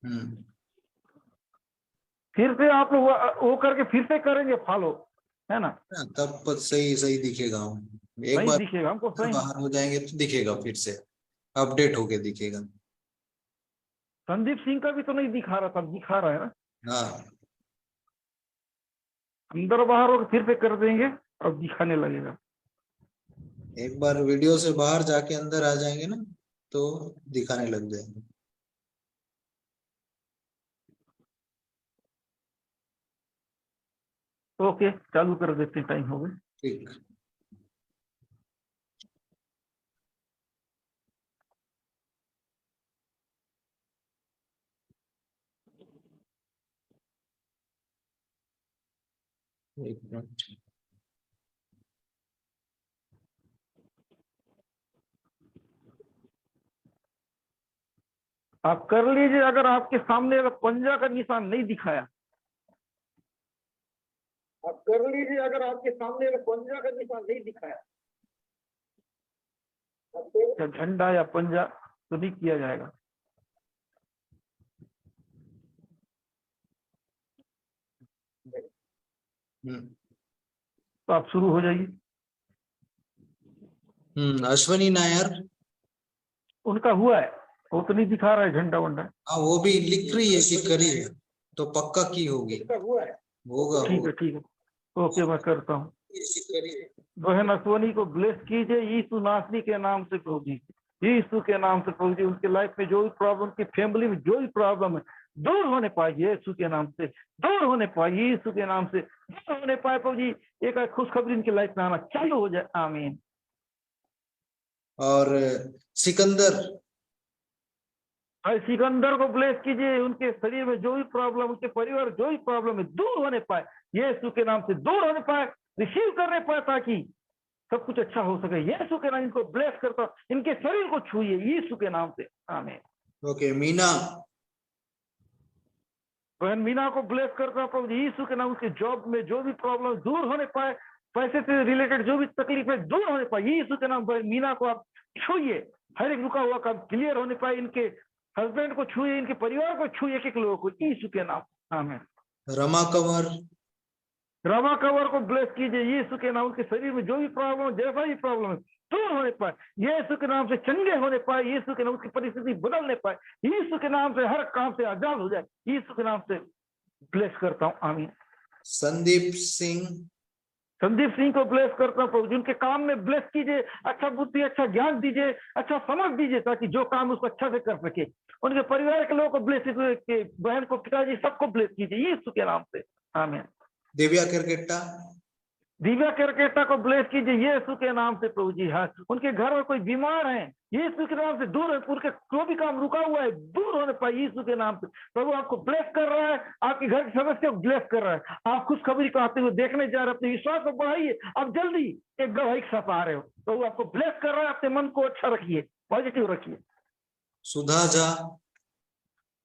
हम्म फिर से आप लोग वो करके फिर से करेंगे फॉलो, है ना। तब सही सही दिखेगा। एक नहीं बार दिखेगा हमको सही। बाहर हो जाएंगे तो दिखेगा, फिर से अपडेट होके दिखेगा। संदीप सिंह का भी तो नहीं दिखा रहा था, दिखा रहा है ना। हाँ, अंदर बाहर होकर फिर पे कर देंगे और दिखाने लगेगा। एक बार वीडियो से बाहर जाके अंदर आ जाएंगे ना तो दिखाने लग जाएंगे। ओके, चालू कर देते हैं, टाइम हो गया। ठीक। एक मिनट। आप कर लीजिए, अगर आपके सामने अगर पंजा का निशान नहीं दिखाया, आप कर लीजिए, अगर आपके सामने अगर पंजा का निशान नहीं दिखाया, तो झंडा या पंजा तो नहीं किया जाएगा। तो आप शुरू हो जाइए। अश्वनी नायर, उनका हुआ है, वो तो नहीं दिखा रहा है झंडा वंडा। हाँ वो भी लिख रही है कि करी है, तो पक्का की होगी। उनका हुआ है, होगा। ठीक है ठीक है, ओके मैं करता हूँ। बहन अश्वनी को ब्लेस कीजिए यीशु नासरी के नाम से प्रभु जी, यीशु के नाम से प्रभु जी। उनके लाइफ में जो भी प्रॉब्लम, की फैमिली में जो भी प्रॉब्लम है, दूर होने पाए यीशु के नाम से, दूर होने पाए यीशु के नाम से, दूर होने पाए प्रभु जी। एक खुशखबरी इनकी लाइफ में आना चालू हो जाए, आमीन। और सिकंदर, सिकंदर को ब्लेस कीजिए, उनके शरीर में जो भी प्रॉब्लम, उनके परिवार जो भी प्रॉब्लम है, दूर होने पाए यीशु के नाम से, दूर होने पाए, रिसीव करने पाए, ताकि सब कुछ अच्छा हो सके। यीशु के नाम इनको ब्लेस करता हूं, इनके शरीर को छूइए यीशु के नाम से, आमीन। ओके। मीना, बहन मीना को ब्लेस करता हूं प्रभु जी, यीशु के नाम, उसके जॉब में जो भी प्रॉब्लम दूर होने पाए, पैसे से रिलेटेड जो भी तकलीफ है दूर होने पाए यीशु के नाम। बहन मीना को आप छूइए, हर एक रुका हुआ काम क्लियर होने पाए, इनके हस्बैंड को छूइए, इनके परिवार को छूइए, एक लोगों को यीशु के नाम, आमीन। रमा कंवर, रमा कंवर को ब्लेस कीजिए यीशु के नाम, के शरीर में जो भी प्रॉब्लम, जैसा भी प्रॉब्लम है दूर होने पाए यीशु के नाम से, चंगे होने पाए यीशु के नाम, उसकी परिस्थिति बदलने पाए यीशु के नाम से, हर काम से आजाद हो जाए यीशु के नाम से ब्लेस करता हूँ, आमीन। संदीप सिंह, संदीप सिंह को ब्लेस करता हूँ प्रभु जी, उनके काम में ब्लेस कीजिए, अच्छा बुद्धि, अच्छा ज्ञान दीजिए, अच्छा समझ दीजिए, ताकि जो काम उसको अच्छा से कर सके। उनके परिवार के लोगों को ब्लेस कीजिए, बहन को, पिताजी सबको ब्लेस कीजिए यीशु के नाम से, आमीन। दिव्या केरकेट्टा, दिव्या केरकेटा को ब्लेस कीजिए यीशु के नाम से प्रभु जी। हाँ, उनके घर में कोई बीमार है यीशु के नाम से दूर है, उनके जो भी काम रुका हुआ है दूर होने पाए यीशु के नाम से। प्रभु आपको ब्लेस कर रहा है, आपके घर के सदस्य को ब्लेस कर रहा है। आप खुशखबरी को आते हुए देखने जा रहे हैं, अपने विश्वास को बढ़ाइए, आप जल्दी एक गवाही के साथ आ रहे हो। प्रभु आपको ब्लेस कर रहा है, अपने मन को अच्छा रखिए, पॉजिटिव रखिए। सुधा झा,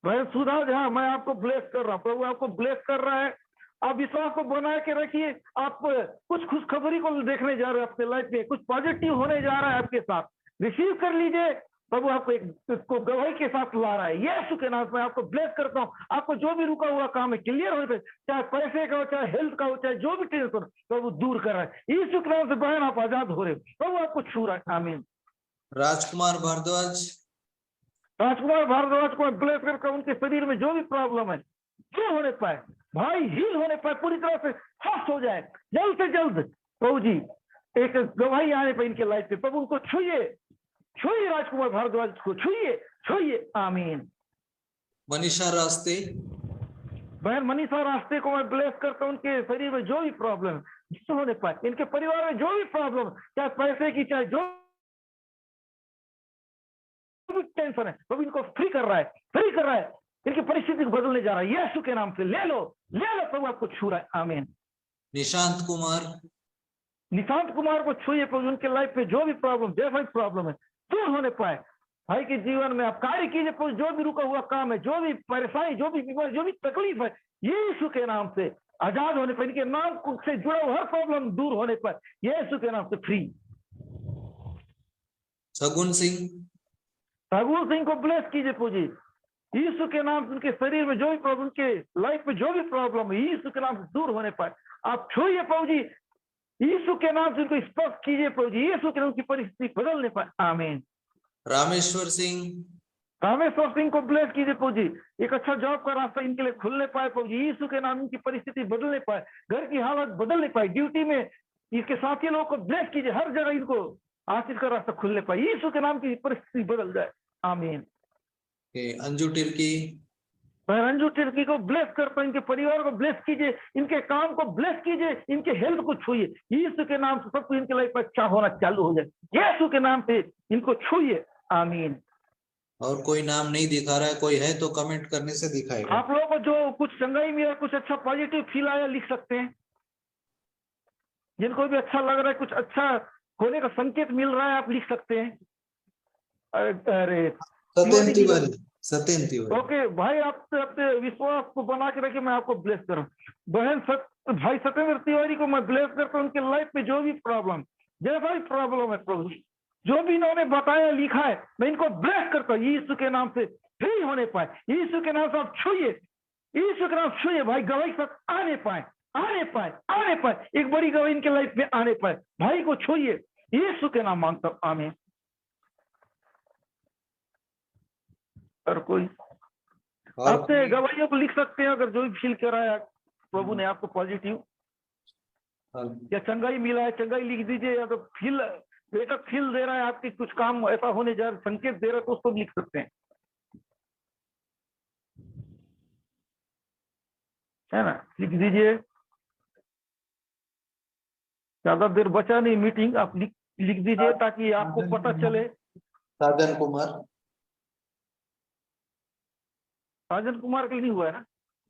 भाई सुधा झा, मैं आपको ब्लेस कर रहा हूँ, प्रभु आपको ब्लेस कर रहा है। आप विश्वास को बना के रखिए, आप कुछ खुशखबरी को देखने जा रहे हैं अपने लाइफ में, कुछ पॉजिटिव होने जा रहा है आपके साथ, रिसीव कर लीजिए। प्रभु आपको एक को गवाही के साथ ला रहा है यीशु के नाम में। आपको ब्लेस करता हूँ, आपको जो भी रुका हुआ काम है क्लियर होने पे, चाहे पैसे का हो, चाहे हेल्थ का हो, चाहे जो भी टेंशन, प्रभु दूर कर रहा है यीशु के नाम से। बहन आप आजाद हो रहे हो, प्रभु आपको छू रहा है, आमीन। राजकुमार भारद्वाज, राजकुमार भारद्वाज को ब्लेस करके उनके शरीर में जो भी प्रॉब्लम है जो होने पाए, भाई हील होने पाए, पूरी तरह से स्वस्थ हो जाए जल्द से जल्द। प्रभु जी एक गवाही आने पर इनके लाइफ पे, प्रभु उनको छूइए, छूइए राजकुमार भारद्वाज को, छूइए छूइए, आमीन। मनीषा रास्ते, बहन मनीषा रास्ते को मैं ब्लेस करता हूँ, उनके शरीर में जो भी प्रॉब्लम जो होने पाए, इनके परिवार में जो भी प्रॉब्लम, चाहे पैसे की, चाहे जो भी टेंशन है, प्रभु इनको फ्री कर रहा है, फ्री कर रहा है, इनकी परिस्थिति को बदलने जा रहा है यीशु के नाम से। ले लो प्रभु आपको छू रहा है, आमीन। निशांत कुमार, निशांत कुमार को छूइए प्रभु, उनके लाइफ में जो भी प्रॉब्लम, जैसा भी प्रॉब्लम है दूर होने पाए। भाई के जीवन में आप कार्य कीजिए प्रभु, जो भी रुका हुआ काम है, जो भी परेशानी, जो भी बीमारी, जो भी तकलीफ है, यीशु के नाम से आजाद होने पर, इनके नाम से जुड़ा हुआ हर प्रॉब्लम दूर होने पर यीशु के नाम से फ्री। सगुन सिंह, सगुन सिंह को ब्लेस कीजिए प्रभु जी यीशु के नाम से। उनके शरीर में जो भी प्रॉब्लम, उनके लाइफ में जो भी प्रॉब्लम है, यीशु के नाम से दूर होने पाए। आप छूइए प्रभु जी यीशु के नाम से, उनको स्पर्श कीजिए प्रभु जी, यीशु के नाम की परिस्थिति बदलने पाए, आमीन। रामेश्वर सिंह, रामेश्वर सिंह को ब्लेस कीजिए प्रभु जी, एक अच्छा जॉब का रास्ता इनके लिए खुलने पाए प्रभु जी, यीशु के नाम इनकी परिस्थिति बदलने पाए, घर की हालत बदलने पाए, ड्यूटी में इसके साथी लोगों को ब्लेस कीजिए, हर जगह इनको आशीष का रास्ता खुलने पाए, यीशु के नाम की परिस्थिति बदल जाए, आमीन। अंजू टिर्की, मैं रंजू तिर्की को ब्लेस करता हूं, इनके परिवार को ब्लेस कीजिए, इनके काम को ब्लेस कीजिए, इनके हेल्थ को छूइए, यीशु के नाम से सब कुछ इनके लाइफ में अच्छा होना चालू हो जाए, यीशु के नाम से इनको छूइए, आमीन। और कोई नाम नहीं दिखा रहा है, कोई है तो कमेंट करने से दिखाएगा। आप लोगों को जो कुछ चंगाई में कुछ अच्छा पॉजिटिव फील आया लिख सकते हैं, जिनको भी अच्छा लग रहा है, कुछ अच्छा होने का संकेत मिल रहा है, आप लिख सकते हैं। अरे सत्येन तिवारी, सत्येन तिवारी। ओके भाई, आप अपने विश्वास को बना के रखिए, मैं आपको ब्लेस करूं। बहन भाई सत्येंद्र तिवारी को मैं ब्लेस करता हूं, उनके लाइफ में जो भी प्रॉब्लम, जैसा भी प्रॉब्लम है प्रभु, जो भी इन्होंने बताया लिखा है, मैं इनको ब्लेस करता हूं, यीशु के नाम से फ्री होने पाए, यीशु के नाम से आप छूइए, यीशु के नाम छूइए भाई, गवाही तक आने पाए, आने पाए, आने पाए, एक बड़ी गवाही इनके लाइफ में आने पाए, भाई को छूइए, यीशु के नाम मांगता हूं, आमीन। और कोई आपसे गवाहियों को लिख सकते हैं, अगर जो भी फील कराया प्रभु ने आपको पॉजिटिव, या चंगाई मिला है, चंगाई लिख दीजिए, या तो फील बेटा फील दे रहा है आपकी कुछ काम ऐसा होने जा रहा, संकेत दे रहा है, तो उसको लिख सकते हैं, है ना, लिख दीजिए। ज्यादा देर बचा नहीं मीटिंग, आप लिख दीजिए ताकि आपको पता चले। साजन कुमार, साजन कुमार के नहीं हुआ है ना,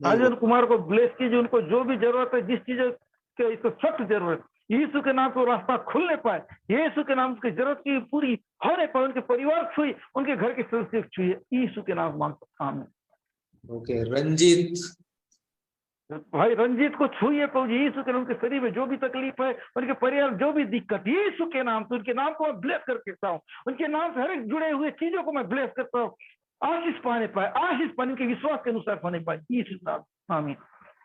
साजन कुमार को ब्लेस कीजिए, उनको जो भी जरूरत है, जिस चीज के इसको सख्त जरूरत, यीशु के नाम को रास्ता खुलने पाए, यीशु के नाम की जरूरत की पूरी होने पाए, उनके परिवार छुई, उनके घर के सदस्य छुई, यीशु के नाम मांगता हूं, आमीन। ओके रंजीत, भाई रंजीत को छुइए प्रभु जी, यीशु के नाम, उनके शरीर में जो भी तकलीफ है, उनके परिवार जो भी दिक्कत, यीशु के नाम से, उनके नाम को मैं ब्लेस करके कहता हूँ, उनके नाम से हर एक जुड़े हुए चीजों को मैं ब्लेस करता हूँ, आशीष पाने पाए, आशीष पाने के विश्वास के अनुसार पाने पाए, यीशु नाम, आमीन।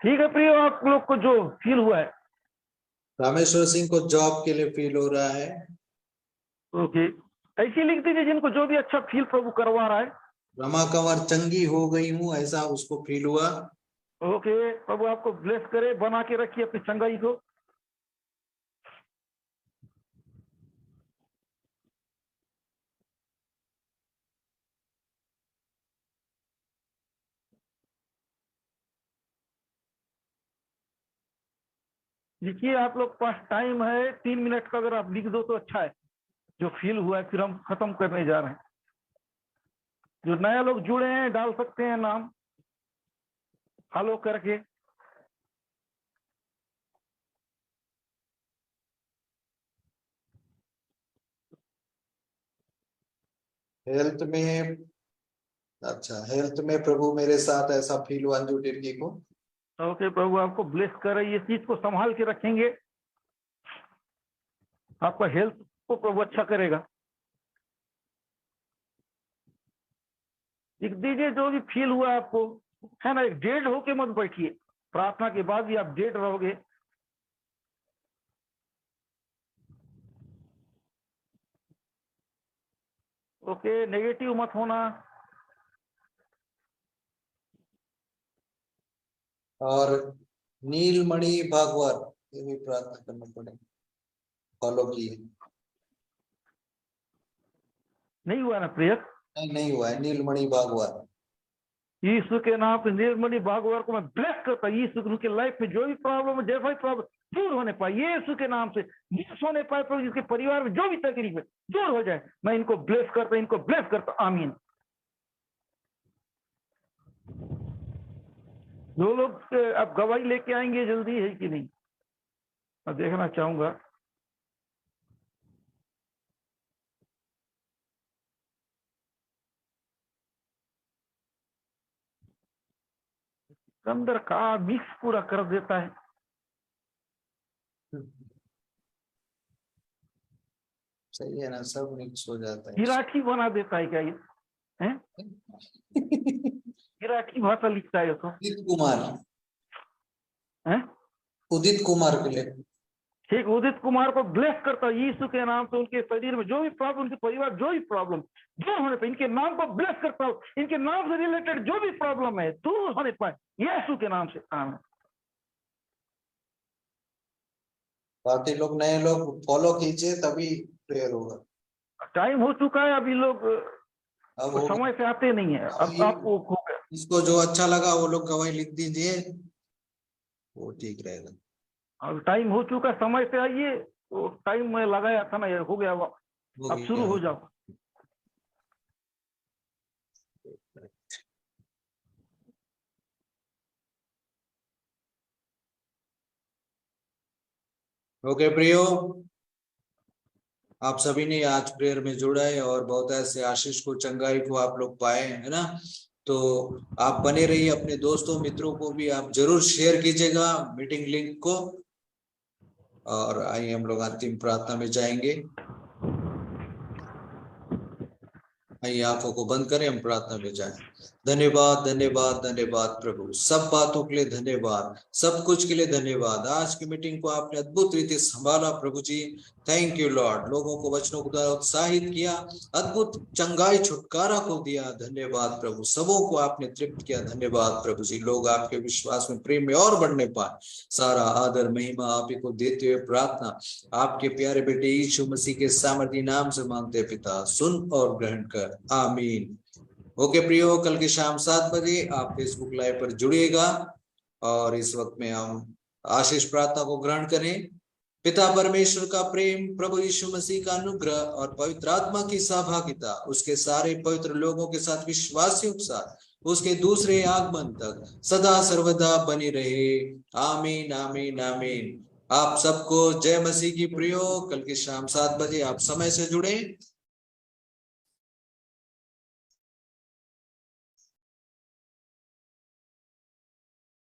ठीक है प्रियो, आप लोग को जो फील हुआ है। रामेश्वर सिंह को जॉब के लिए फील हो रहा है, ओके, ऐसे लिख दीजिए जिनको जो भी अच्छा फील प्रभु करवा रहा है। रमा कंवर चंगी हो गई हूँ, ऐसा उसको फील हुआ। ओके, प्रभु आपको ब्लेस करे, बना के रखिए अपनी चंगाई को। लिखिए, आप लोग पास टाइम है 3 मिनट का, अगर आप लिख दो तो अच्छा है, जो फील हुआ है, फिर हम खत्म करने जा रहे हैं। जो नया लोग जुड़े हैं डाल सकते हैं नाम फॉलो करके। हेल्थ में, अच्छा हेल्थ में प्रभु मेरे साथ, ऐसा फील हुआ अंजू टिर्की को। ओके, प्रभु आपको ब्लेस करे, ये चीज को संभाल के रखेंगे, आपका हेल्थ को प्रभु अच्छा करेगा। लिख दीजिए जो भी फील हुआ आपको, है ना, एक डेड होके मत बैठिए, प्रार्थना के बाद भी आप डेड रहोगे। ओके, नेगेटिव मत होना। और नीलमणि भागवत, ये भी प्रार्थना करना पड़ेगा, फॉलो किए। नहीं हुआ ना प्रियक? नहीं हुआ है, नीलमणि भागवत। यीशु के नाम पे नीलमणि भागवत को मैं ब्लेस करता हूँ, यीशु उनके लाइफ में जो भी प्रॉब्लम है, जैसा भी प्रॉब्लम दूर होने पाए, यीशु के नाम से दूर होने पाए, प्रभु जिसके परिवार में जो भी तकलीफ है दूर हो जाए, मैं इनको ब्लेस करता, इनको ब्लेस करता, आमीन। जो लोग अब गवाही लेके आएंगे, जल्दी है कि नहीं, मैं देखना चाहूंगा। अंदर का मिक्स पूरा कर देता है, सही है ना, सब मिक्स हो जाता है। गिराठी बना देता है क्या ये है? गिराठी भाषा लिखता है तो। उदित कुमार है? उदित कुमार के लिए ठीक उदित कुमार को ब्लेस करता यीशु के नाम से, उनके शरीर में जो भी प्रॉब्लम, उनके परिवार जो भी प्रॉब्लम दूर होने पे इनके नाम को ब्लेस करता हूँ। इनके नाम से रिलेटेड जो भी प्रॉब्लम है दूर होने पाए यीशु के नाम से, आमीन। बाकी लोग नए लोग फॉलो कीजिए तभी प्रेयर होगा। टाइम हो चुका है, अभी लोग अब हो समय से आते नहीं है। अब आपको हो गया, इसको जो अच्छा लगा वो लोग गवाही लिख दीजिए, वो ठीक रहेगा। अब टाइम हो चुका, समय से आइए। तो टाइम में लगाया था ना, ये हो गया, अब शुरू हो जाओ। ओके प्रियो, आप सभी ने आज प्रेयर में जुड़ा है और बहुत ऐसे आशीष को, चंगाई को आप लोग पाए, है ना। तो आप बने रहिए, अपने दोस्तों मित्रों को भी आप जरूर शेयर कीजिएगा मीटिंग लिंक को। और आइए हम लोग अंतिम प्रार्थना में जाएंगे। आइए आंखों को बंद करें, हम प्रार्थना में जाएं। धन्यवाद धन्यवाद धन्यवाद प्रभु, सब बातों के लिए धन्यवाद, सब कुछ के लिए धन्यवाद। आज की मीटिंग को आपने अद्भुत रीति संभाला प्रभु जी, थैंक यू लॉर्ड। लोगों को वचनों को द्वारा उत्साहित किया, अद्भुत चंगाई छुटकारा को दिया, धन्यवाद प्रभु। सबों को आपने तृप्त किया, धन्यवाद प्रभु जी। लोग आपके विश्वास में, प्रेम में और बढ़ने पाए। सारा आदर महिमा आप ही को देते हुए प्रार्थना आपके प्यारे बेटे यीशु मसीह के सामर्थी नाम से मांगते पिता, सुन और ग्रहण कर, आमीन। ओके प्रियो, कल की शाम 7 बजे आप फेसबुक लाइव पर जुड़िएगा और इस वक्त में हम आशीष प्रार्थना को ग्रहण करें। पिता परमेश्वर का प्रेम, प्रभु यीशु मसीह का अनुग्रह और पवित्र आत्मा की सहभागिता उसके सारे पवित्र लोगों के साथ, विश्वासियों के साथ, उसके दूसरे आगमन तक सदा सर्वदा बनी रहे, आमीन आमीन आमीन। आप सबको जय मसीह की प्रियो। कल की शाम 7 बजे आप समय से जुड़े।